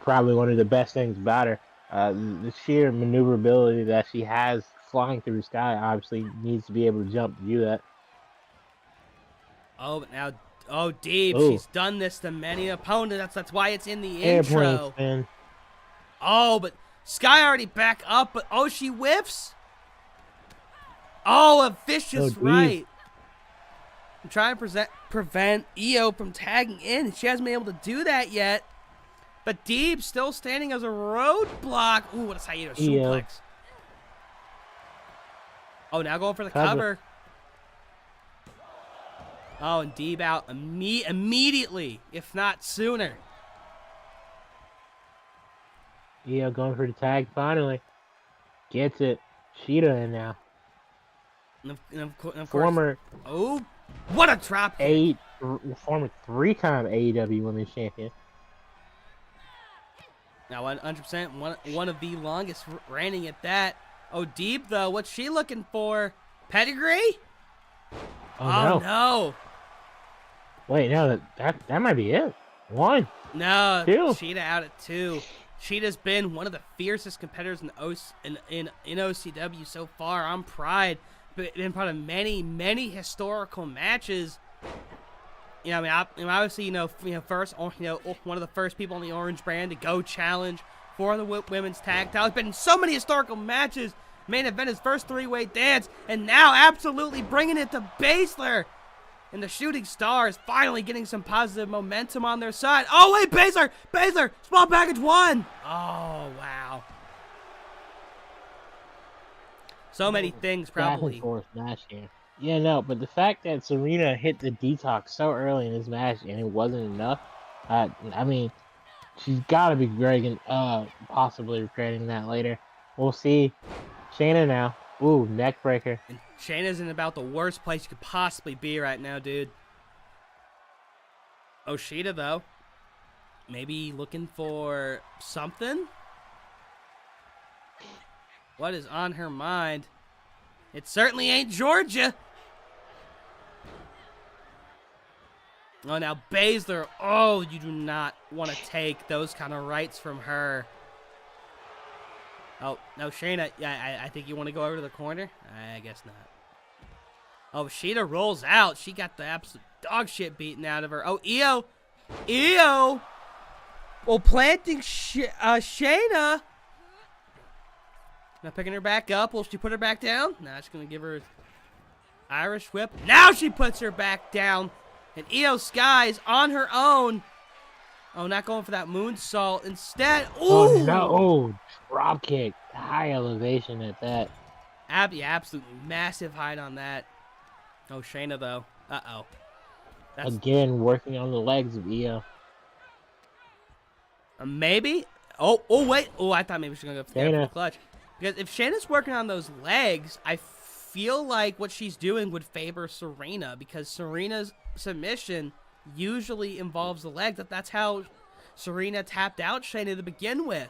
probably one of the best things about her. The sheer maneuverability that she has flying through the sky obviously needs to be able to jump to do that. Oh, but now, oh, Deep, Oh, she's done this to many opponents. That's why it's in the airplane intro. spin. Oh, but Sky already back up, but oh, she whiffs. Oh, a vicious Deep. right. I'm trying to prevent Io from tagging in. She hasn't been able to do that yet. But Deep still standing as a roadblock. Ooh, what a Saito suplex. Oh, now going for the cover. Oh, and Deep out immediately, if not sooner. Io going for the tag finally. Gets it. Sheeta in now. And of course. Former Oh, what a drop kick. Former 3-time AEW Women's Champion. Now 100%, one of the longest reigning at that. Oh, Deep though, what's she looking for? Pedigree? Oh no. Wait, no, that might be it. 1. No, 2. Sheeta out at 2. Sheeta's been one of the fiercest competitors in OCW so far on Pride. Been part of many historical matches. You know, I mean, obviously, first, one of the first people on the Orange brand to go challenge for the women's tag title. It's been in so many historical matches. Main event his first 3-way dance, and now absolutely bringing it to Baszler. And the Shooting Stars finally getting some positive momentum on their side. Oh, wait, Baszler, small package 1. Oh, wow. So many things, probably. Back and forth match here. Yeah, no, but the fact that Serena hit the detox so early in this match and it wasn't enough, I mean, she's got to be possibly regretting that later. We'll see. Shayna now. Ooh, neck breaker. And Shayna's in about the worst place you could possibly be right now, dude. Oshida, though, maybe looking for something? What is on her mind? It certainly ain't Georgia. Oh, now Baszler. Oh, you do not want to take those kind of rights from her. Oh, no, Shayna. Yeah, I think you want to go over to the corner? I guess not. Oh, Sheeta rolls out. She got the absolute dog shit beaten out of her. Oh, Io. Well, planting Shayna. Now picking her back up. Will she put her back down? Now she's going to give her Irish whip. Now she puts her back down. And Io Sky's on her own. Oh, not going for that moonsault. Instead, ooh! Oh, no. Oh, drop kick. High elevation at that. Absolutely massive height on that. Oh, Shayna, though. Uh-oh. Again, working on the legs of Io. Maybe? Oh, wait. Oh, I thought maybe she was going to go for the clutch. Because if Shayna's working on those legs, I feel like what she's doing would favor Serena. Because Serena's submission usually involves the legs. That's how Serena tapped out Shayna to begin with.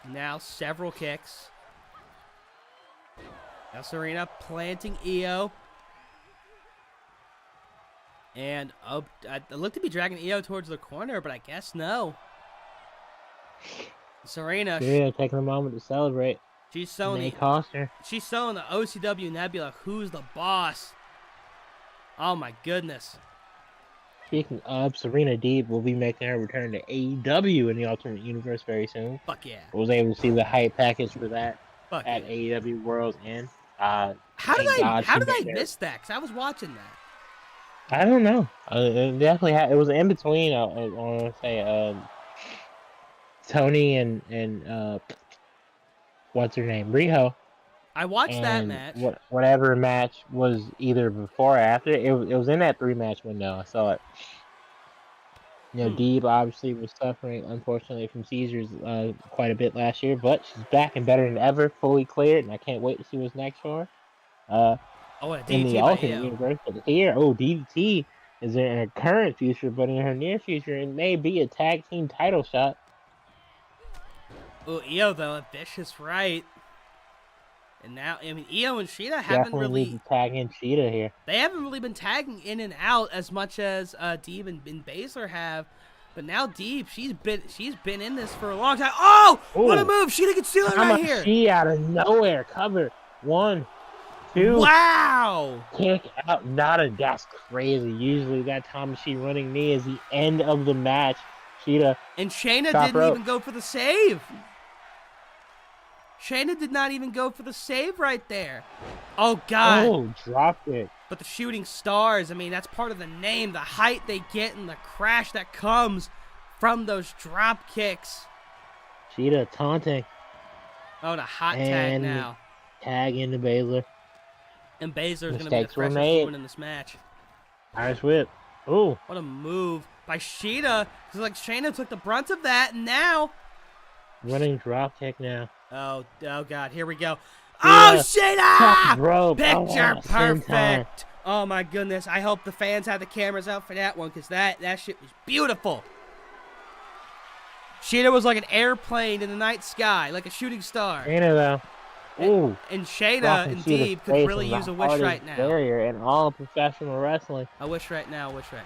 Now several kicks. Now Serena planting Io. And I look to be dragging Io towards the corner, but I guess no. Serena taking a moment to celebrate. She's showing She's showing the OCW Nebula who's the boss. Oh my goodness. Speaking of, Serena Deeb will be making her return to AEW in the Alternate Universe very soon. Fuck yeah. I was able to see the hype package for that at yeah. AEW World's End. How did I miss that? Because I was watching that. I don't know. It definitely it was in between. I want to say Tony and what's her name, Riho. I watched that match. Whatever match was either before or after, it was in that 3-match window. I saw it. Deeb obviously was suffering, unfortunately, from seizures quite a bit last year, but she's back and better than ever, fully cleared, and I can't wait to see what's next for her. In the alternate universe, but here, DDT is in her current future, but in her near future, it may be a tag team title shot. Oh, Io, though, a vicious right. And now, I mean, Io and Sheeta haven't Definitely really... need to tag in Cheetah here. They haven't really been tagging in and out as much as Deeb and Baszler have. But now Deeb, she's been in this for a long time. Oh! Ooh. What a move! Sheeta can steal it right here! She out of nowhere. Cover. 1, 2. Wow! Kick out. That's crazy. Usually that Tamashii running knee is the end of the match. Cheetah. And Shayna Top didn't rope. even go for the save. Shayna did not even go for the save right there. Oh, God. Oh, dropped it. But the shooting stars, I mean, that's part of the name. The height they get and the crash that comes from those drop kicks. Cheetah taunting. Oh, and a hot tag And now. Tag into Baszler. And Baszler's going to be the Mistakes were freshest made. woman in this match. Irish whip. Ooh. What a move by Sheeta. It's like Shayna took the brunt of that, and now... Running drop kick now. Oh, God, here we go. Yeah. Oh, Top Sheeta! rope. Picture Oh, same time. perfect. Oh, my goodness. I hope the fans had the cameras out for that one, because that shit was beautiful. Sheeta was like an airplane in the night sky, like a shooting star. Shayna though. Ooh. And Shayna Dropping and Cheetah's Deeb could face really is the use a wish hardest right now. barrier in all of professional wrestling. A wish right now, wish right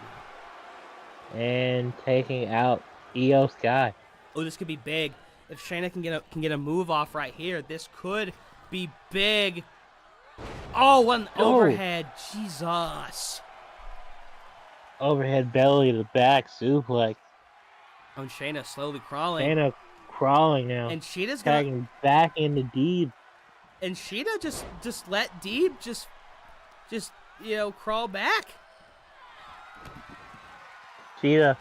now. And taking out Io Sky. Oh, this could be big. If Shayna can get a move off right here, this could be big. Oh, one overhead. Jesus. Overhead belly to the back suplex. Oh, and Shayna slowly crawling. Shayna crawling now. And Sheeta's gonna... Tagging back into Deeb. And Sheeta just let Deeb just crawl back. Cheetah.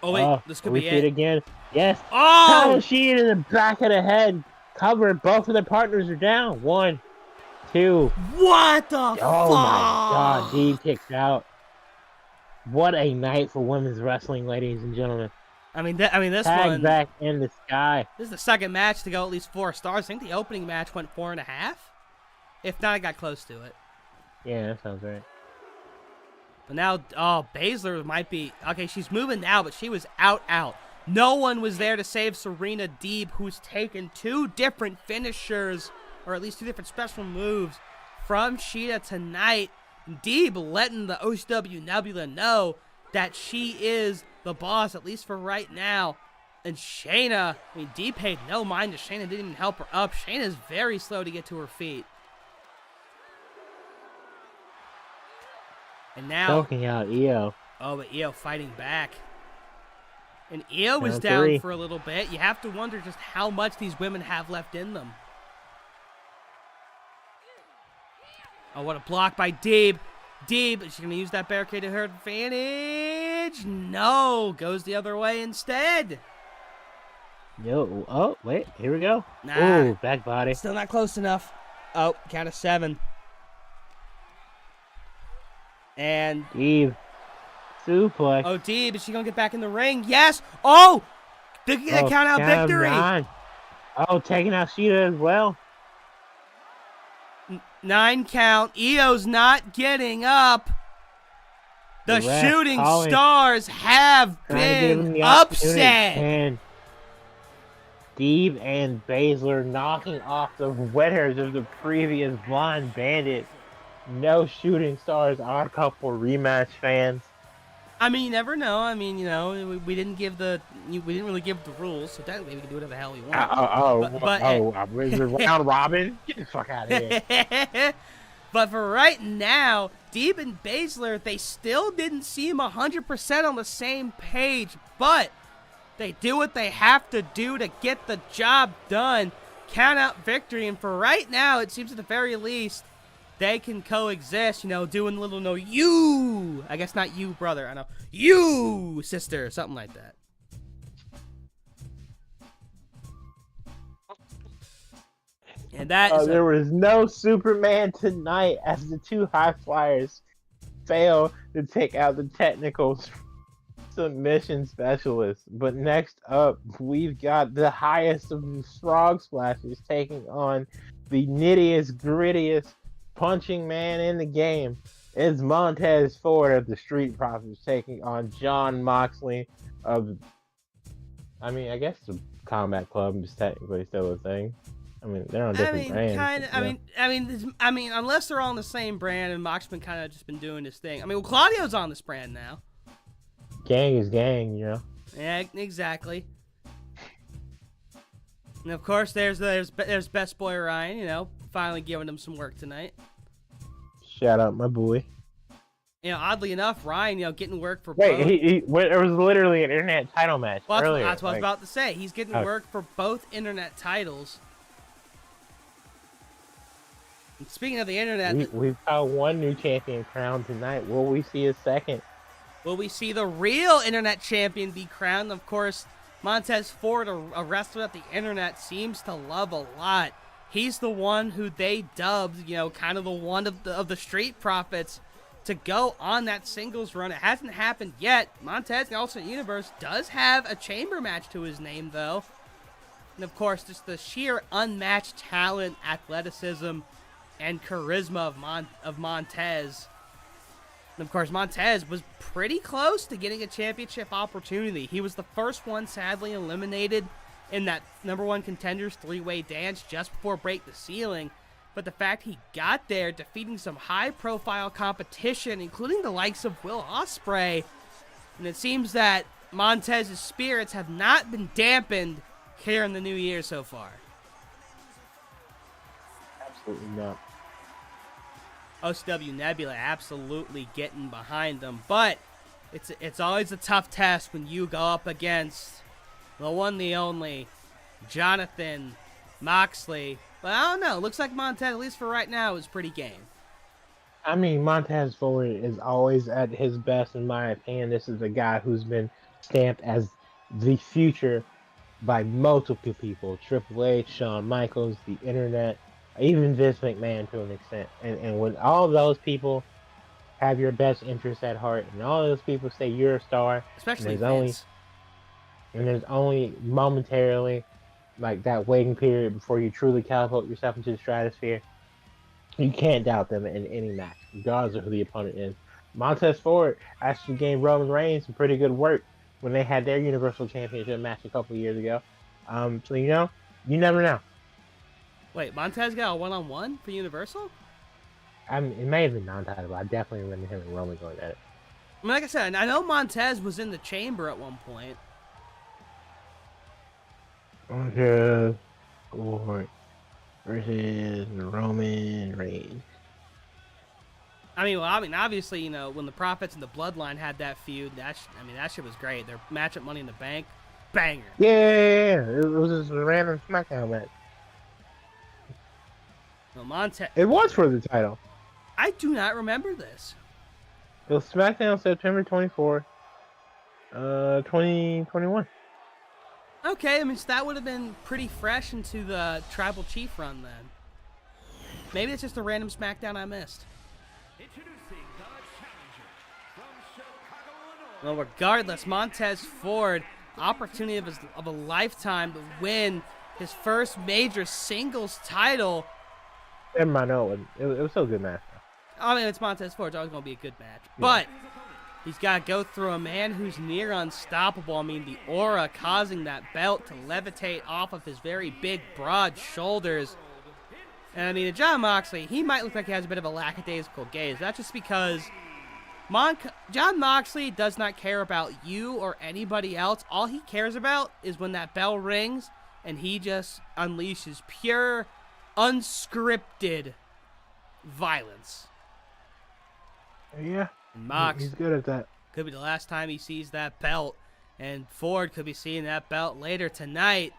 Oh wait, this could we be see it again. Yes. Oh! Tamashii in the back of the head. Cover. Both of the partners are down. 1, 2. What the fuck? Oh my God. Deeb kicks out. What a night for women's wrestling, ladies and gentlemen. I mean, this Tag one. back in the sky. This is the second match to go at least 4 stars. I think the opening match went 4.5. If not, I got close to it. Yeah, that sounds right. But now, oh, Baszler might be... Okay, she's moving now, but she was out. No one was there to save Serena Deeb, who's taken 2 different finishers, or at least 2 different special moves from Sheeta tonight. Deeb letting the OCW Nebula know that she is the boss, at least for right now. And Shayna, I mean, Deeb paid no mind to Shayna, didn't even help her up. Shayna's very slow to get to her feet. And now... Choking out Io. Oh, but Io fighting back. And Io was Round down 3. for a little bit. You have to wonder just how much these women have left in them. Oh, what a block by Deeb. Deeb, is she going to use that barricade to her advantage? No, goes the other way instead. Yo, oh, wait, here we go. Nah. Ooh, back body. Still not close enough. Oh, count of 7. And... Deeb. Suplex. Oh, Deeb, is she going to get back in the ring? Yes! Oh! The count out count of victory! 9. Oh, taking out Sheeta as well. 9 count. Io's not getting up. The ref shooting calling. stars have Trying to give him been the opportunity. upset. And Deeb and Baszler knocking off the winners of the previous Blonde Bandit. No shooting stars odd couple rematch fans. I mean, you never know. I mean, you know, we didn't really give the rules, so technically we can do whatever the hell we want. Round robin. Get the fuck out of here. But for right now, Deeb and Baszler, they still didn't seem 100% on the same page, but they do what they have to do to get the job done. Count out victory, and for right now, it seems at the very least, they can coexist, you know, doing a little you. I guess not you, brother. I know. You, sister. Something like that. And that is there was no Superman tonight as the 2 high flyers fail to take out the technical submission specialists. But next up, we've got the highest of the frog splashes taking on the nittiest, grittiest punching man in the game. It's Montez Ford of the Street Profits taking on John Moxley of, I mean, I guess the Combat Club is technically still a thing. I mean, they're on different brands. Kind of. I mean, unless they're all on the same brand, and Mox's been kind of just been doing his thing. I mean, well, Claudio's on this brand now. Gang is gang, you know. Yeah, exactly. And of course, there's Best Boy Ryan. You know, finally giving him some work tonight. Shout out my boy. You know, oddly enough, Ryan, you know, getting work for Wait, both. there was literally an internet title match earlier. That's what I was about to say. He's getting work for both internet titles. And speaking of the internet, we've got one new champion crowned tonight. Will we see a second? Will we see the real internet champion be crowned? Of course, Montez Ford, a wrestler that the internet seems to love a lot. He's the one who they dubbed, you know, kind of the one of the Street Profits to go on that singles run. It hasn't happened yet. Montez in the Alternate Universe does have a chamber match to his name, though. And of course, just the sheer unmatched talent, athleticism, and charisma of Montez. And of course, Montez was pretty close to getting a championship opportunity. He was the first one sadly eliminated in that #1 contenders 3-way dance just before Break the Ceiling. But the fact he got there, defeating some high-profile competition, including the likes of Will Ospreay, and it seems that Montez's spirits have not been dampened here in the new year so far. Absolutely not. OCW Nebula absolutely getting behind them, but it's always a tough test when you go up against the one, the only, Jonathan Moxley. But I don't know. Looks like Montez, at least for right now, is pretty game. I mean, Montez Ford is always at his best, in my opinion. This is a guy who's been stamped as the future by multiple people. Triple H, Shawn Michaels, the internet, even Vince McMahon to an extent. And when all those people have your best interests at heart, and all those people say you're a star, Especially and there's Vince. only momentarily like that waiting period before you truly catapult yourself into the stratosphere, you can't doubt them in any match, regardless of who the opponent is. Montez Ford actually gave Roman Reigns some pretty good work when they had their Universal Championship match a couple years ago. So you know, you never know. Wait, Montez got a one-on-one for Universal? I mean, it may have been non-title, but I definitely remember him and Roman going at it. I mean, like I said, I know Montez was in the chamber at one point. Montez Ford versus Roman Reigns. I mean, obviously, you know, when the Profits and the Bloodline had that feud, that shit was great. Their match at Money in the Bank, banger. Yeah. It was just a random SmackDown match. Well, Montez. It was for the title. I do not remember this. It was SmackDown September 24th, 2021. Okay, I mean, so that would have been pretty fresh into the Tribal Chief run then. Maybe it's just a random SmackDown I missed. Well, regardless, Montez Ford, opportunity of a lifetime to win his first major singles title. Never mind, no, it was still a good match. I mean, it's Montez Ford. It's always going to be a good match. But he's got to go through a man who's near unstoppable. I mean, the aura causing that belt to levitate off of his very big, broad shoulders. And I mean, John Moxley, he might look like he has a bit of a lackadaisical gaze. That's just because John Moxley does not care about you or anybody else. All he cares about is when that bell rings and he just unleashes pure, unscripted violence. Yeah, And Mox, he's good at that. could be the last time he sees that belt, and Ford could be seeing that belt later tonight.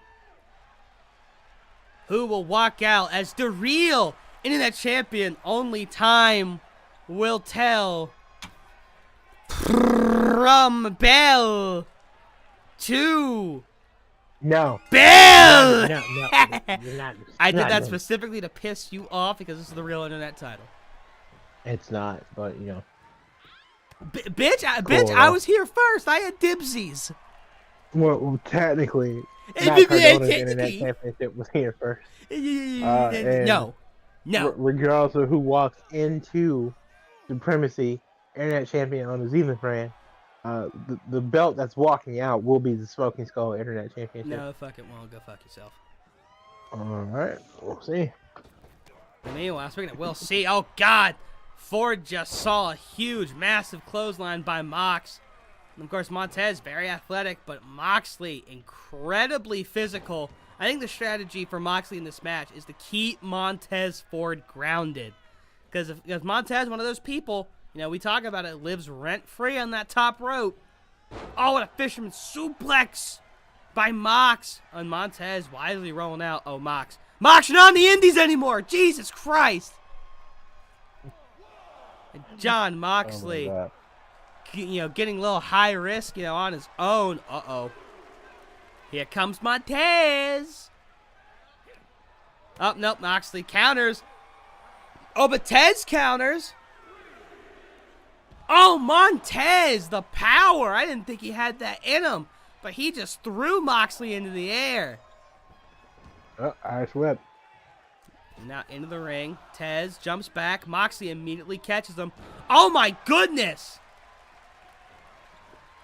Who will walk out as the real internet champion? Only time will tell. From Bell to No. Bell. No. You're not, I did not that doing specifically to piss you off because this is the real internet title. It's not, but you know. Bitch, I though. was here first. I had dibsies. Well, technically, It not would be Cardona's technically. internet championship was here first. No. Regardless of who walks into Supremacy, internet champion on the Zenith brand, the belt that's walking out will be the Smoking Skull Internet Championship. No, fuck it won't. Go fuck yourself. All right, we'll see. And meanwhile, speaking of we'll see, oh God, Ford just saw a huge, massive clothesline by Mox. And of course, Montez, very athletic, but Moxley, incredibly physical. I think the strategy for Moxley in this match is to keep Montez Ford grounded. Because Montez is one of those people, you know, we talk about it, lives rent-free on that top rope. Oh, what a fisherman suplex by Mox. And Montez wisely rolling out. Oh, Mox. Mox, you're not on the indies anymore. Jesus Christ. And John Moxley, you know, getting a little high risk, you know, on his own. Uh-oh. Here comes Montez. Oh, nope, Moxley counters. Oh, but Tez counters. Oh, Montez, the power. I didn't think he had that in him, but he just threw Moxley into the air. Oh, Irish whip. Now into the ring. Tez jumps back. Moxley immediately catches him. Oh, my goodness.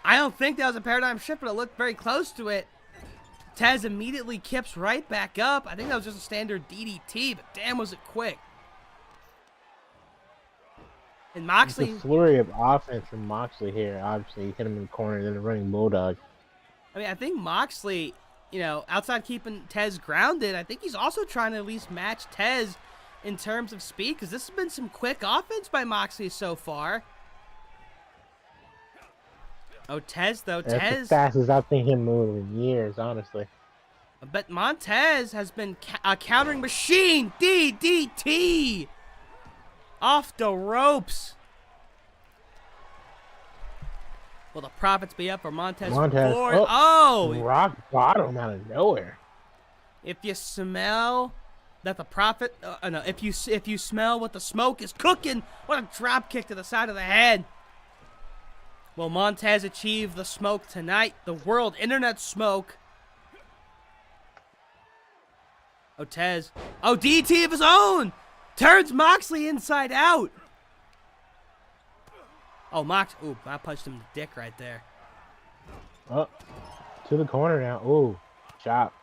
I don't think that was a paradigm shift, but it looked very close to it. Tez immediately kips right back up. I think that was just a standard DDT, but damn was it quick. And Moxley... It's a flurry of offense from Moxley here. Obviously, he hit him in the corner, then a running bulldog. I mean, I think Moxley, you know, outside keeping Tez grounded, I think he's also trying to at least match Tez in terms of speed, because this has been some quick offense by Moxley so far. Oh, Tez, though. That's Tez... the fastest I've seen him move in years, honestly. But Montez has been a countering machine. DDT. Off the ropes. Will the profits be up for Montez Ford? Oh! Rock bottom out of nowhere. If you smell that the profit... no, if you smell what the smoke is cooking, what a drop kick to the side of the head. Will Montez achieve the smoke tonight? The world internet smoke. Oh, Tez. Oh, DT of his own! Turns Moxley inside out. Oh, Mox. Ooh, I punched him in the dick right there. Oh, to the corner now. Ooh, chop.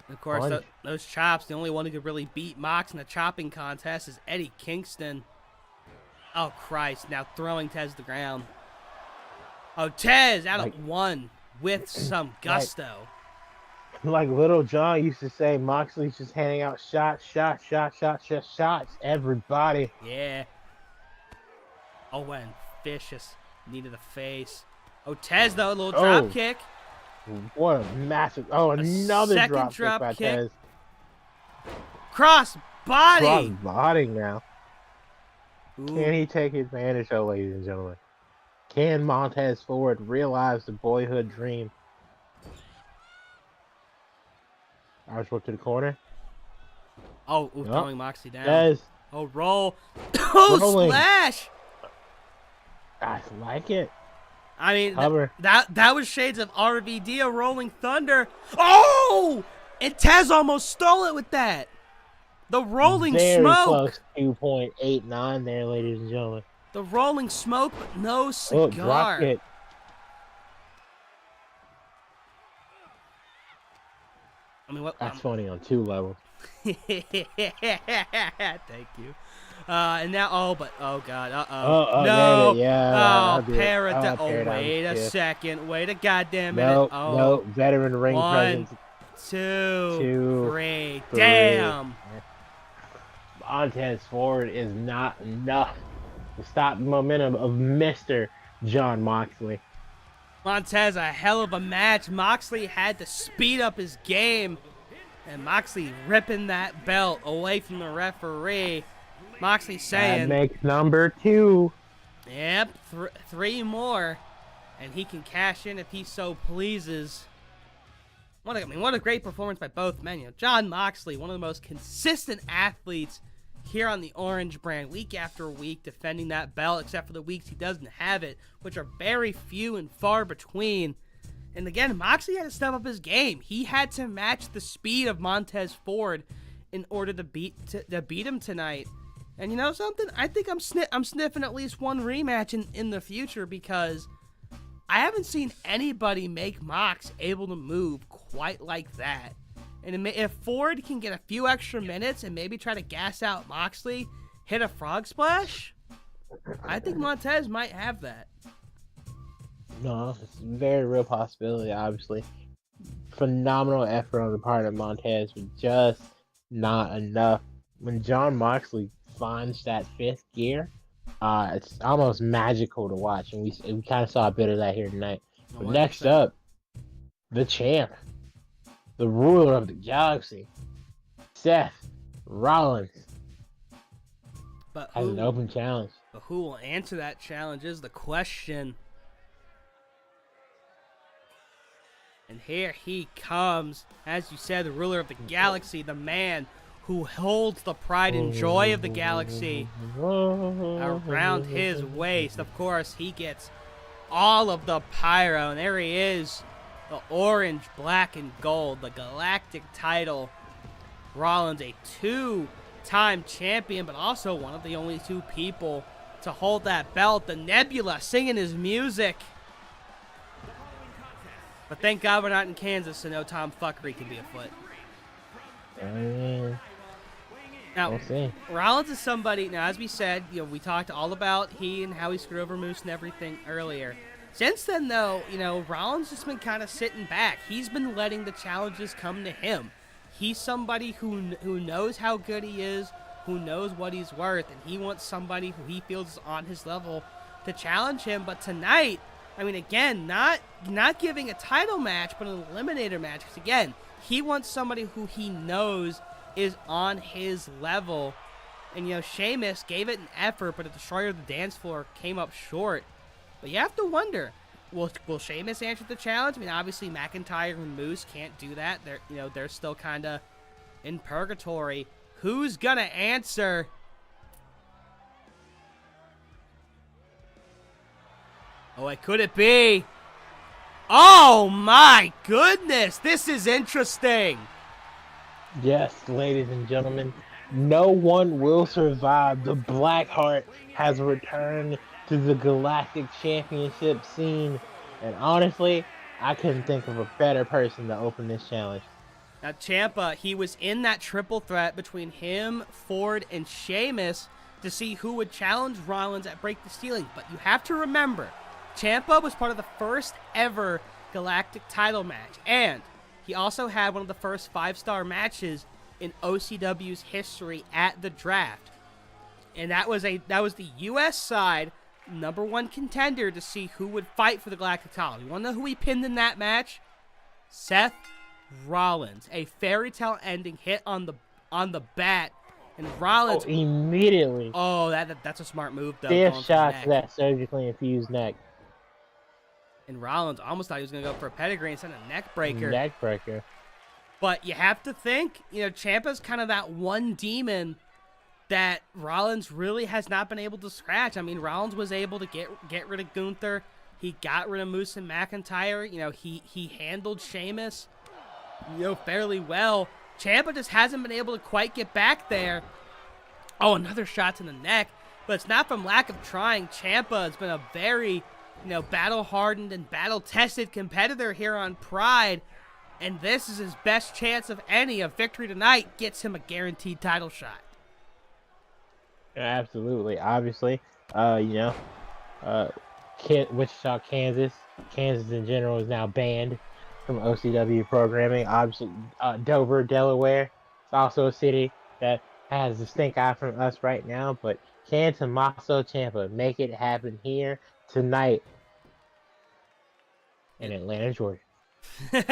Of course, those chops, the only one who could really beat Mox in the chopping contest is Eddie Kingston. Oh, Christ. Now throwing Tez to the ground. Oh, Tez out of one with some gusto. Like Little John used to say, Moxley's just handing out shots, everybody. Yeah. Oh, and vicious knee to the face. Oh, Tez, though, a little drop kick. What a massive... Oh, another drop kick by Tez. Cross body. Cross body now. Ooh. Can he take advantage of, ladies and gentlemen? Can Montez Ford realize the boyhood dream? Irish whip to the corner. Oh, throwing Moxley down. Tez. Oh, roll. Oh, rolling. Splash. I like it. I mean, Cover. that was shades of RVD, a Rolling Thunder. Oh! And Tez almost stole it with that. The Rolling Smoke. Very close 2.89 there, ladies and gentlemen. The Rolling Smoke, but no cigar. Oh, drop kick. I mean, what? That's funny on two levels. Thank you. And now, oh God, no, Parrot. Oh, wait a second, wait a goddamn minute. No, veteran ring presence. 2, 3. Damn. Montez Ford is not enough to stop the momentum of Mr. John Moxley. Montez, a hell of a match. Moxley had to speed up his game. And Moxley ripping that belt away from the referee. Moxley saying... That makes number 2. Yep, 3 more. And he can cash in if he so pleases. What a great performance by both men. You know, John Moxley, one of the most consistent athletes here on the Orange brand, week after week, defending that belt, except for the weeks he doesn't have it, which are very few and far between. And again, Moxley had to step up his game. He had to match the speed of Montez Ford in order to beat him tonight. And you know something? I think I'm sniffing at least one rematch in the future, because I haven't seen anybody make Mox able to move quite like that. And if Ford can get a few extra minutes and maybe try to gas out Moxley, hit a frog splash, I think Montez might have that. No, it's a very real possibility, obviously. Phenomenal effort on the part of Montez, but just not enough. When John Moxley finds that fifth gear, it's almost magical to watch, and we kind of saw a bit of that here tonight. But next up, the champ, the ruler of the galaxy, Seth Rollins, has an open challenge. But who will answer that challenge is the question. And here he comes, as you said, the ruler of the galaxy, the man who holds the pride and joy of the galaxy around his waist. Of course, he gets all of the pyro, and there he is, the orange, black, and gold, the galactic title. Rollins, a two-time champion, but also one of the only two people to hold that belt. The Nebula singing his music. But thank God we're not in Kansas, so no Tom Fuckery can be afoot. Now, we'll see. Rollins is somebody, now as we said, we talked all about he and how he screwed over Moose and everything earlier. Since then, though, Rollins has been kind of sitting back. He's been letting the challenges come to him. He's somebody who knows how good he is, who knows what he's worth, and he wants somebody who he feels is on his level to challenge him. But tonight, again, not giving a title match, but an eliminator match. Because, again, he wants somebody who he knows is on his level. And, Sheamus gave it an effort, but the Destroyer of the Dance Floor came up short. But you have to wonder, will Sheamus answer the challenge? Obviously, McIntyre and Moose can't do that. They're still kind of in purgatory. Who's going to answer? Oh, could it be? Oh, my goodness. This is interesting. Yes, ladies and gentlemen, no one will survive. The Blackheart has returned to the Galactic Championship scene. And honestly, I couldn't think of a better person to open this challenge. Now, Ciampa, he was in that triple threat between him, Ford, and Sheamus to see who would challenge Rollins at Break the Ceiling. But you have to remember, Ciampa was part of the first ever Galactic title match. And he also had one of the first 5-star matches in OCW's history at the draft. And that was the U.S. side #1 contender to see who would fight for the Galactic title. You want to know who he pinned in that match? Seth Rollins. A fairy tale ending hit on the bat, and Rollins immediately. Oh, that's a smart move though. Fifth shot to that surgically infused neck. And Rollins almost thought he was going to go for a pedigree instead of a neck breaker. Neck breaker. But you have to think, Ciampa's kind of that one demon that Rollins really has not been able to scratch. Rollins was able to get rid of Gunther. He got rid of Moose and McIntyre. He handled Sheamus, fairly well. Ciampa just hasn't been able to quite get back there. Oh, another shot to the neck. But it's not from lack of trying. Ciampa has been a very, battle-hardened and battle-tested competitor here on Pride. And this is his best chance of any. A victory tonight gets him a guaranteed title shot. Absolutely. Obviously, Wichita, Kansas in general is now banned from OCW programming. Obviously, Dover, Delaware, it's also a city that has a stink eye from us right now. But can Tommaso Ciampa make it happen here tonight in Atlanta, Georgia?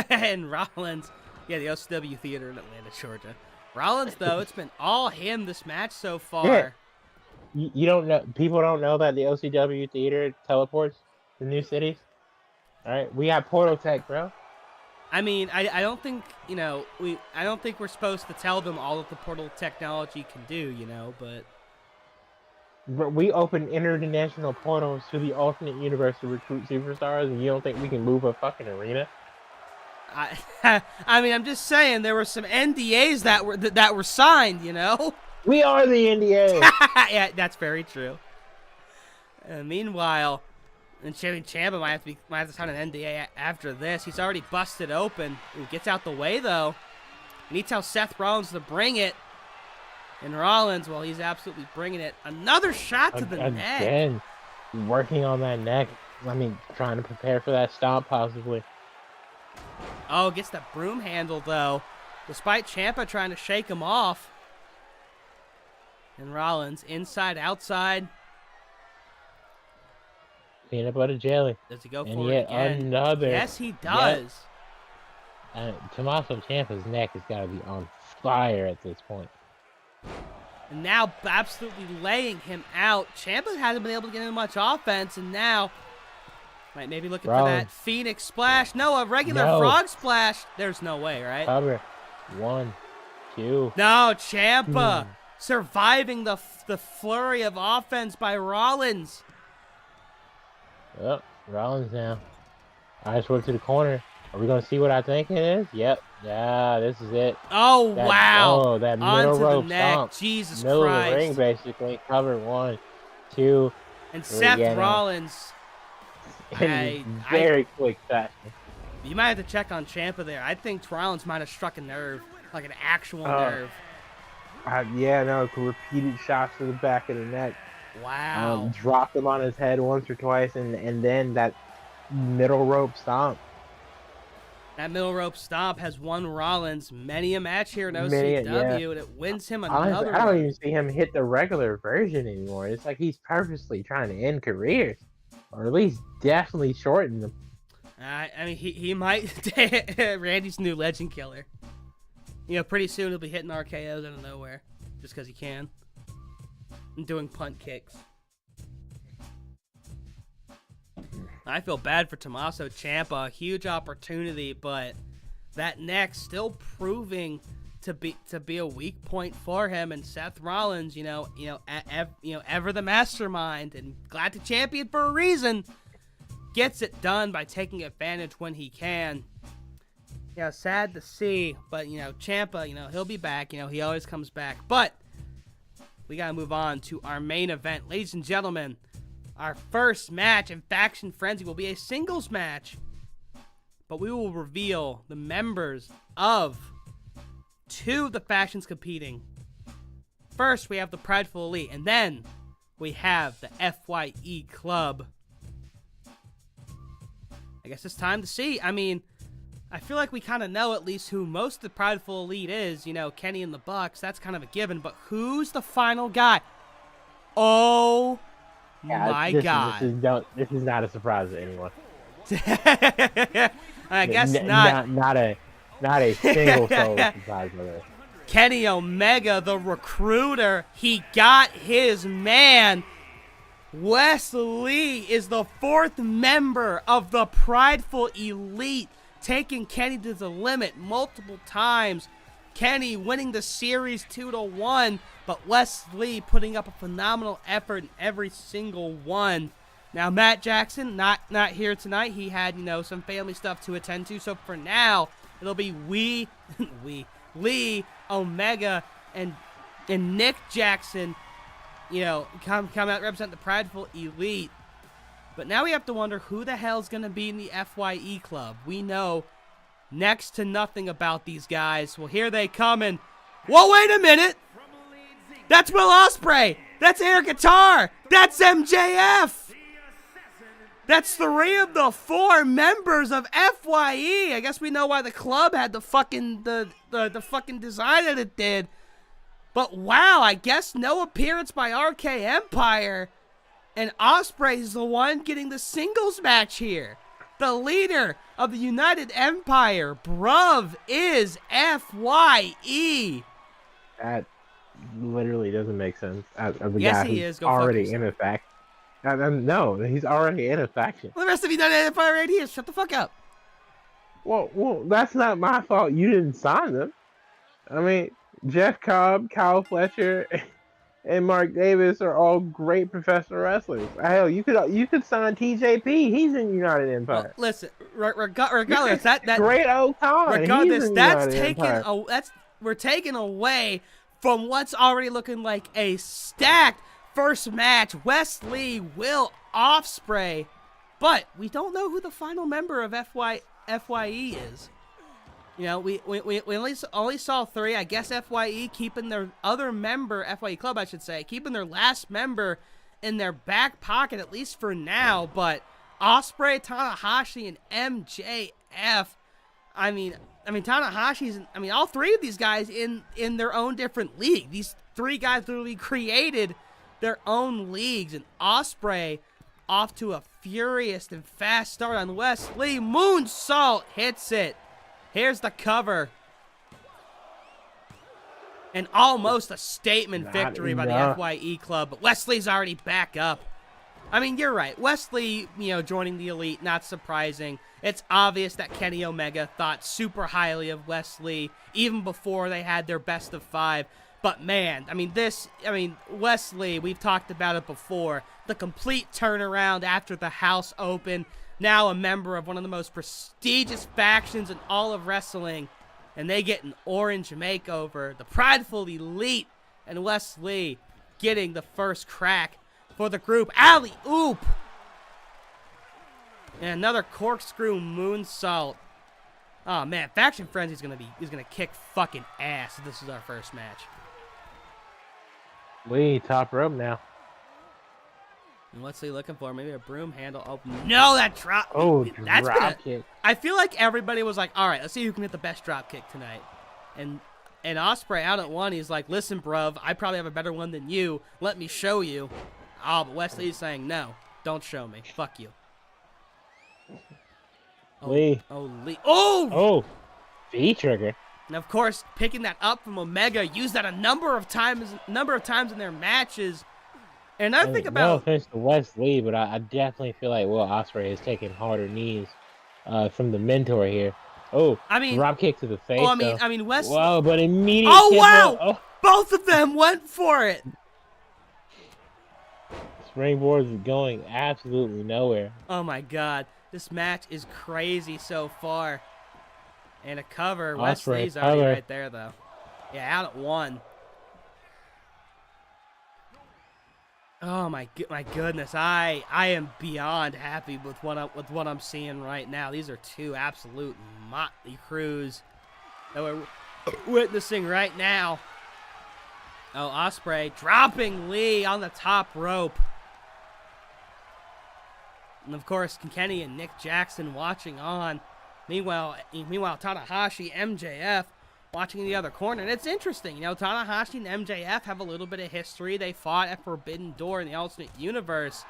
And Rollins, the OCW Theater in Atlanta, Georgia. Rollins, though, it's been all him this match so far. Yeah. You don't know. People don't know that the OCW Theater teleports to new cities. All right, we got Portal Tech, bro. I don't think I don't think we're supposed to tell them all that the portal technology can do, but we open international portals to the alternate universe to recruit superstars, and you don't think we can move a fucking arena? I'm just saying there were some NDAs that were signed, We are the NDA. Yeah, that's very true. Meanwhile, and Ciampa might have to sign an NDA after this. He's already busted open. He gets out the way though. And he tells Seth Rollins to bring it. And Rollins, well, he's absolutely bringing it. Another shot to the neck. Again, working on that neck. I mean, trying to prepare for that stomp, possibly. Oh, gets that broom handle, though. Despite Ciampa trying to shake him off. And Rollins, inside, outside. Peanut butter jelly. Does he go And for it yet again? another. Yes, he does. Tommaso Ciampa's neck has got to be on fire at this point. And now absolutely laying him out. Ciampa hasn't been able to get in much offense, and now might maybe looking for that Phoenix splash. No, a regular frog splash. There's no way, right? Cover. 1, 2. No, Ciampa surviving the flurry of offense by Rollins. Oh, Rollins now. Eyes toward to the corner. Are we going to see what I think it is? Yep. Yeah, this is it. Oh, wow. Oh, that middle Onto rope the neck. stomp. Jesus middle Christ. of the ring, basically. Cover 1, 2. And Seth Rollins. In very quick fashion. You might have to check on Ciampa there. I think Rollins might have struck a nerve, like an actual nerve. Yeah, no, repeated shots to the back of the neck. Wow. Dropped him on his head once or twice, and then that middle rope stomp. That middle rope stomp has won Rollins many a match here in OCW, and it wins him another one. I don't even see him hit the regular version anymore. It's like he's purposely trying to end careers, or at least definitely shorten them. I mean, he might. Randy's new legend killer. You know, pretty soon he'll be hitting RKOs out of nowhere, just because he can. And doing punt kicks. I feel bad for Tommaso Ciampa. Huge opportunity, but that neck still proving to be a weak point for him. And Seth Rollins, ever the mastermind and glad to champion for a reason, gets it done by taking advantage when he can. Yeah, sad to see, but Ciampa, he'll be back. He always comes back. But we gotta move on to our main event, ladies and gentlemen. Our first match in Faction Frenzy will be a singles match, but we will reveal the members of 2 of the factions competing. First, we have the Prideful Elite, and then we have the FYE Club. I guess it's time to see. I mean, I feel like we kind of know at least who most of the Prideful Elite is. Kenny and the Bucks, that's kind of a given, but who's the final guy? Oh, my God. This is not a surprise to anyone. I guess not. Not a single soul surprise for this. Kenny Omega, the recruiter, he got his man. Wes Lee is the 4th member of the Prideful Elite, taking Kenny to the limit multiple times. Kenny winning the series 2-1, but Wes Lee putting up a phenomenal effort in every single one. Now Matt Jackson not here tonight. He had some family stuff to attend to. So for now, it'll be Lee, Omega, and Nick Jackson. Come out represent the Prideful Elite. But now we have to wonder who the hell's gonna be in the FYE Club. We know next to nothing about these guys. Well, here they come, and whoa, wait a minute! That's Will Ospreay! That's air guitar! That's MJF! That's 3 of the 4 members of FYE. I guess we know why the club had the fucking fucking design that it did. But wow, I guess no appearance by RK Empire. And Ospreay is the one getting the singles match here. The leader of the United Empire, bruv, is FYE. That literally doesn't make sense. Yes, he is. Go already in a faction. No, he's already in a faction. Well, the rest of United Empire right here. Shut the fuck up. Well, that's not my fault. You didn't sign them. I mean, Jeff Cobb, Kyle Fletcher, and Mark Davis are all great professional wrestlers. Hell, you could sign TJP. He's in United Empire. Well, listen, regardless, that great old Khan. Regardless, we're taking away from what's already looking like a stacked first match. Wes Lee, Will Ospreay, but we don't know who the final member of FYE is. You know, we only saw 3. I guess FYE keeping their other member, FYE Club, I should say, keeping their last member in their back pocket, at least for now. But Ospreay, Tanahashi, and MJF, I mean, Tanahashi's, all 3 of these guys in their own different league. These 3 guys literally created their own leagues, and Ospreay off to a furious and fast start on Wes Lee. Moonsault hits it. Here's the cover. And almost a statement victory by the FYE Club, but Wesley's already back up. I mean, you're right. Wesley, joining the Elite, not surprising. It's obvious that Kenny Omega thought super highly of Wesley even before they had their best of 5. But man, Wesley, we've talked about it before. The complete turnaround after the house open. Now a member of one of the most prestigious factions in all of wrestling. And they get an orange makeover. The Prideful Elite and Wesley getting the first crack for the group. Alley-oop! And another corkscrew moonsault. Oh man, Faction Frenzy is gonna kick fucking ass if this is our first match. Lee, top rope now. And what's he looking for? Maybe a broom handle. Oh no, that drop. Oh, that's drop kick. I feel like everybody was like, all right, let's see who can hit the best drop kick tonight. And Ospreay out at 1, he's like, listen, bruv, I probably have a better one than you. Let me show you. Oh, but Wesley's saying, no, don't show me. Fuck you. Lee. Oh, Lee. Oh! V-trigger. And of course, picking that up from Omega, used that a number of times in their matches. And another thing about... No offense to Wes Lee, but I definitely feel like Will Ospreay has taken harder knees from the mentor here. Oh, drop kick to the face. Oh, Wes... Whoa, but immediately... Oh, wow! Oh. Both of them went for it! Springboard is going absolutely nowhere. Oh, my God. This match is crazy so far. And a cover. Wesley's already right there, though. Yeah, out at 1. Oh my goodness! I am beyond happy with what I'm seeing right now. These are 2 absolute motley crews that we're witnessing right now. Oh, Ospreay dropping Lee on the top rope, and of course Kenny and Nick Jackson watching on. Meanwhile, Tanahashi, MJF watching in the other corner. And it's interesting, Tanahashi and MJF have a little bit of history. They fought at Forbidden Door in the alternate universe.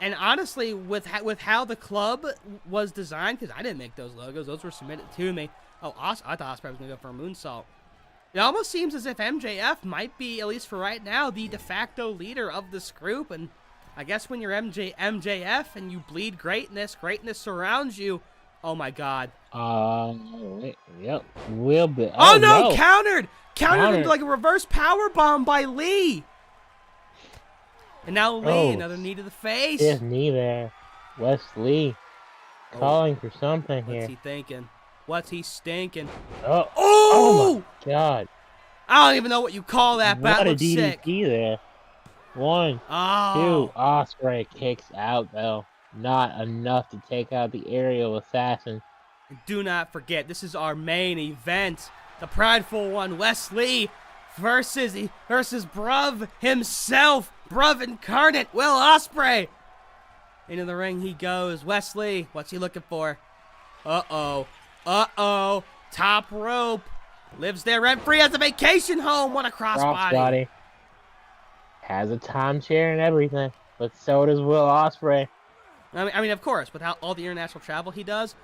And honestly, with how the club was designed, because I didn't make those logos, those were submitted to me. Oh, I thought Ospreay was going to go for a moonsault. It almost seems as if MJF might be, at least for right now, the de facto leader of this group. And I guess when you're MJF and you bleed greatness surrounds you. Oh my God. Yep. Will be. Oh no! Countered into like a reverse power bomb by Lee. And now Lee, another knee to the face. His knee there. Wes Lee calling for something here. What's he thinking? What's he stinking? Oh my God. I don't even know what you call that, but what looks sick. DDT there. 1, 2. Ospreay kicks out though. Not enough to take out the aerial assassin. Do not forget, this is our main event. The prideful one, Wes Lee, versus Bruv himself, Bruv incarnate, Will Ospreay. Into the ring he goes. Wes Lee, what's he looking for? Uh-oh. Top rope. Lives there rent-free, has a vacation home. What a crossbody. Has a timeshare and everything, but so does Will Ospreay. I mean, of course, with all the international travel he does.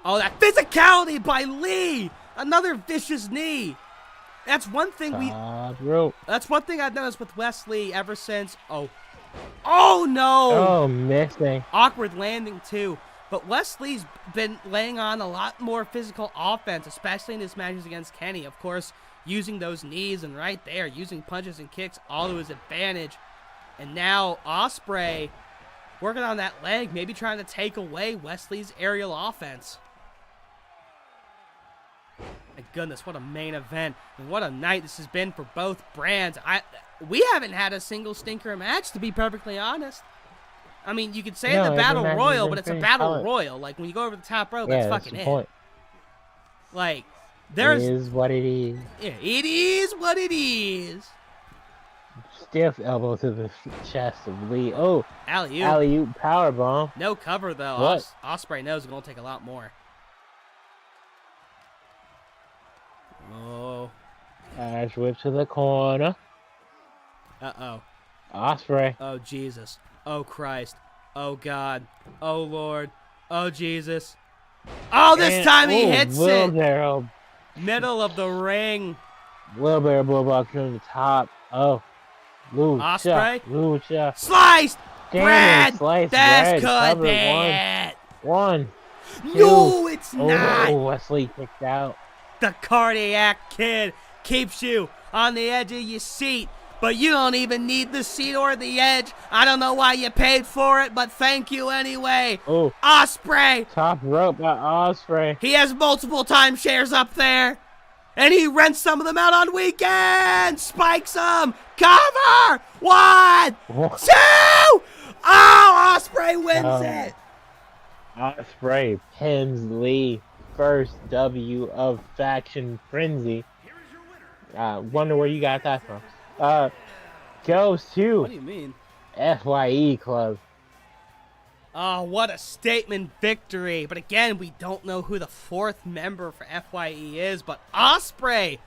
Oh, that physicality by Lee! Another vicious knee. That's one thing That's one thing I've noticed with Wes Lee ever since. Oh no! Oh, missing. Awkward landing too. But Wes Lee's been laying on a lot more physical offense, especially in his matches against Kenny. Of course, using those knees and right there, using punches and kicks all to his advantage. And now Ospreay working on that leg, maybe trying to take away Wes Lee's aerial offense. My goodness, what a main event. And what a night this has been for both brands. We haven't had a single stinker match, to be perfectly honest. I mean, you could say the Battle Royal, but it's a Battle Royal. Like, when you go over the top rope, that's fucking it. Point. Like, It there's is what it is. yeah, it is what it is. Stiff elbow to the chest of Lee. Oh, Alley-oop. alley-oop powerbomb. No cover though. What? Ospreay knows it's gonna take a lot more. Oh. Ash whip to the corner. Uh-oh. Ospreay. Oh, Jesus. Oh, Christ. Oh, God. Oh, Lord. Oh, Jesus. Oh, this time he hits it. Wheelbarrow. Middle of the ring. Wheelbarrow blowbox from the top. Oh. Ospreay. Lucha. Sliced! Damn Brad! it, sliced That's bread. good, Cover Brad! One. No, it's Oh, not! Wesley kicked out. The cardiac kid keeps you on the edge of your seat, but you don't even need the seat or the edge. I don't know why you paid for it, but thank you anyway. Oh. Ospreay! Top rope by Ospreay. He has multiple timeshares up there, and he rents some of them out on weekends. Spikes them. Cover. 1, 2. Oh, Ospreay wins it. Ospreay pins Lee. First W of Faction Frenzy. Wonder where you got that from. Goes to What do you mean? FYE Club. Oh, what a statement victory. But again, we don't know who the 4th member for FYE is, but Ospreay,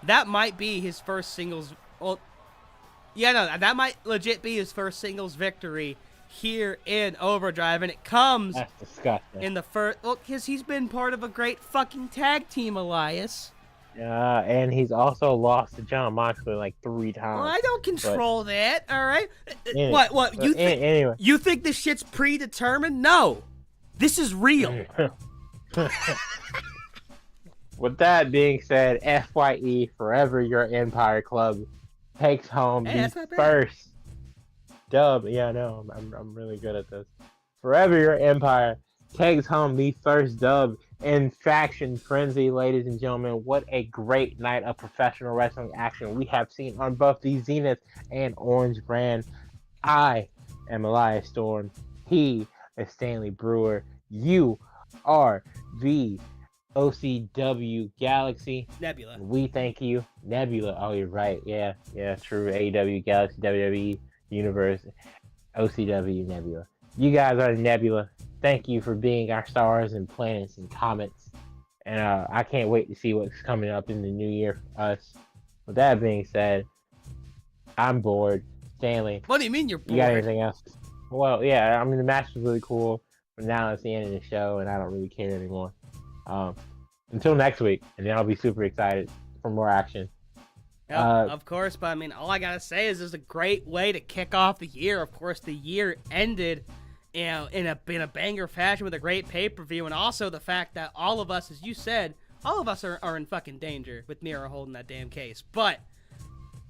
that might be his first singles. Well, yeah, no, that might legit be his first singles victory here in Overdrive, and it comes That's disgusting. in the first. Well, because he's been part of a great fucking tag team, Elias. And he's also lost to John Moxley like 3 times. Well, I don't control that. All right. Anyway, What? You think? Anyway. You think this shit's predetermined? No, this is real. With that being said, FYE Forever Your Empire Club takes home Hey, that's the not bad. first dub. Yeah, no, I'm really good at this. Forever Your Empire takes home the first dub in Faction Frenzy, ladies and gentlemen. What a great night of professional wrestling action we have seen on both the Zenith and Orange brand. I am Elias Storm. He is Stanley Brewer. You are the OCW Galaxy. Nebula. We thank you. Nebula. Oh, you're right. Yeah, true. AEW Galaxy, WWE Universe, OCW Nebula. You guys are Nebula. Thank you for being our stars and planets and comets. And I can't wait to see what's coming up in the new year for us. With that being said, I'm bored. Stanley, What do you mean you're bored? you got anything else? Well, yeah, I mean, the match was really cool. But now it's the end of the show, and I don't really care anymore. Until next week, and then I'll be super excited for more action. Yep, of course, but I mean, all I gotta say is this is a great way to kick off the year. Of course, the year ended, you know, in a banger fashion with a great pay-per-view, and also the fact that all of us, as you said, all of us are in fucking danger with Miro holding that damn case. But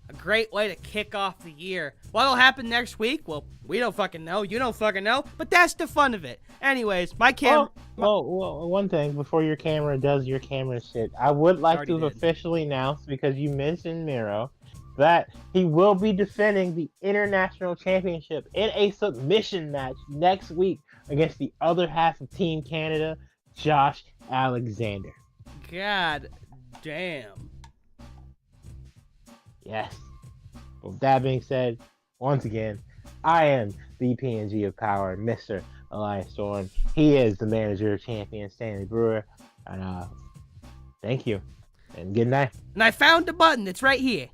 a great way to kick off the year. What'll happen next week? Well, we don't fucking know. You don't fucking know. But that's the fun of it. Anyways, my camera. Well, one thing before your camera does your camera shit, I would like Already to did. officially announce, because you mentioned Miro, that he will be defending the International Championship in a submission match next week against the other half of Team Canada, Josh Alexander. God damn. Yes. With that being said, once again, I am the PNG of Power, Mr. Elias Storm. He is the manager of champion, Stanley Brewer. And thank you. And good night. And I found the button. It's right here.